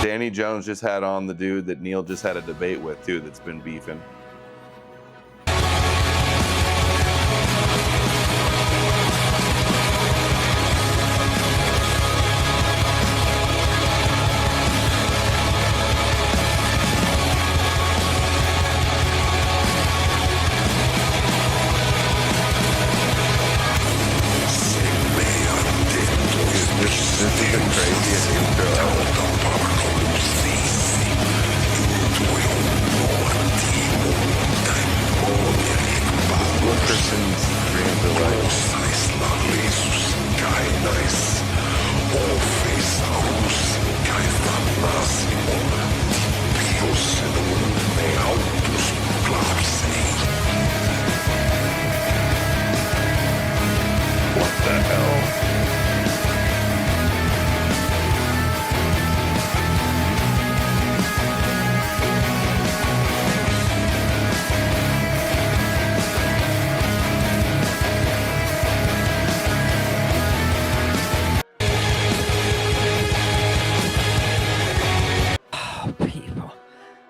Speaker 1: Danny Jones just had on the dude that Neil just had a debate with, too, that's been beefing.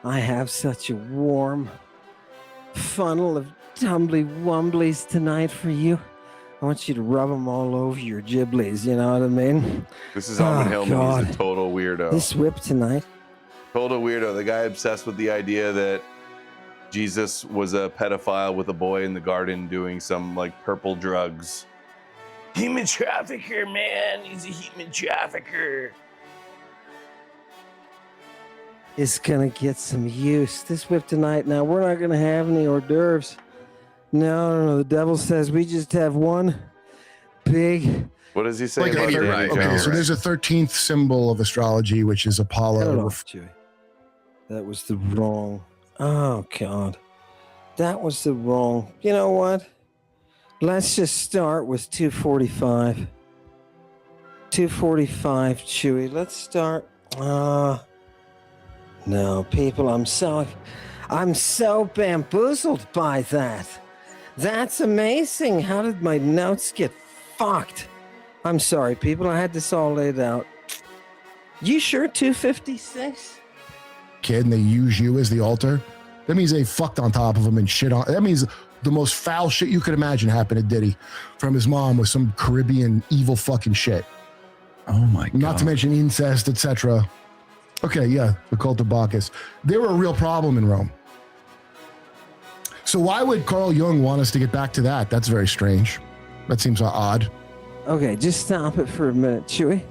Speaker 5: I have such a warm funnel of tumbly wumblies tonight for you. I want you to rub them all over your giblies, you know what I mean?
Speaker 1: This is Alvin Hillman. He's a total weirdo.
Speaker 5: This whip tonight.
Speaker 1: Total weirdo. The guy obsessed with the idea that Jesus was a pedophile with a boy in the garden doing some like purple drugs. Human trafficker, man. He's a human trafficker.
Speaker 5: is gonna get some use. This whip tonight. Now we're not gonna have any hors d'oeuvres. No. The devil says we just have one big.
Speaker 1: What does he say
Speaker 9: Like,
Speaker 1: about Danny
Speaker 9: right.
Speaker 1: Jones?
Speaker 9: Okay, so there's a 13th symbol of astrology, which is Apollo.
Speaker 5: Chewy. That was the wrong. Oh God, that was the wrong. You know what? Let's just start with 245. 245, Chewy. Let's start. No, people, I'm so bamboozled by that. That's amazing. How did my notes get fucked? I'm sorry, people. I had this all laid out. You sure 256?
Speaker 9: Kid, and they use you as the altar. That means they fucked on top of him and shit on. That means the most foul shit you could imagine happened to Diddy from his mom with some Caribbean evil fucking shit.
Speaker 22: Oh my God.
Speaker 9: Not to mention incest, etc. Okay, yeah, the cult of Bacchus. They were a real problem in Rome. So why would Carl Jung want us to get back to that? That's very strange. That seems odd.
Speaker 5: Okay, just stop it for a minute, Chewy.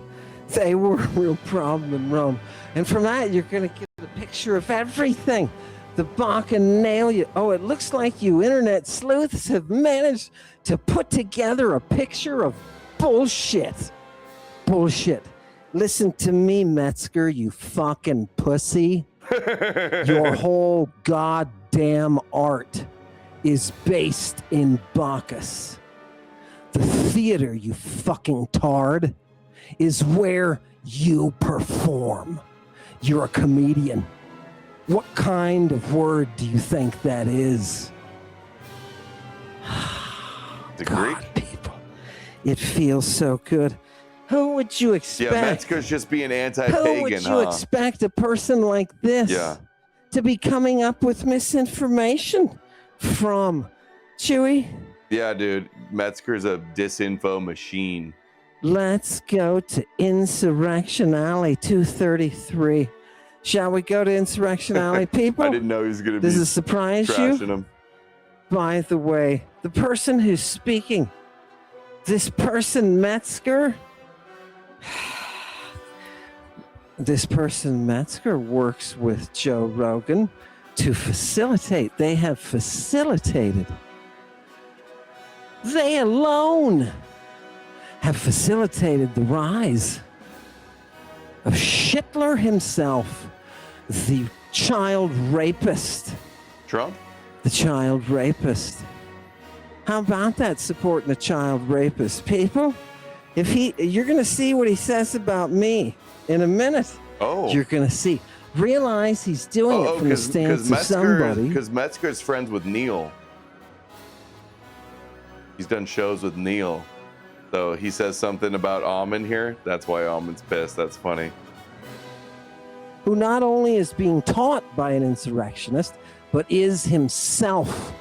Speaker 5: They were a real problem in Rome. And from that, you're going to get a picture of everything. The Bacchanalia. Oh, it looks like you internet sleuths have managed to put together a picture of bullshit. Bullshit. Listen to me, Metzger, you fucking pussy. Your whole goddamn art is based in Bacchus. The theater, you fucking tard, is where you perform. You're a comedian. What kind of word do you think that is?
Speaker 1: The
Speaker 5: God,
Speaker 1: Greek?
Speaker 5: people. It feels so good. Who would you expect?
Speaker 1: Yeah, Metzger's just being anti-pagan,
Speaker 5: Who would you expect a person like this to be coming up with misinformation from? Chewy?
Speaker 1: Yeah, dude. Metzger's a disinfo machine.
Speaker 5: Let's go to Insurrection Alley 233. Shall we go to Insurrection Alley, people?
Speaker 1: I didn't know he was going to be
Speaker 5: Does it surprise
Speaker 1: trashing
Speaker 5: you?
Speaker 1: him.
Speaker 5: By the way, the person who's speaking, this person Metzger, works with Joe Rogan to facilitate. They have facilitated. They alone have facilitated the rise of Hitler himself, the child rapist.
Speaker 1: Trump?
Speaker 5: The child rapist. How about that, supporting the child rapist? People, you're going to see what he says about me in a minute.
Speaker 1: Oh.
Speaker 5: You're going to see. Realize he's doing it from the stance of somebody.
Speaker 1: Because Metzger's friends with Neil. He's done shows with Neil. So he says something about Almond here. That's why Almond's pissed. That's funny.
Speaker 5: Who not only is being taught by an insurrectionist, but is himself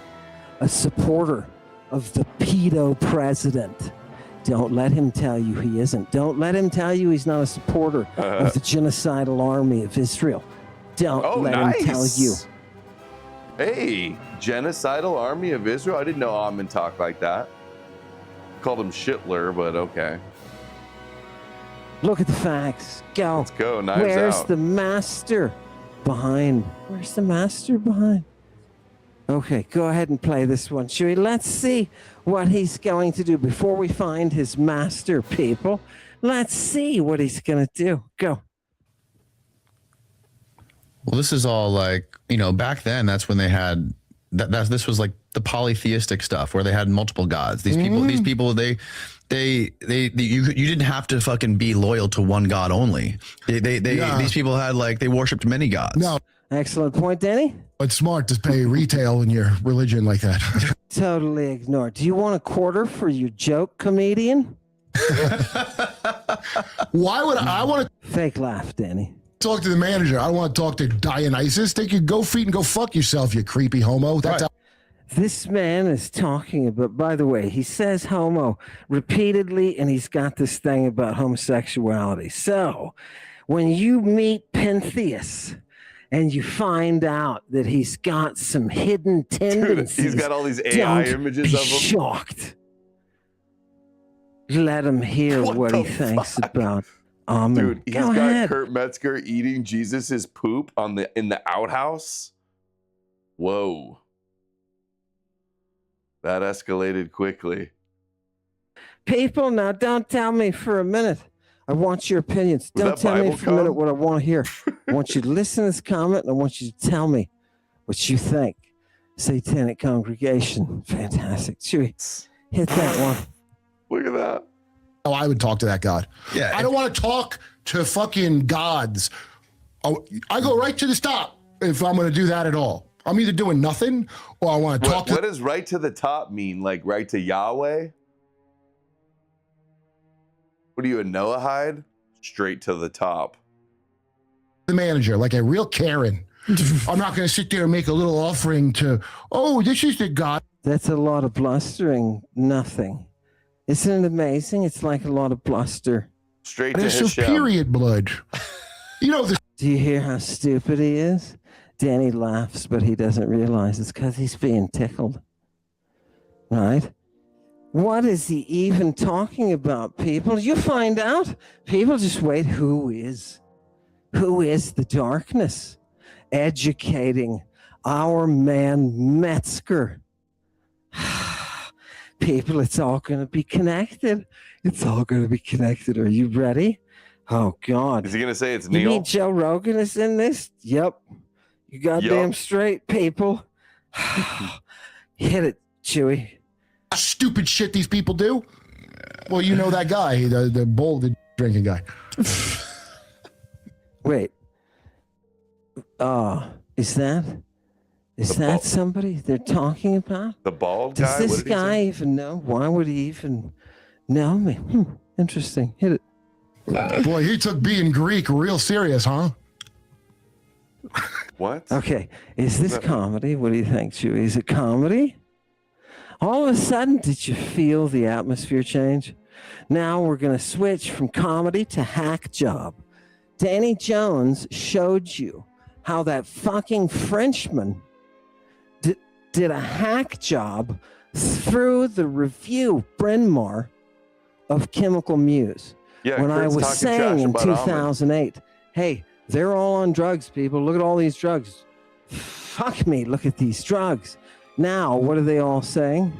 Speaker 5: a supporter of the pedo president. Don't let him tell you he isn't. Don't let him tell you he's not a supporter of the genocidal army of Israel. Don't let him tell you.
Speaker 1: Hey, genocidal army of Israel? I didn't know Almond talked like that. Called him Shitler, but okay.
Speaker 5: Look at the facts. Go.
Speaker 1: Let's go. Knives
Speaker 5: Where's
Speaker 1: out.
Speaker 5: the master behind? Where's the master behind? Okay, go ahead and play this one, Chewy. Let's see what he's going to do before we find his master, people. Let's see what he's going to do. Go.
Speaker 22: Well, this is all like, back then, that's when they had this was like the polytheistic stuff where they had multiple gods. These people, you didn't have to fucking be loyal to one god only. These people had they worshipped many gods.
Speaker 9: No.
Speaker 5: Excellent point, Danny.
Speaker 9: It's smart to pay retail in your religion like that.
Speaker 5: Totally ignored. Do you want a quarter for your joke, comedian?
Speaker 9: Why would I want to
Speaker 5: fake laugh, Danny?
Speaker 9: Talk to the manager. I don't want to talk to Dionysus. Take your go feet and go fuck yourself, you creepy homo. That's how.
Speaker 5: This man is talking about, by the way, he says homo repeatedly, and he's got this thing about homosexuality. So when you meet Pentheus and you find out that he's got some hidden tendencies,
Speaker 1: Dude, he's got all these AI images of him.
Speaker 5: Shocked. Let him hear what he thinks about
Speaker 1: Dude, he's got Kurt Metzger eating Jesus's poop in the outhouse. Whoa. That escalated quickly.
Speaker 5: People, now don't tell me for a minute. I want your opinions. Don't tell me for a minute what I want to hear. I want you to listen to this comment, and I want you to tell me what you think. Satanic congregation. Fantastic. Chewy, hit that one.
Speaker 1: Look at that.
Speaker 9: Oh, I would talk to that God.
Speaker 22: Yeah.
Speaker 9: I don't want to talk to fucking gods. Oh, I go right to the top if I'm going to do that at all. I'm either doing nothing or I want to talk to.
Speaker 1: What does right to the top mean? Like right to Yahweh? What are you, a Noahide? Straight to the top.
Speaker 9: The manager, like a real Karen. I'm not going to sit there and make a little offering to, oh, this is the God.
Speaker 5: That's a lot of blustering. Nothing. Isn't it amazing? It's like a lot of bluster.
Speaker 1: Straight to
Speaker 9: There's
Speaker 1: Hashem.
Speaker 9: some period blood. You know this.
Speaker 5: Do you hear how stupid he is? Danny laughs, but he doesn't realize it's because he's being tickled. Right? What is he even talking about, people? You find out. People just wait. Who is the darkness educating our man Metzger? People, it's all going to be connected. It's all going to be connected. Are you ready? Oh, God.
Speaker 1: Is he going to say it's
Speaker 5: You
Speaker 1: Neil?
Speaker 5: mean Joe Rogan is in this? Yep. You goddamn straight, people. Hit it, Chewy.
Speaker 9: Stupid shit these people do. Well, you know that guy, the bold drinking guy.
Speaker 5: Wait. Is that somebody they're talking about?
Speaker 1: The bald guy?
Speaker 5: Does this guy even know? Why would he even know me? Interesting. Hit it.
Speaker 9: Boy, he took being Greek real serious, huh?
Speaker 1: What?
Speaker 5: Okay. Is this comedy? What do you think, Chewy? Is it comedy? All of a sudden, did you feel the atmosphere change? Now we're going to switch from comedy to hack job. Danny Jones showed you how that fucking Frenchman did a hack job through the review, Bryn Mawr, of Chemical Muse.
Speaker 1: Yeah,
Speaker 5: when
Speaker 1: Kurt's
Speaker 5: I was
Speaker 1: talking
Speaker 5: saying
Speaker 1: trash
Speaker 5: in
Speaker 1: about
Speaker 5: 2008, hey, they're all on drugs, people. Look at all these drugs. Fuck me, look at these drugs. Now, what are they all saying?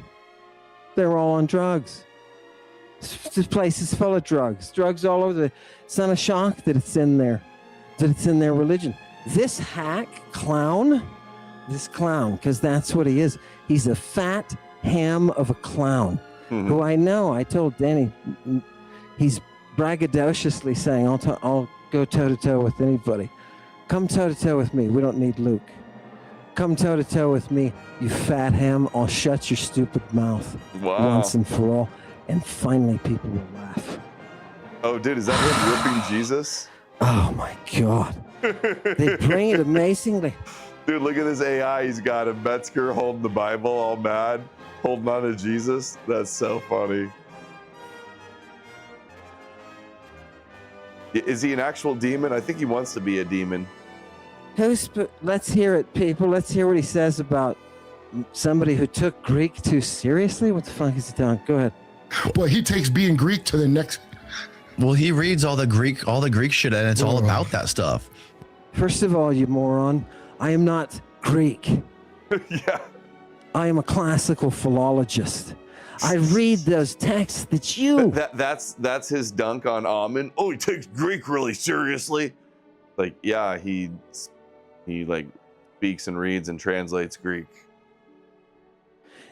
Speaker 5: They're all on drugs. This place is full of drugs. Drugs all over. It's not a shock that it's in there, that it's in their religion. This hack clown, because that's what he is. He's a fat ham of a clown who I know. I told Danny, he's braggadociously saying, I'll go toe-to-toe with anybody. Come toe-to-toe with me. We don't need Luke. Come toe-to-toe with me, you fat ham. I'll shut your stupid mouth once and for all. And finally, people will laugh.
Speaker 1: Oh, dude, is that him ripping Jesus?
Speaker 5: Oh, my God. They bring it amazingly.
Speaker 1: Dude, look at this AI. He's got a Metzger holding the Bible all mad, holding on to Jesus. That's so funny. Is he an actual demon? I think he wants to be a demon.
Speaker 5: Let's hear it, people. Let's hear what he says about somebody who took Greek too seriously. What the fuck is he doing? Go ahead.
Speaker 9: Well, he takes being Greek to the next.
Speaker 22: Well, he reads all the Greek shit, and it's all about that stuff.
Speaker 5: First of all, you moron, I am not Greek.
Speaker 1: Yeah.
Speaker 5: I am a classical philologist. I read those texts that you.
Speaker 1: That's his dunk on Amen. Oh, he takes Greek really seriously. Like, yeah, he like speaks and reads and translates Greek.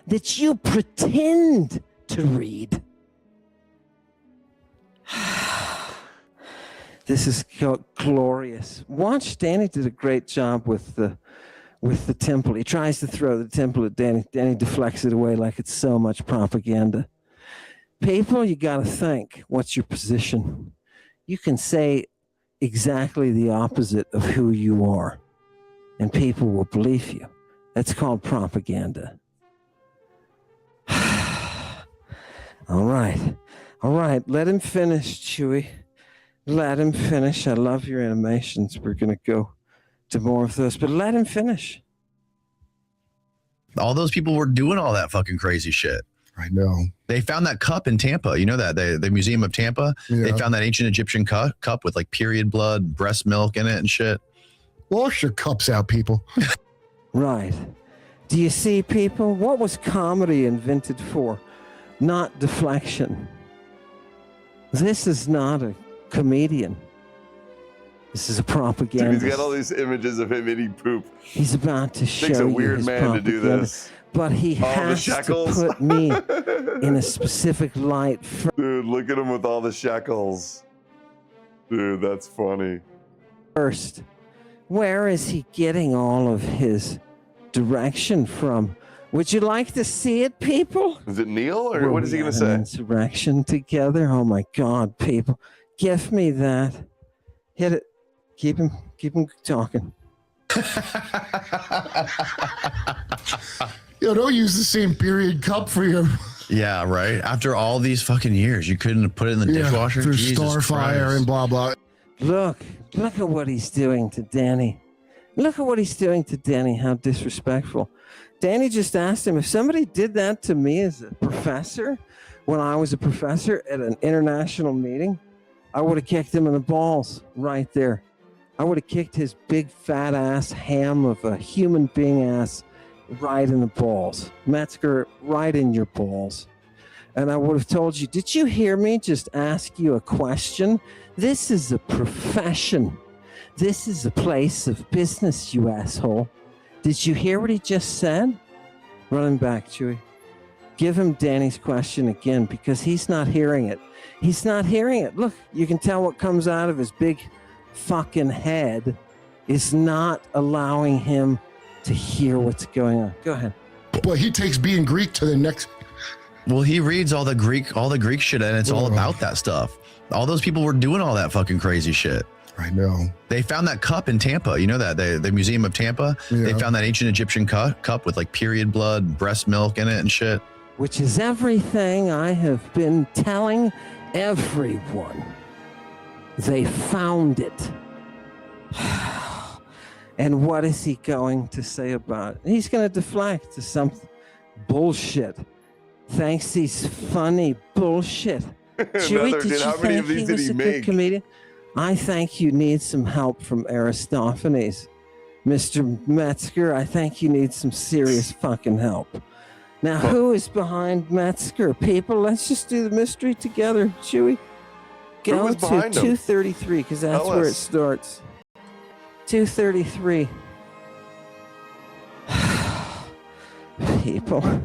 Speaker 5: That you pretend to read. This is glorious. Watch, Danny did a great job with the temple. He tries to throw the temple at Danny. Danny deflects it away like it's so much propaganda. People, you got to think, what's your position? You can say exactly the opposite of who you are, and people will believe you. That's called propaganda. All right. Let him finish, Chewy. Let him finish. I love your animations. We're going to go to more of those, but let him finish.
Speaker 22: All those people were doing all that fucking crazy shit.
Speaker 9: I know.
Speaker 22: They found that cup in Tampa. You know that the Museum of Tampa.
Speaker 9: Yeah.
Speaker 22: They found that ancient Egyptian cup with like period blood, breast milk in it, and shit.
Speaker 9: Wash your cups out, people.
Speaker 5: Right. Do you see, people? What was comedy invented for? Not deflection. This is not a comedian. This is a propagandist.
Speaker 1: Dude, he's got all these images of him eating poop.
Speaker 5: He's about to show
Speaker 1: Takes a
Speaker 5: you
Speaker 1: weird
Speaker 5: his
Speaker 1: man to do
Speaker 5: propaganda.
Speaker 1: this.
Speaker 5: But he
Speaker 1: All the
Speaker 5: has to
Speaker 1: shekels.
Speaker 5: put me in a specific light.
Speaker 1: Dude, look at him with all the shekels. Dude, that's funny.
Speaker 5: First, where is he getting all of his direction from? Would you like to see it, people?
Speaker 1: Is it Neil, or what is he going to say?
Speaker 5: Insurrection together. Oh my God, people, give me that. Hit it. Keep him talking.
Speaker 9: Yo, don't use the same period cup for your.
Speaker 22: Yeah, right. After all these fucking years, you couldn't put it in the dishwasher.
Speaker 9: For
Speaker 22: Jesus
Speaker 9: Starfire
Speaker 22: Christ.
Speaker 9: and blah blah.
Speaker 5: Look at what he's doing to Danny. Look at what he's doing to Danny. How disrespectful. Danny just asked him, if somebody did that to me as a professor, when I was a professor at an international meeting, I would have kicked him in the balls right there. I would have kicked his big fat ass ham of a human being ass right in the balls. Metzger, right in your balls. And I would have told you, did you hear me just ask you a question? This is a profession. This is a place of business, you asshole. Did you hear what he just said? Running back, Chewy. Give him Danny's question again, because he's not hearing it. He's not hearing it. Look, you can tell what comes out of his big fucking head is not allowing him to hear what's going on. Go ahead.
Speaker 9: But he takes being Greek to the next.
Speaker 22: Well, he reads all the Greek shit, and it's all about that stuff. All those people were doing all that fucking crazy shit.
Speaker 9: I know.
Speaker 22: They found that cup in Tampa. You know that the Museum of Tampa.
Speaker 9: Yeah.
Speaker 22: They found that ancient Egyptian cup with like period blood, breast milk in it, and shit.
Speaker 5: Which is everything I have been telling everyone. They found it. And what is he going to say about it? He's going to deflect to some bullshit. Thanks, he's funny bullshit. Chewy,
Speaker 1: Another,
Speaker 5: did you
Speaker 1: how many of
Speaker 5: think
Speaker 1: these
Speaker 5: he
Speaker 1: did
Speaker 5: was
Speaker 1: he
Speaker 5: a good
Speaker 1: make?
Speaker 5: comedian? I think you need some help from Aristophanes. Mr. Metzger, I think you need some serious fucking help. Now, who is behind Metzger? People, let's just do the mystery together, Chewy. Go
Speaker 1: was
Speaker 5: to
Speaker 1: behind him?
Speaker 5: 233, because that's
Speaker 1: Tell
Speaker 5: where it
Speaker 1: us.
Speaker 5: starts. 233. People.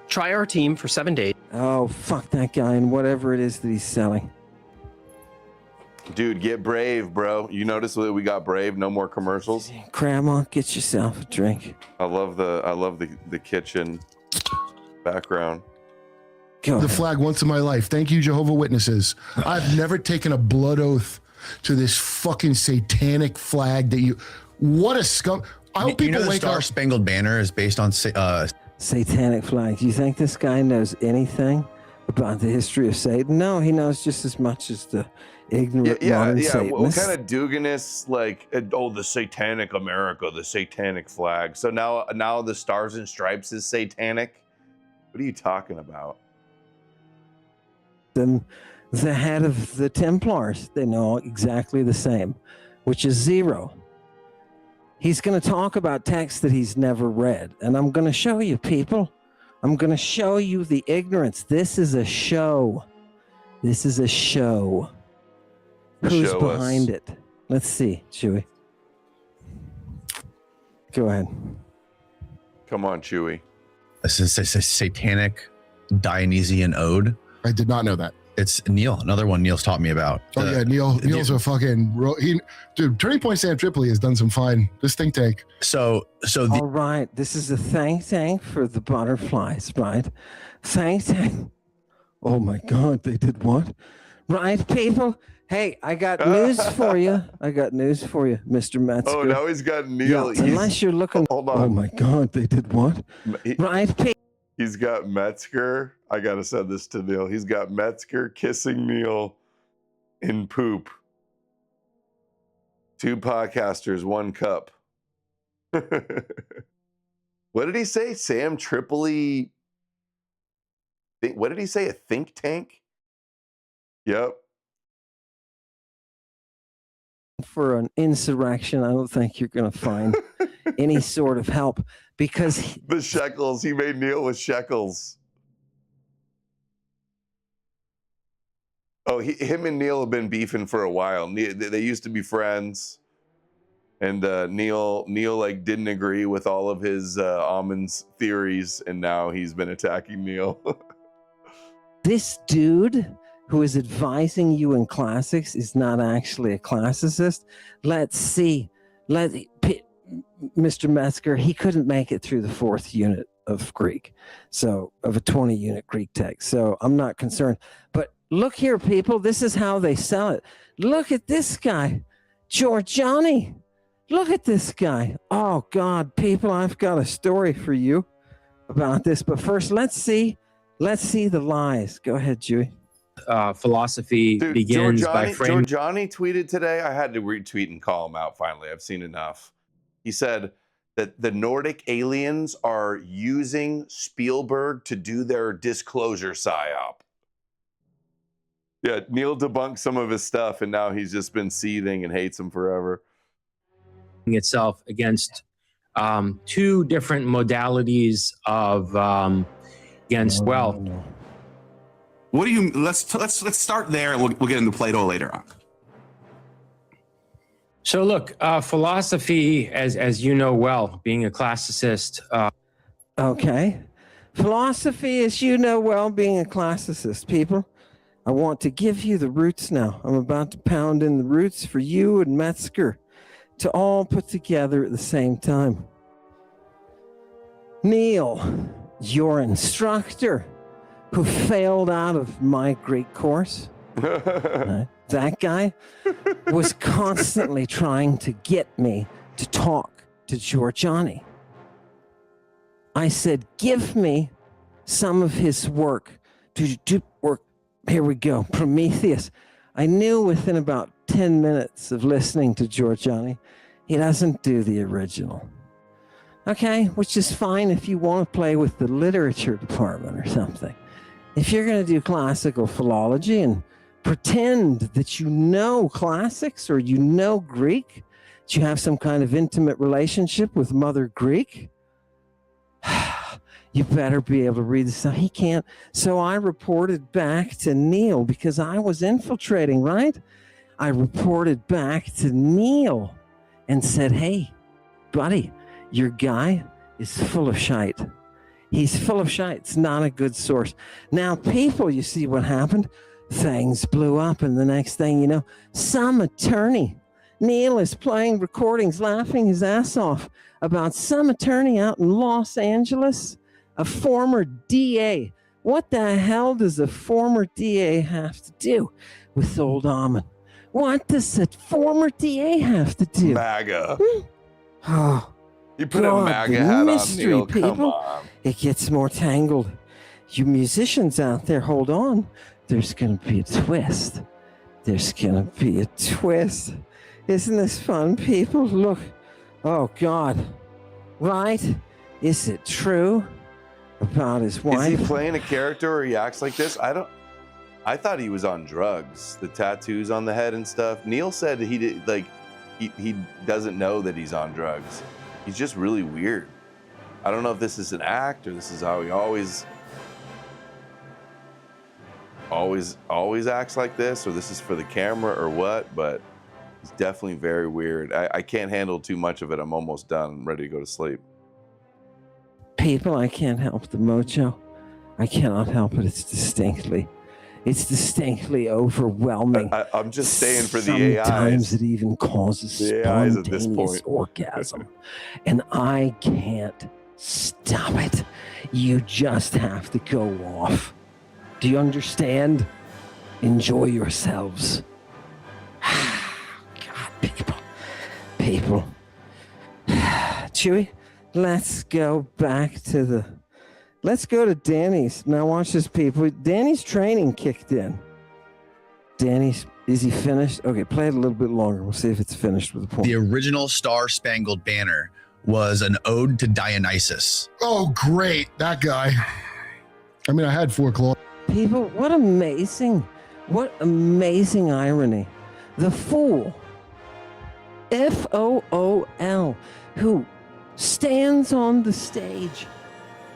Speaker 8: Try our team for 7 days.
Speaker 5: Oh, fuck that guy and whatever it is that he's selling.
Speaker 1: Dude, get brave, bro. You notice that we got brave. No more commercials.
Speaker 5: Grandma, get yourself a drink.
Speaker 1: I love the kitchen background.
Speaker 9: The flag once in my life. Thank you, Jehovah's Witnesses. I've never taken a blood oath to this fucking satanic flag that you. What a scum! I hope
Speaker 22: You know
Speaker 9: people
Speaker 22: the
Speaker 9: wake
Speaker 22: Star
Speaker 9: up.
Speaker 22: Spangled Banner is based on
Speaker 5: Satanic flag. Do you think this guy knows anything about the history of Satan? No, he knows just as much as the ignorant modern
Speaker 1: What
Speaker 5: Satanists.
Speaker 1: kind of Duganist, like, the satanic America, the satanic flag. So now the Stars and Stripes is satanic? What are you talking about?
Speaker 5: Then the head of the Templars, they know exactly the same, which is zero. He's going to talk about texts that he's never read, and I'm going to show you, people. I'm going to show you the ignorance. This is a show. This is a show. Who's
Speaker 1: Show
Speaker 5: behind
Speaker 1: us.
Speaker 5: it? Let's see, Chewy. Go ahead.
Speaker 1: Come on, Chewy.
Speaker 22: This is a satanic Dionysian ode.
Speaker 9: I did not know that.
Speaker 22: It's Neil, another one Neil's taught me about.
Speaker 9: Oh yeah, Neil's a fucking dude. Turning Point Sam Tripoli has done some fine. This think tank.
Speaker 22: So
Speaker 5: All right, this is a think tank for the butterflies, right? Think tank. Oh my God, they did what? Right, people? Hey, I got news for you. I got news for you, Mr. Metzger.
Speaker 1: Oh, now he's got Neil.
Speaker 5: Yeah, unless you're looking.
Speaker 1: Hold on.
Speaker 5: Oh my God, they did what? Right, people.
Speaker 1: He's got Metzger. I gotta send this to Neil. He's got Metzger kissing Neil in poop. 2 podcasters, 1 cup. What did he say? Sam Tripoli What did he say? A think tank? Yep.
Speaker 5: For an insurrection, I don't think you're going to find any sort of help because
Speaker 1: the shekels. He made Neil with shekels. Oh, him and Neil have been beefing for a while. They used to be friends, and Neil like didn't agree with all of his Amon's theories, and now he's been attacking Neil.
Speaker 5: This dude who is advising you in classics is not actually a classicist. Let's see. Mr. Metzger, he couldn't make it through the 4th unit of Greek, so of a 20-unit Greek text. So I'm not concerned. But look here, people. This is how they sell it. Look at this guy, Giorgiani. Look at this guy. Oh, God, people, I've got a story for you about this. But first, let's see the lies. Go ahead, Dewey.
Speaker 8: Philosophy begins by framing.
Speaker 1: Giorgiani tweeted today. I had to retweet and call him out finally. I've seen enough. He said that the Nordic aliens are using Spielberg to do their disclosure psyop. Yeah, Neil debunked some of his stuff, and now he's just been seething and hates him forever.
Speaker 8: Itself against 2 different modalities of against
Speaker 15: What do you? Let's start there, and we'll get into Plato later on.
Speaker 8: So look, philosophy, as you know well, being a classicist.
Speaker 5: Okay, philosophy, as you know well, being a classicist. People, I want to give you the roots now. I'm about to pound in the roots for you and Metzger to all put together at the same time. Neil, your instructor, who failed out of my Greek course, that guy was constantly trying to get me to talk to Giorgiani. I said, give me some of his work. Work. Here we go. Prometheus. I knew within about 10 minutes of listening to Giorgiani, he doesn't do the original. Okay, which is fine if you want to play with the literature department or something. If you're going to do classical philology and pretend that you know classics or you know Greek, that you have some kind of intimate relationship with Mother Greek, you better be able to read this. He can't. So I reported back to Neil because I was infiltrating, right? I reported back to Neil and said, hey, buddy, your guy is full of shite. He's full of shite. It's not a good source. Now, people, you see what happened? Things blew up, and the next thing you know, some attorney, Neil is playing recordings, laughing his ass off about some attorney out in Los Angeles, a former DA. What the hell does a former DA have to do with old Amon? What does a former DA have to do?
Speaker 1: MAGA.
Speaker 5: Oh,
Speaker 1: you put a MAGA hat
Speaker 5: mystery,
Speaker 1: on, Neil.
Speaker 5: people.
Speaker 1: Come on.
Speaker 5: It gets more tangled. You musicians out there, hold on. There's going to be a twist. There's going to be a twist. Isn't this fun, people? Look. Oh, God. Right? Is it true about his wife?
Speaker 1: Is he playing a character or he acts like this? I thought he was on drugs. The tattoos on the head and stuff. Neil said he did, like, he doesn't know that he's on drugs. He's just really weird. I don't know if this is an act or this is how he always acts like this, or this is for the camera or what, but he's definitely very weird. I can't handle too much of it. I'm almost done. I'm ready to go to sleep.
Speaker 5: People, I can't help the mojo. I cannot help it. It's distinctly overwhelming.
Speaker 1: I'm just staying for the AIs.
Speaker 5: Sometimes it even causes
Speaker 1: the AIs at this
Speaker 5: spontaneous
Speaker 1: point.
Speaker 5: orgasm. And I can't stop it. You just have to go off. Do you understand? Enjoy yourselves. God, people. Chewy, let's go to Danny's. Now watch this, people. Danny's training kicked in. Is he finished? Okay, play it a little bit longer. We'll see if it's finished with the point.
Speaker 22: The original Star-Spangled Banner was an ode to Dionysus.
Speaker 9: Oh, great. That guy. I mean, I had 4 claws.
Speaker 5: People, what amazing irony. The fool, F-O-O-L, who stands on the stage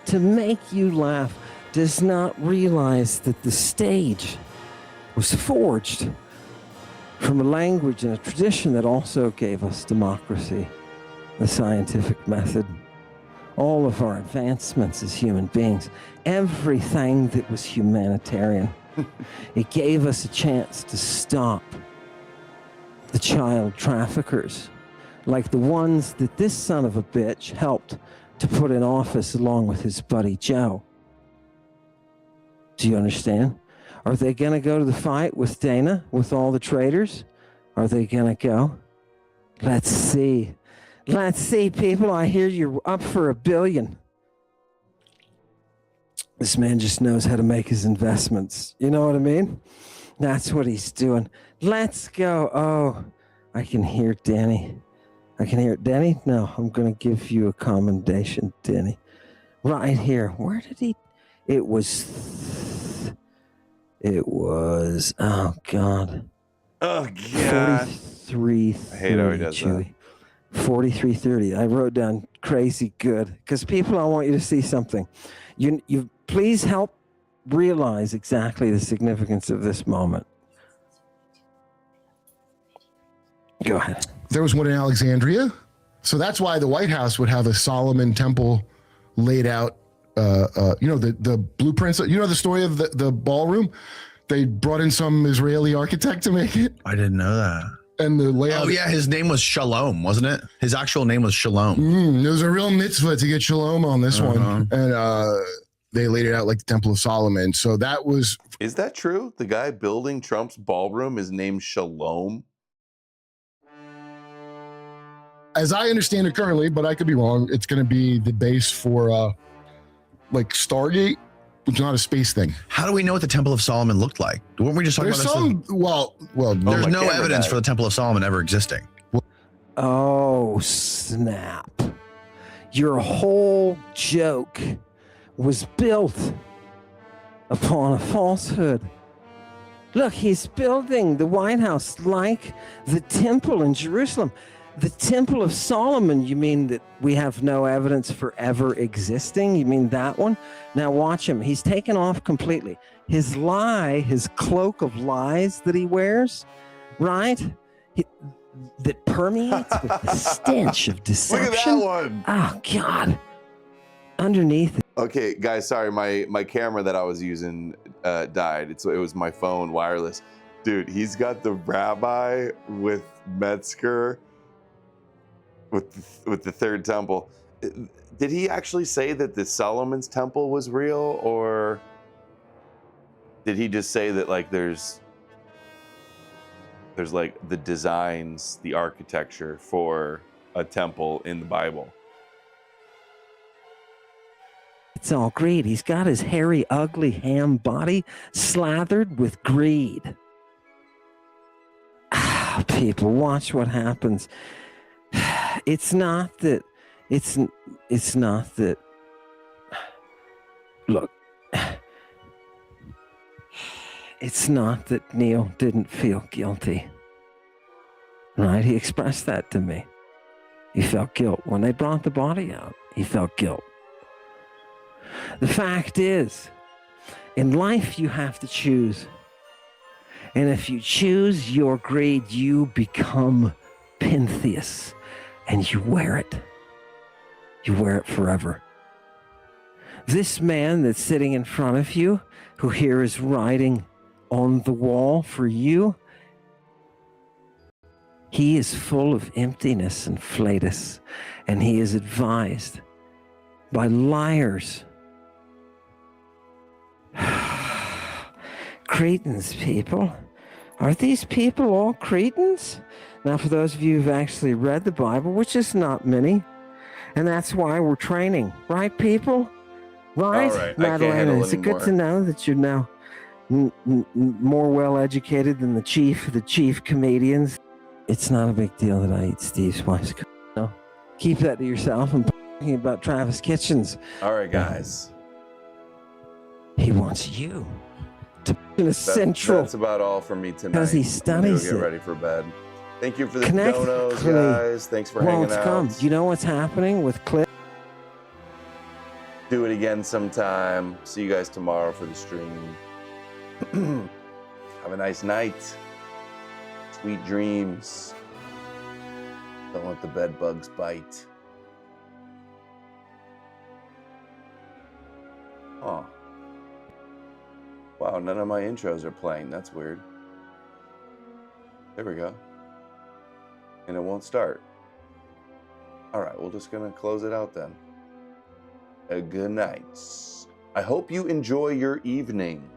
Speaker 5: to make you laugh, does not realize that the stage was forged from a language and a tradition that also gave us democracy, the scientific method, all of our advancements as human beings, everything that was humanitarian. It gave us a chance to stop the child traffickers, like the ones that this son of a bitch helped to put in office along with his buddy Joe. Do you understand? Are they going to go to the fight with Dana, with all the traitors? Are they going to go? Let's see. Let's see, people. I hear you're up for $1 billion. This man just knows how to make his investments. You know what I mean? That's what he's doing. Let's go. Oh, I can hear Danny. I can hear it. Danny? No, I'm going to give you a commendation, Danny. Right here. Where did he? It was, oh, God.
Speaker 1: Oh, God.
Speaker 5: 43.
Speaker 1: I hate how he does that.
Speaker 5: 4330. I wrote down crazy good because people, I want you to see something. You please help realize exactly the significance of this moment. Go ahead.
Speaker 9: There was one in Alexandria. So that's why the White House would have a Solomon temple laid out. The blueprints, the story of the ballroom. They brought in some Israeli architect to make it.
Speaker 22: I didn't know that.
Speaker 9: And the layout.
Speaker 22: Oh yeah, his name was Shalom, wasn't it? His actual name was Shalom.
Speaker 9: There was a real mitzvah to get Shalom on this one, and they laid it out like the Temple of Solomon. So that was.
Speaker 1: Is that true? The guy building Trump's ballroom is named Shalom.
Speaker 9: As I understand it currently, but I could be wrong. It's going to be the base for like Stargate, which is not a space thing.
Speaker 22: How do we know what the Temple of Solomon looked like? Weren't we just talking
Speaker 9: There's
Speaker 22: about this?
Speaker 9: some. Well.
Speaker 22: There's no evidence for the Temple of Solomon ever existing.
Speaker 5: Oh, snap. Your whole joke was built upon a falsehood. Look, he's building the White House like the temple in Jerusalem. The Temple of Solomon, you mean that we have no evidence for ever existing? You mean that one? Now watch him. He's taken off completely. His lie, his cloak of lies that he wears, right? That permeates with the stench of deception.
Speaker 1: Look at that one.
Speaker 5: Oh, God. Underneath it.
Speaker 1: Okay, guys, sorry. My camera that I was using died. It was my phone wireless. Dude, he's got the rabbi with Metzger with the third temple. Did he actually say that the Solomon's temple was real, or did he just say that like there's like the designs, the architecture for a temple in the Bible?
Speaker 5: It's all greed. He's got his hairy, ugly ham body slathered with greed. People, watch what happens. It's not that, look, it's not that Neil didn't feel guilty, right? He expressed that to me. He felt guilt. When they brought the body out, he felt guilt. The fact is, in life you have to choose. And if you choose your greed, you become Pentheus. And you wear it. You wear it forever. This man that's sitting in front of you, who here is writing on the wall for you, he is full of emptiness and flatus, and he is advised by liars. Cretans, people. Are these people all Cretans? Now, for those of you who've actually read the Bible, which is not many, and that's why we're training, right, people? Right?
Speaker 1: All right.
Speaker 5: Madalena, is it good to know that you're now more well-educated than the chief comedians? It's not a big deal that I eat Steve's wife's. No, keep that to yourself. I'm talking about Travis Kitchens.
Speaker 1: All right, guys.
Speaker 5: He wants you to be in a central.
Speaker 1: That's about all for me tonight.
Speaker 5: Because he
Speaker 1: I'm gonna
Speaker 5: studies
Speaker 1: go get
Speaker 5: it.
Speaker 1: ready for bed. Thank you for the
Speaker 5: Connect
Speaker 1: donos,
Speaker 5: quickly.
Speaker 1: guys. Thanks for hanging out.
Speaker 5: Come. Do you know what's happening with Cliff?
Speaker 1: Do it again sometime. See you guys tomorrow for the stream. Have a nice night. Sweet dreams. Don't let the bed bugs bite. Oh. Wow, none of my intros are playing. That's weird. There we go. And it won't start. All right, we're just going to close it out then. Good night. I hope you enjoy your evening.